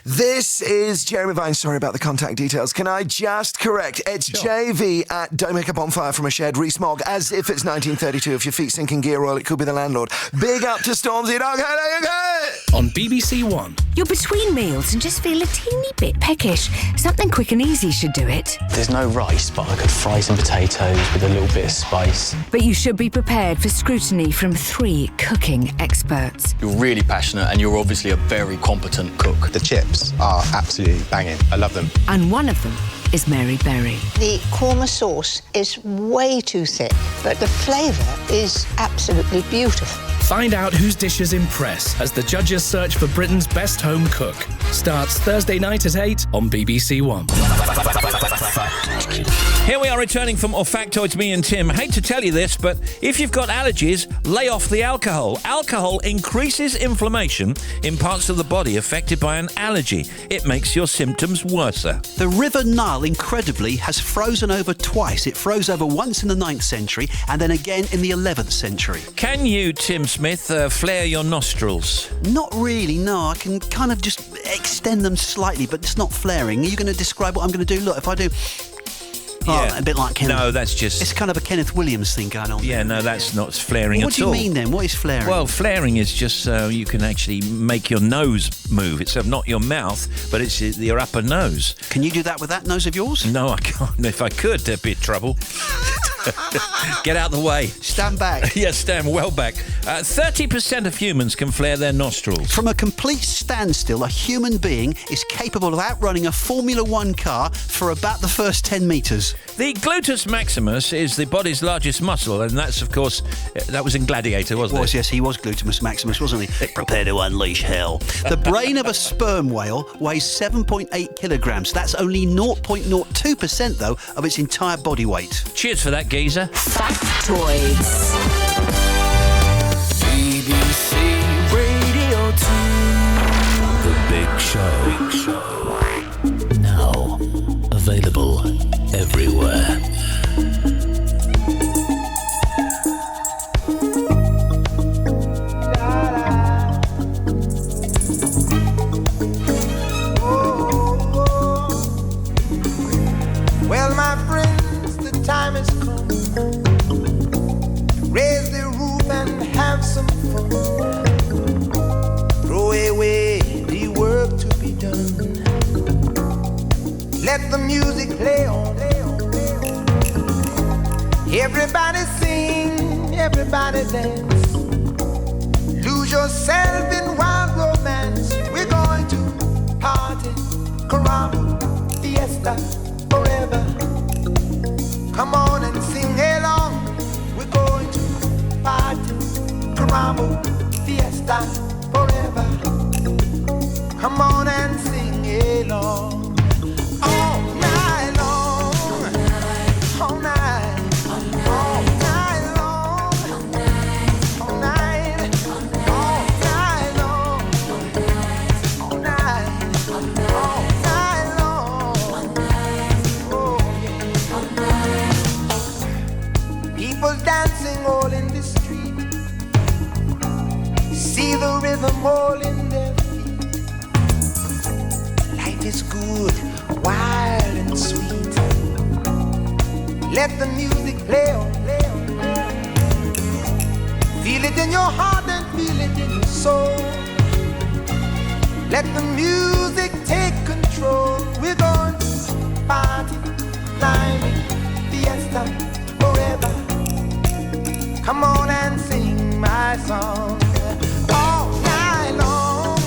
This is Jeremy Vine. Sorry about the contact details. Can I just correct? It's JV at Don't Make a Bonfire from a Shed, Rees-Mogg, as if it's 1932. If your feet sink in gear oil, it could be the landlord. Big up to Stormzy. On BBC One. You're between meals and just feel a teeny bit peckish. Something quick and easy should do it. There's no rice, but I could fry some potatoes with a little bit of spice. But you should be prepared for scrutiny from 3 cooking experts. You're really passionate and you're obviously a very competent cook. The chips are absolutely banging. I love them. And one of them is Mary Berry. The korma sauce is way too thick, but the flavour is absolutely beautiful. Find out whose dishes impress as the judges search for Britain's best home cook. Starts Thursday night at 8 on BBC One. Here we are returning from Factoids, me and Tim. Hate to tell you this, but if you've got allergies, lay off the alcohol. Alcohol increases inflammation in parts of the body affected by an allergy. It makes your symptoms worse. The River Nile, incredibly, has frozen over twice. It froze over once in the 9th century and then again in the 11th century. Can you, Tim Smith, flare your nostrils? Not really, no. I can kind of just extend them slightly, but it's not flaring. Are you going to describe what I'm going to do? Look, if I do... Yeah. A bit like Kenneth. No, that's just... It's kind of a Kenneth Williams thing going on. Yeah, no, that's not flaring at all. What do you mean then? What is flaring? Well, flaring is just so you can actually make your nose move. It's not your mouth, but it's your upper nose. Can you do that with that nose of yours? No, I can't. If I could, there'd be trouble. Get out the way. Stand back. Yeah, stand well back. 30% of humans can flare their nostrils. From a complete standstill, a human being is capable of outrunning a Formula One car for about the first 10 metres. The gluteus maximus is the body's largest muscle, and that's, of course, that was in Gladiator, wasn't it? Yes, he was gluteus maximus, wasn't he? Prepare to unleash hell. The brain of a sperm whale weighs 7.8 kilograms. That's only 0.02%, though, of its entire body weight. Cheers for that, geezer. Factoids. BBC Radio 2. The Big Show. Now available everywhere. Well, my friends, the time has come. Raise the roof and have some fun. Throw away the work to be done. Let the music play on. Everybody sing, everybody dance. Lose yourself in wild romance. We're going to party, caramba, fiesta, forever. Come on and sing along. We're going to party, caramba, fiesta, forever. Come on and sing along. All night long, all night, all night long, all night, all night long, all night, all night long. Oh yeah. People dancing all in the street. See the rhythm all in their feet. Life is good, wild and sweet. Let the music play on, play on, play on. Feel it in your heart and feel it in your soul. Let the music take control. We're going to party, climbing, fiesta, forever. Come on and sing my song. All night long.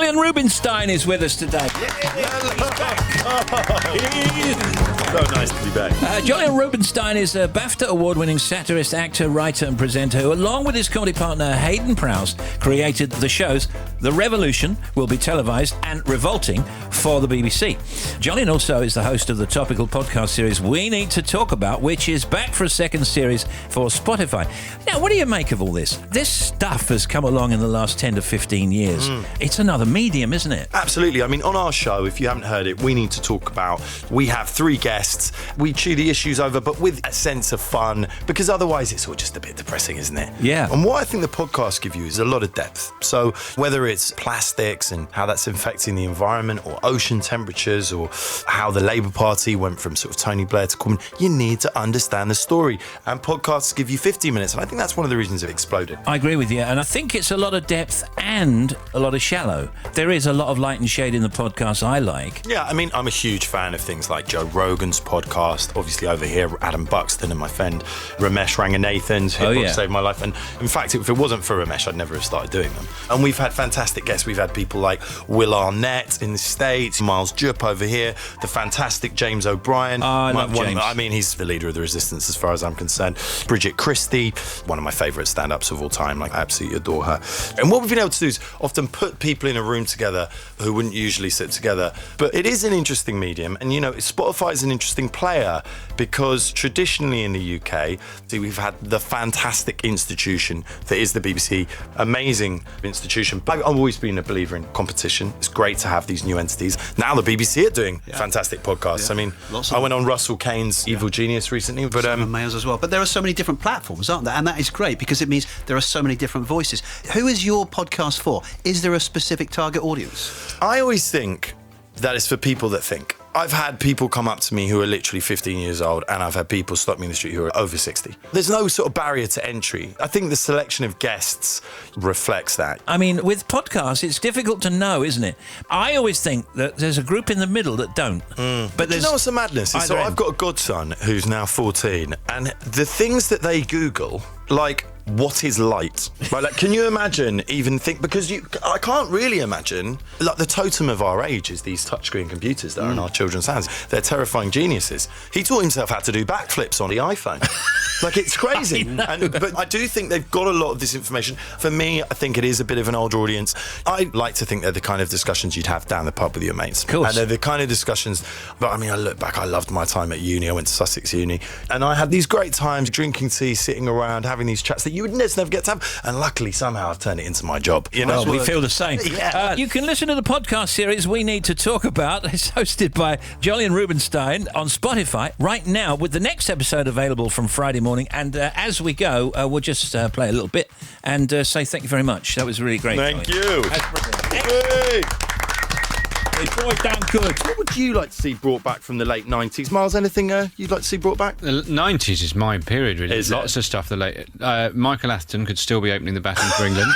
Joli Rubenstein is with us today. So nice to be back. Joli Rubenstein is a BAFTA award-winning satirist, actor, writer and presenter who, along with his comedy partner Hayden Prowse, created the shows The Revolution, will be televised, and Revolting for the BBC. Joli also is the host of the topical podcast series We Need to Talk About, which is back for a second series for Spotify. Now, what do you make of all this? This stuff has come along in the last 10 to 15 years. It's another medium, isn't it? Absolutely. I mean, on our show, if you haven't heard it, We Need to Talk About, we have 3 guests. We chew the issues over, but with a sense of fun, because otherwise it's all just a bit depressing, isn't it? Yeah. And what I think the podcasts give you is a lot of depth. So whether it's plastics and how that's affecting the environment, or ocean temperatures, or how the Labour Party went from sort of Tony Blair to Corbyn, you need to understand the story. And podcasts give you 50 minutes, and I think that's one of the reasons it exploded. I agree with you, and I think it's a lot of depth and a lot of shallow. There is a lot of light and shade in the podcasts I like. Yeah, I mean, I'm a huge fan of things like Joe Rogan's podcast. Obviously, over here, Adam Buxton and my friend Ramesh Ranganathan's Hip Hop Saved My Life. And in fact, if it wasn't for Ramesh, I'd never have started doing them. And we've had fantastic guests. We've had people like Will Arnett in the States, Miles Jupp over here, the fantastic James O'Brien. I love James. I mean, he's the leader of the resistance as far as I'm concerned. Bridget Christie, one of my favourite stand-ups of all time. Like, I absolutely adore her. And what we've been able to do is often put people in a room together who wouldn't usually sit together. But it is an interesting medium. And, you know, Spotify is an interesting player because traditionally in the UK, we've had the fantastic institution that is the BBC, amazing institution. I've always been a believer in competition. It's great to have these new entities. Now the BBC are doing fantastic podcasts. I mean, I went on Russell Kane's Evil Genius recently, but Mayors as well. But there are so many different platforms, aren't there? And that is great because it means there are so many different voices. Who is your podcast for? Is there a specific target audience? I always think that it's for people that think. I've had people come up to me who are literally 15 years old, and I've had people stop me in the street who are over 60. There's no sort of barrier to entry. I think the selection of guests reflects that. I mean, with podcasts, it's difficult to know, isn't it? I always think that there's a group in the middle that don't. But you know what's the madness? So I've got a godson who's now 14, and the things that they Google, like, what is light? Like, can you imagine even think, because I can't really imagine, like, the totem of our age is these touchscreen computers that are in our children's hands. They're terrifying geniuses. He taught himself how to do backflips on the iPhone. Like, it's crazy. But I do think they've got a lot of this information. For me, I think it is a bit of an older audience. I like to think they're the kind of discussions you'd have down the pub with your mates. Of course. And they're the kind of discussions, but I mean, I look back, I loved my time at uni. I went to Sussex Uni, and I had these great times drinking tea, sitting around, having these chats that you would never get to have. And luckily, somehow, I've turned it into my job. You know, well, we feel the same. Yeah. You can listen to the podcast series We Need to Talk About. It's hosted by Joli Rubenstein on Spotify right now, with the next episode available from Friday morning. And as we go, we'll just play a little bit and say thank you very much. That was really great. Thank you. Hey, boy, damn good. What would you like to see brought back from the late 90s? Miles, anything you'd like to see brought back? The 90s is my period, really. Lots of stuff. Michael Atherton could still be opening the batting for England.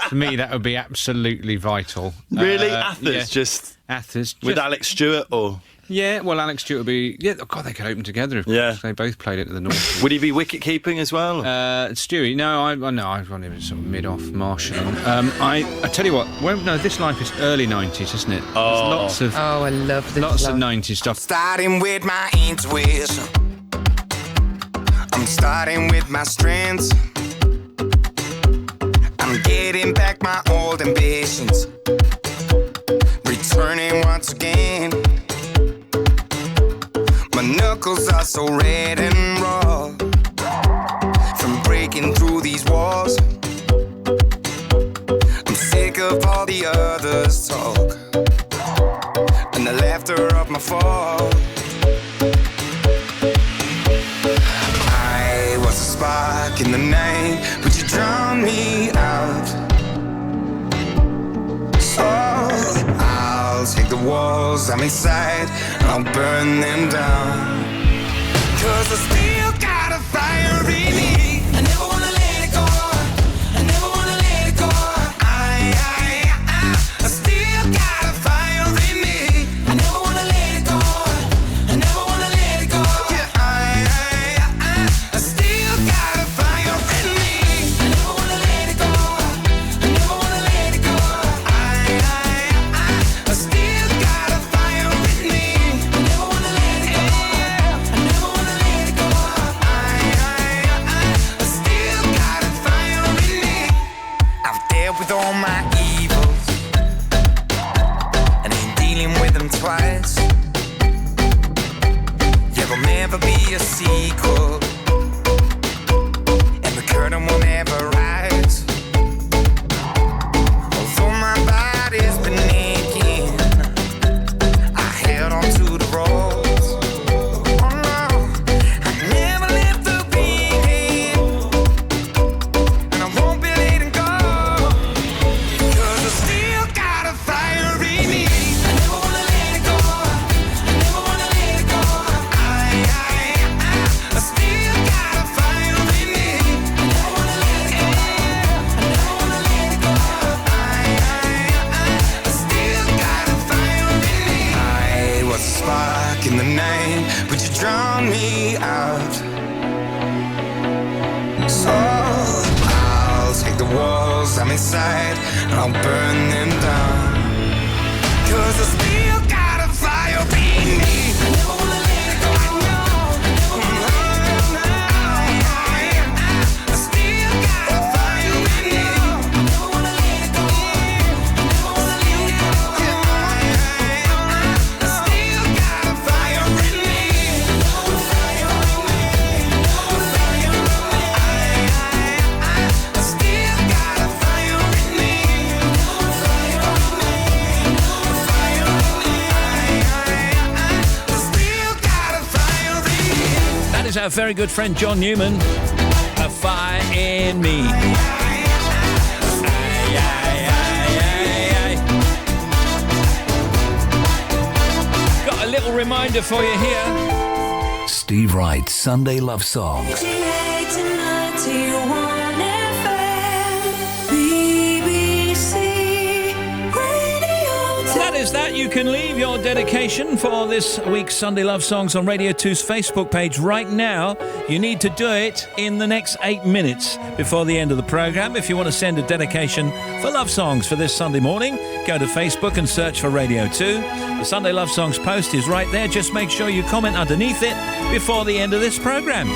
To me, that would be absolutely vital. Really? Athers? With Alex Stewart, or...? Yeah, well, Alex Stewart would be... Yeah, God, they could open together. If they both played it at the North. Would he be wicket-keeping as well? Stewie, no, I want him sort of mid-off marshalling. I tell you what, this life is early 90s, isn't it? There's lots of... Oh, I love this. Lots of 90s stuff. Starting with my intuition, I'm starting with my strengths, I'm getting back my old ambitions, returning once again. My knuckles are so red and raw from breaking through these walls. I'm sick of all the others' talk and the laughter of my fall. I was a spark in the night, but you drowned me out. So I'll take the walls I'm inside, I'll burn them down. 'Cause I still got a fire in me. I never wanna let it go. I never wanna let it go. I still got a fire in me. I never wanna let it go. I never wanna let it go. Yeah, I still got a fire in me. I never wanna let it go. I never wanna let it go. So I'll take the walls I'm inside and I'll burn them down. 'Cause I still got a fire in me. I never wanna let it go. I still got a fire in me. I never wanna let it go. I never wanna let it go. I still got a fire in me. Fire in me. Fire in me. I still got a fire in me. Fire in me. That is our very good friend John Newman. A fire in me. Got a little reminder for you here. Steve Wright Sunday Love Songs. That is that. You can leave your dedication for this week's Sunday Love Songs on Radio 2's Facebook page right now. You need to do it in the next 8 minutes before the end of the programme. If you want to send a dedication for love songs for this Sunday morning, go to Facebook and search for Radio 2. The Sunday Love Songs post is right there. Just make sure you comment underneath it before the end of this programme.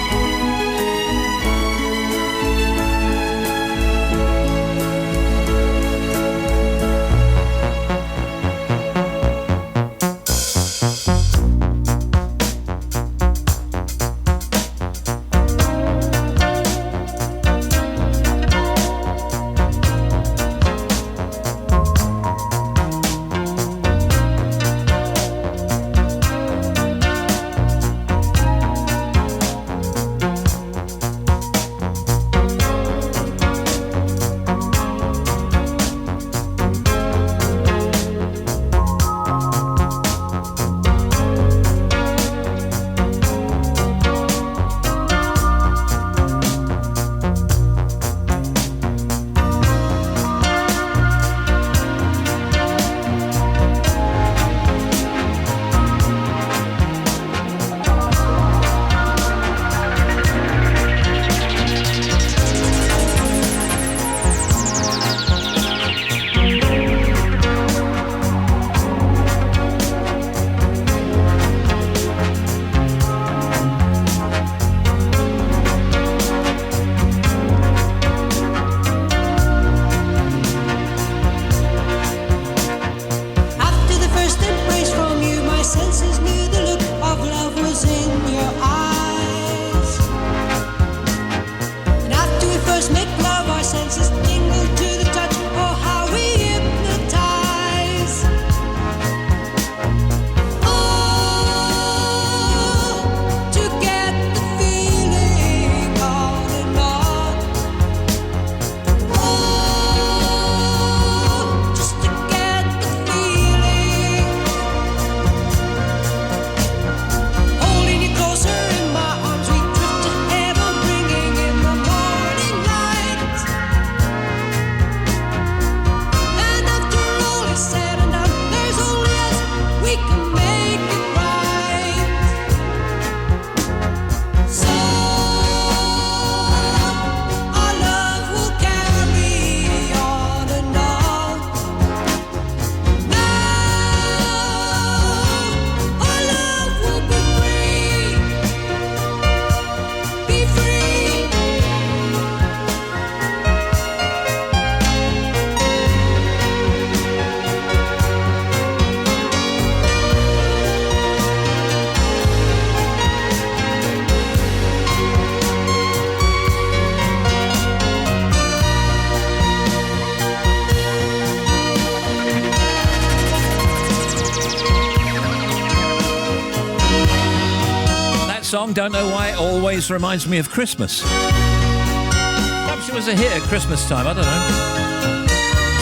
Song, don't know why, it always reminds me of Christmas. Perhaps it was a hit at Christmas time, I don't know.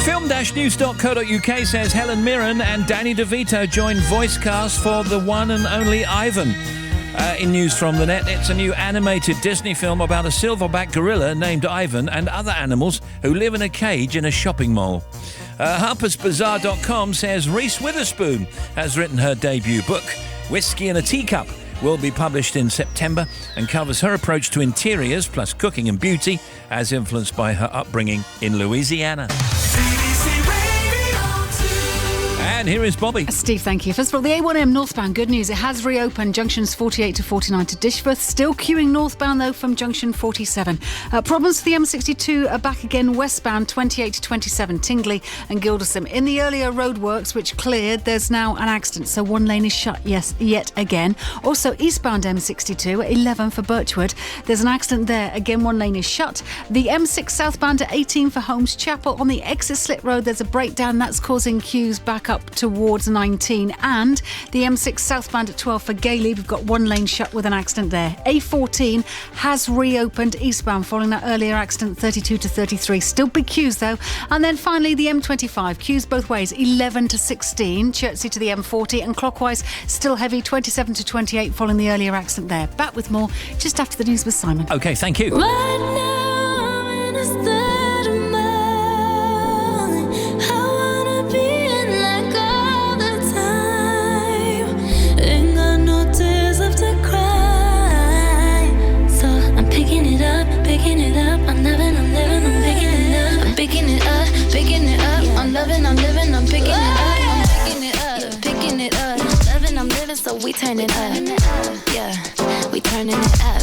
Film-news.co.uk says Helen Mirren and Danny DeVito join voice cast for the one and only Ivan. In news from the net, it's a new animated Disney film about a silverback gorilla named Ivan and other animals who live in a cage in a shopping mall. Harper'sBazaar.com says Reese Witherspoon has written her debut book, Whiskey in a Teacup, will be published in September and covers her approach to interiors plus cooking and beauty as influenced by her upbringing in Louisiana. And here is Bobby. Steve, thank you. First of all, the A1M northbound, good news. It has reopened junctions 48 to 49 to Dishforth. Still queuing northbound, though, from junction 47. Problems for the M62 are back again westbound, 28 to 27, Tingley and Gildersham. In the earlier roadworks, which cleared, there's now an accident, so one lane is shut, yet again. Also, eastbound M62 at 11 for Birchwood. There's an accident there. Again, one lane is shut. The M6 southbound at 18 for Holmes Chapel. On the exit slip road, there's a breakdown that's causing queues back up towards 19, and the M6 southbound at 12 for Gailey. We've got one lane shut with an accident there. A14 has reopened eastbound following that earlier accident, 32 to 33. Still big queues though. And then finally the M25, queues both ways, 11 to 16, Chertsey to the M40, and clockwise still heavy, 27 to 28 following the earlier accident there. Back with more just after the news with Simon. Okay, thank you. So we turning up, yeah, we turning it up.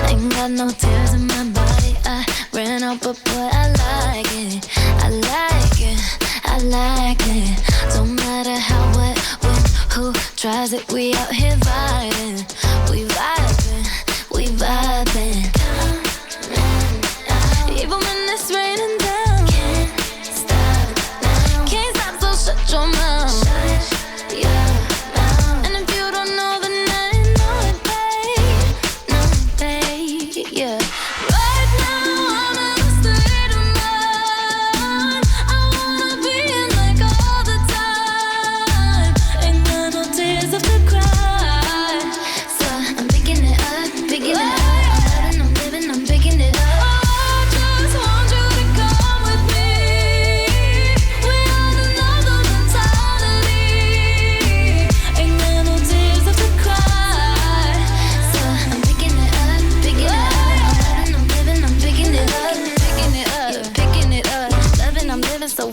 Ain't got no tears in my body, I ran out, but boy, I like it, I like it, I like it. Don't matter how, what, when, who tries it, we out here vibing, we vibing, we vibing. Even when it's raining down, can't stop, so shut your mouth.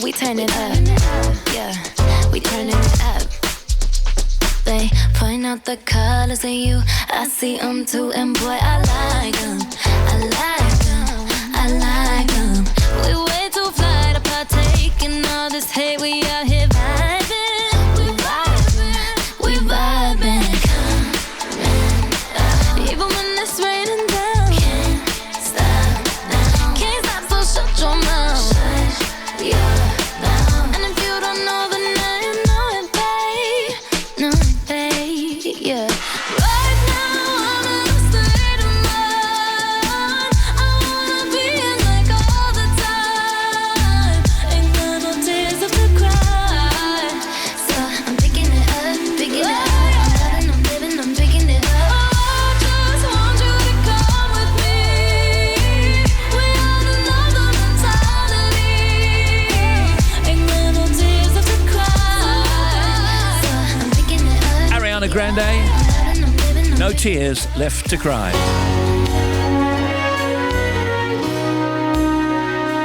We turning up, yeah, we turning it up. They point out the colors of you, I see them too, and boy, I like them, I like them, I like them. We way too fly to partake in all this hate, we out here vibing, we vibing, we vibing. Even when it's raining down, can't stop, so shut your mouth, yeah. Grande, No Tears Left to Cry.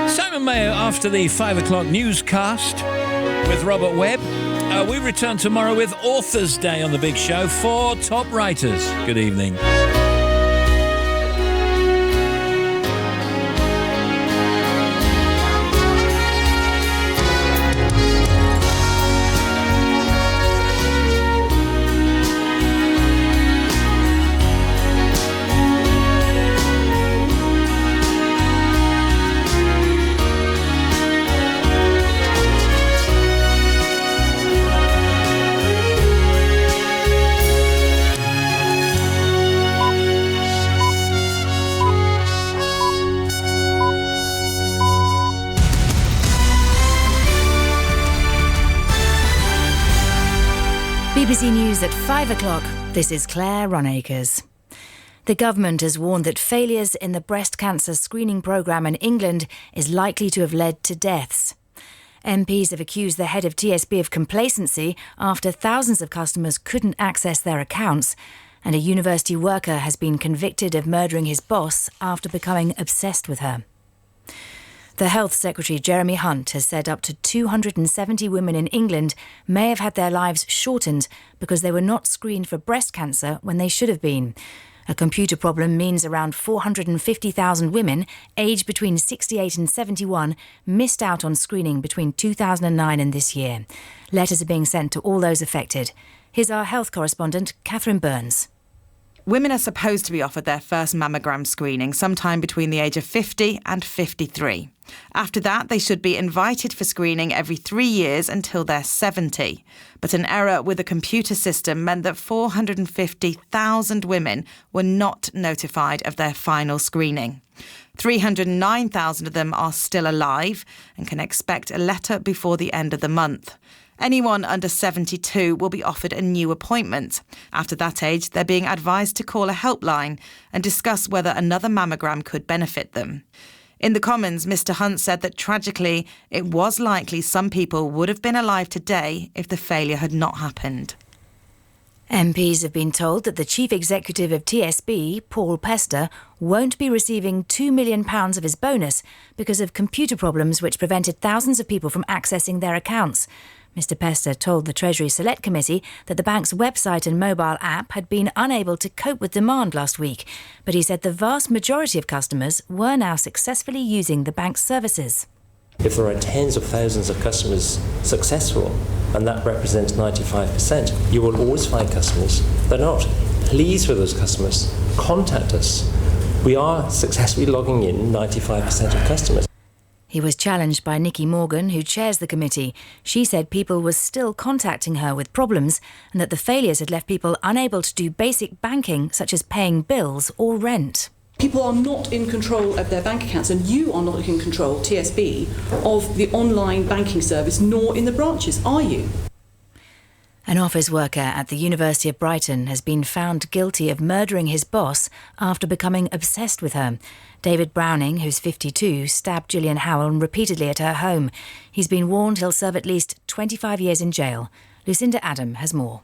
Simon Mayo after the 5 o'clock newscast with Robert Webb. We return tomorrow with Authors' Day on the Big Show for top writers. Good evening. BBC News at 5 o'clock. This is Claire Ronacres. The government has warned that failures in the breast cancer screening programme in England is likely to have led to deaths. MPs have accused the head of TSB of complacency after thousands of customers couldn't access their accounts, and a university worker has been convicted of murdering his boss after becoming obsessed with her. The Health Secretary Jeremy Hunt has said up to 270 women in England may have had their lives shortened because they were not screened for breast cancer when they should have been. A computer problem means around 450,000 women aged between 68 and 71 missed out on screening between 2009 and this year. Letters are being sent to all those affected. Here's our health correspondent, Catherine Burns. Women are supposed to be offered their first mammogram screening sometime between the age of 50 and 53. After that, they should be invited for screening every 3 years until they're 70. But an error with a computer system meant that 450,000 women were not notified of their final screening. 309,000 of them are still alive and can expect a letter before the end of the month. Anyone under 72 will be offered a new appointment. After that age, they're being advised to call a helpline and discuss whether another mammogram could benefit them. In the Commons, Mr Hunt said that tragically, it was likely some people would have been alive today if the failure had not happened. MPs have been told that the chief executive of TSB, Paul Pester, won't be receiving £2 million of his bonus because of computer problems which prevented thousands of people from accessing their accounts. Mr Pester told the Treasury Select Committee that the bank's website and mobile app had been unable to cope with demand last week, but he said the vast majority of customers were now successfully using the bank's services. If there are tens of thousands of customers successful, and that represents 95%, you will always find customers that are not. Please, for those customers, contact us. We are successfully logging in 95% of customers. He was challenged by Nikki Morgan, who chairs the committee. She said people were still contacting her with problems and that the failures had left people unable to do basic banking, such as paying bills or rent. People are not in control of their bank accounts, and you are not in control, TSB, of the online banking service, nor in the branches, are you? An office worker at the University of Brighton has been found guilty of murdering his boss after becoming obsessed with her. David Browning, who's 52, stabbed Gillian Howell repeatedly at her home. He's been warned he'll serve at least 25 years in jail. Lucinda Adam has more.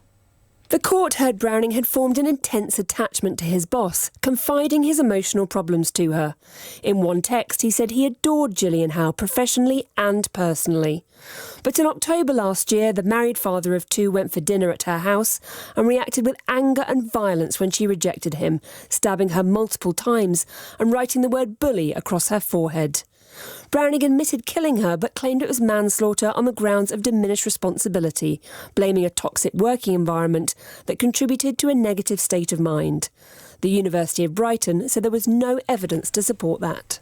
The court heard Browning had formed an intense attachment to his boss, confiding his emotional problems to her. In one text, he said he adored Gillian Howell professionally and personally. But in October last year, the married father of two went for dinner at her house and reacted with anger and violence when she rejected him, stabbing her multiple times and writing the word bully across her forehead. Browning admitted killing her but claimed it was manslaughter on the grounds of diminished responsibility, blaming a toxic working environment that contributed to a negative state of mind. The University of Brighton said there was no evidence to support that.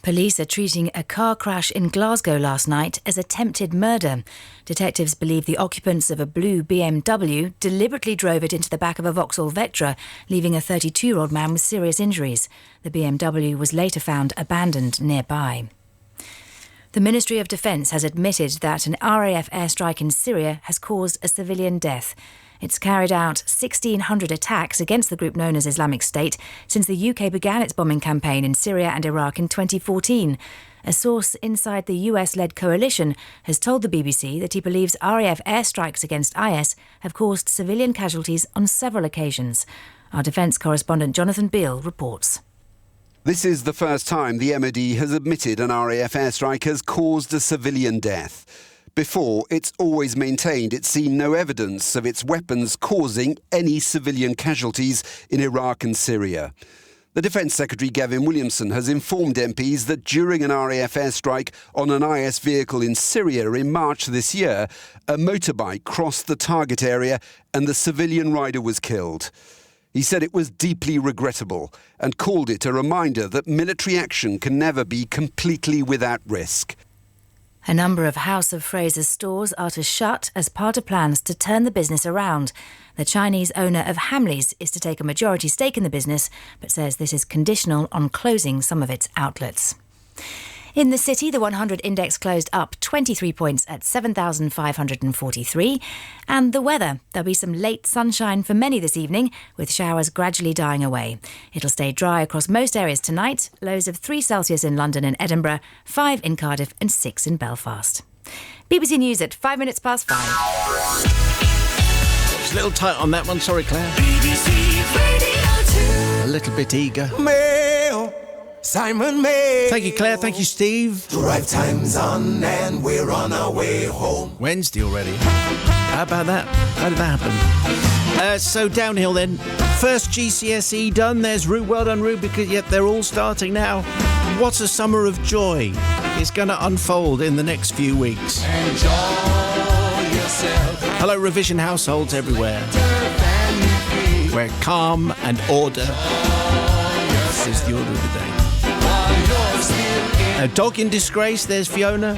Police are treating a car crash in Glasgow last night as attempted murder. Detectives believe the occupants of a blue BMW deliberately drove it into the back of a Vauxhall Vectra, leaving a 32-year-old man with serious injuries. The BMW was later found abandoned nearby. The Ministry of Defence has admitted that an RAF airstrike in Syria has caused a civilian death. It's carried out 1,600 attacks against the group known as Islamic State since the UK began its bombing campaign in Syria and Iraq in 2014. A source inside the US-led coalition has told the BBC that he believes RAF airstrikes against IS have caused civilian casualties on several occasions. Our defence correspondent Jonathan Beale reports. This is the first time the MOD has admitted an RAF airstrike has caused a civilian death. Before, it's always maintained it's seen no evidence of its weapons causing any civilian casualties in Iraq and Syria. The Defence Secretary Gavin Williamson has informed MPs that during an RAF airstrike on an IS vehicle in Syria in March this year, a motorbike crossed the target area and the civilian rider was killed. He said it was deeply regrettable and called it a reminder that military action can never be completely without risk. A number of House of Fraser stores are to shut as part of plans to turn the business around. The Chinese owner of Hamleys is to take a majority stake in the business, but says this is conditional on closing some of its outlets. In the city, the 100 index closed up 23 points at 7,543. And the weather. There'll be some late sunshine for many this evening, with showers gradually dying away. It'll stay dry across most areas tonight. Lows of 3 Celsius in London and Edinburgh, 5 in Cardiff and 6 in Belfast. BBC News at 5 minutes past 5. It's a little tight on that one. Sorry, Claire. BBC Radio 2. A little bit eager. Mail, Simon Mail. Thank you, Claire. Thank you, Steve. Drive time's on and we're on our way home. Wednesday already. How about that? How did that happen? So downhill then. First GCSE done. There's Root. Well done, Root, because yet they're all starting now. What a summer of joy is going to unfold in the next few weeks. Enjoy yourself. Hello, revision households everywhere, where calm and order is the order of the day. A dog in disgrace. There's Fiona.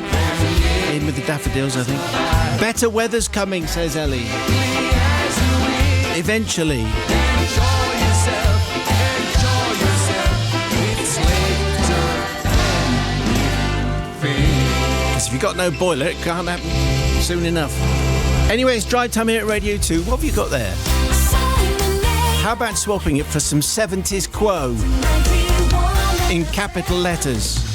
In with the daffodils, I think. Better weather's coming, says Ellie. Eventually. Enjoy yourself. It's later than Because if you've got no boiler, it can't happen soon enough. Anyway, it's drive time here at Radio 2. What have you got there? How about swapping it for some 70s quo in capital letters?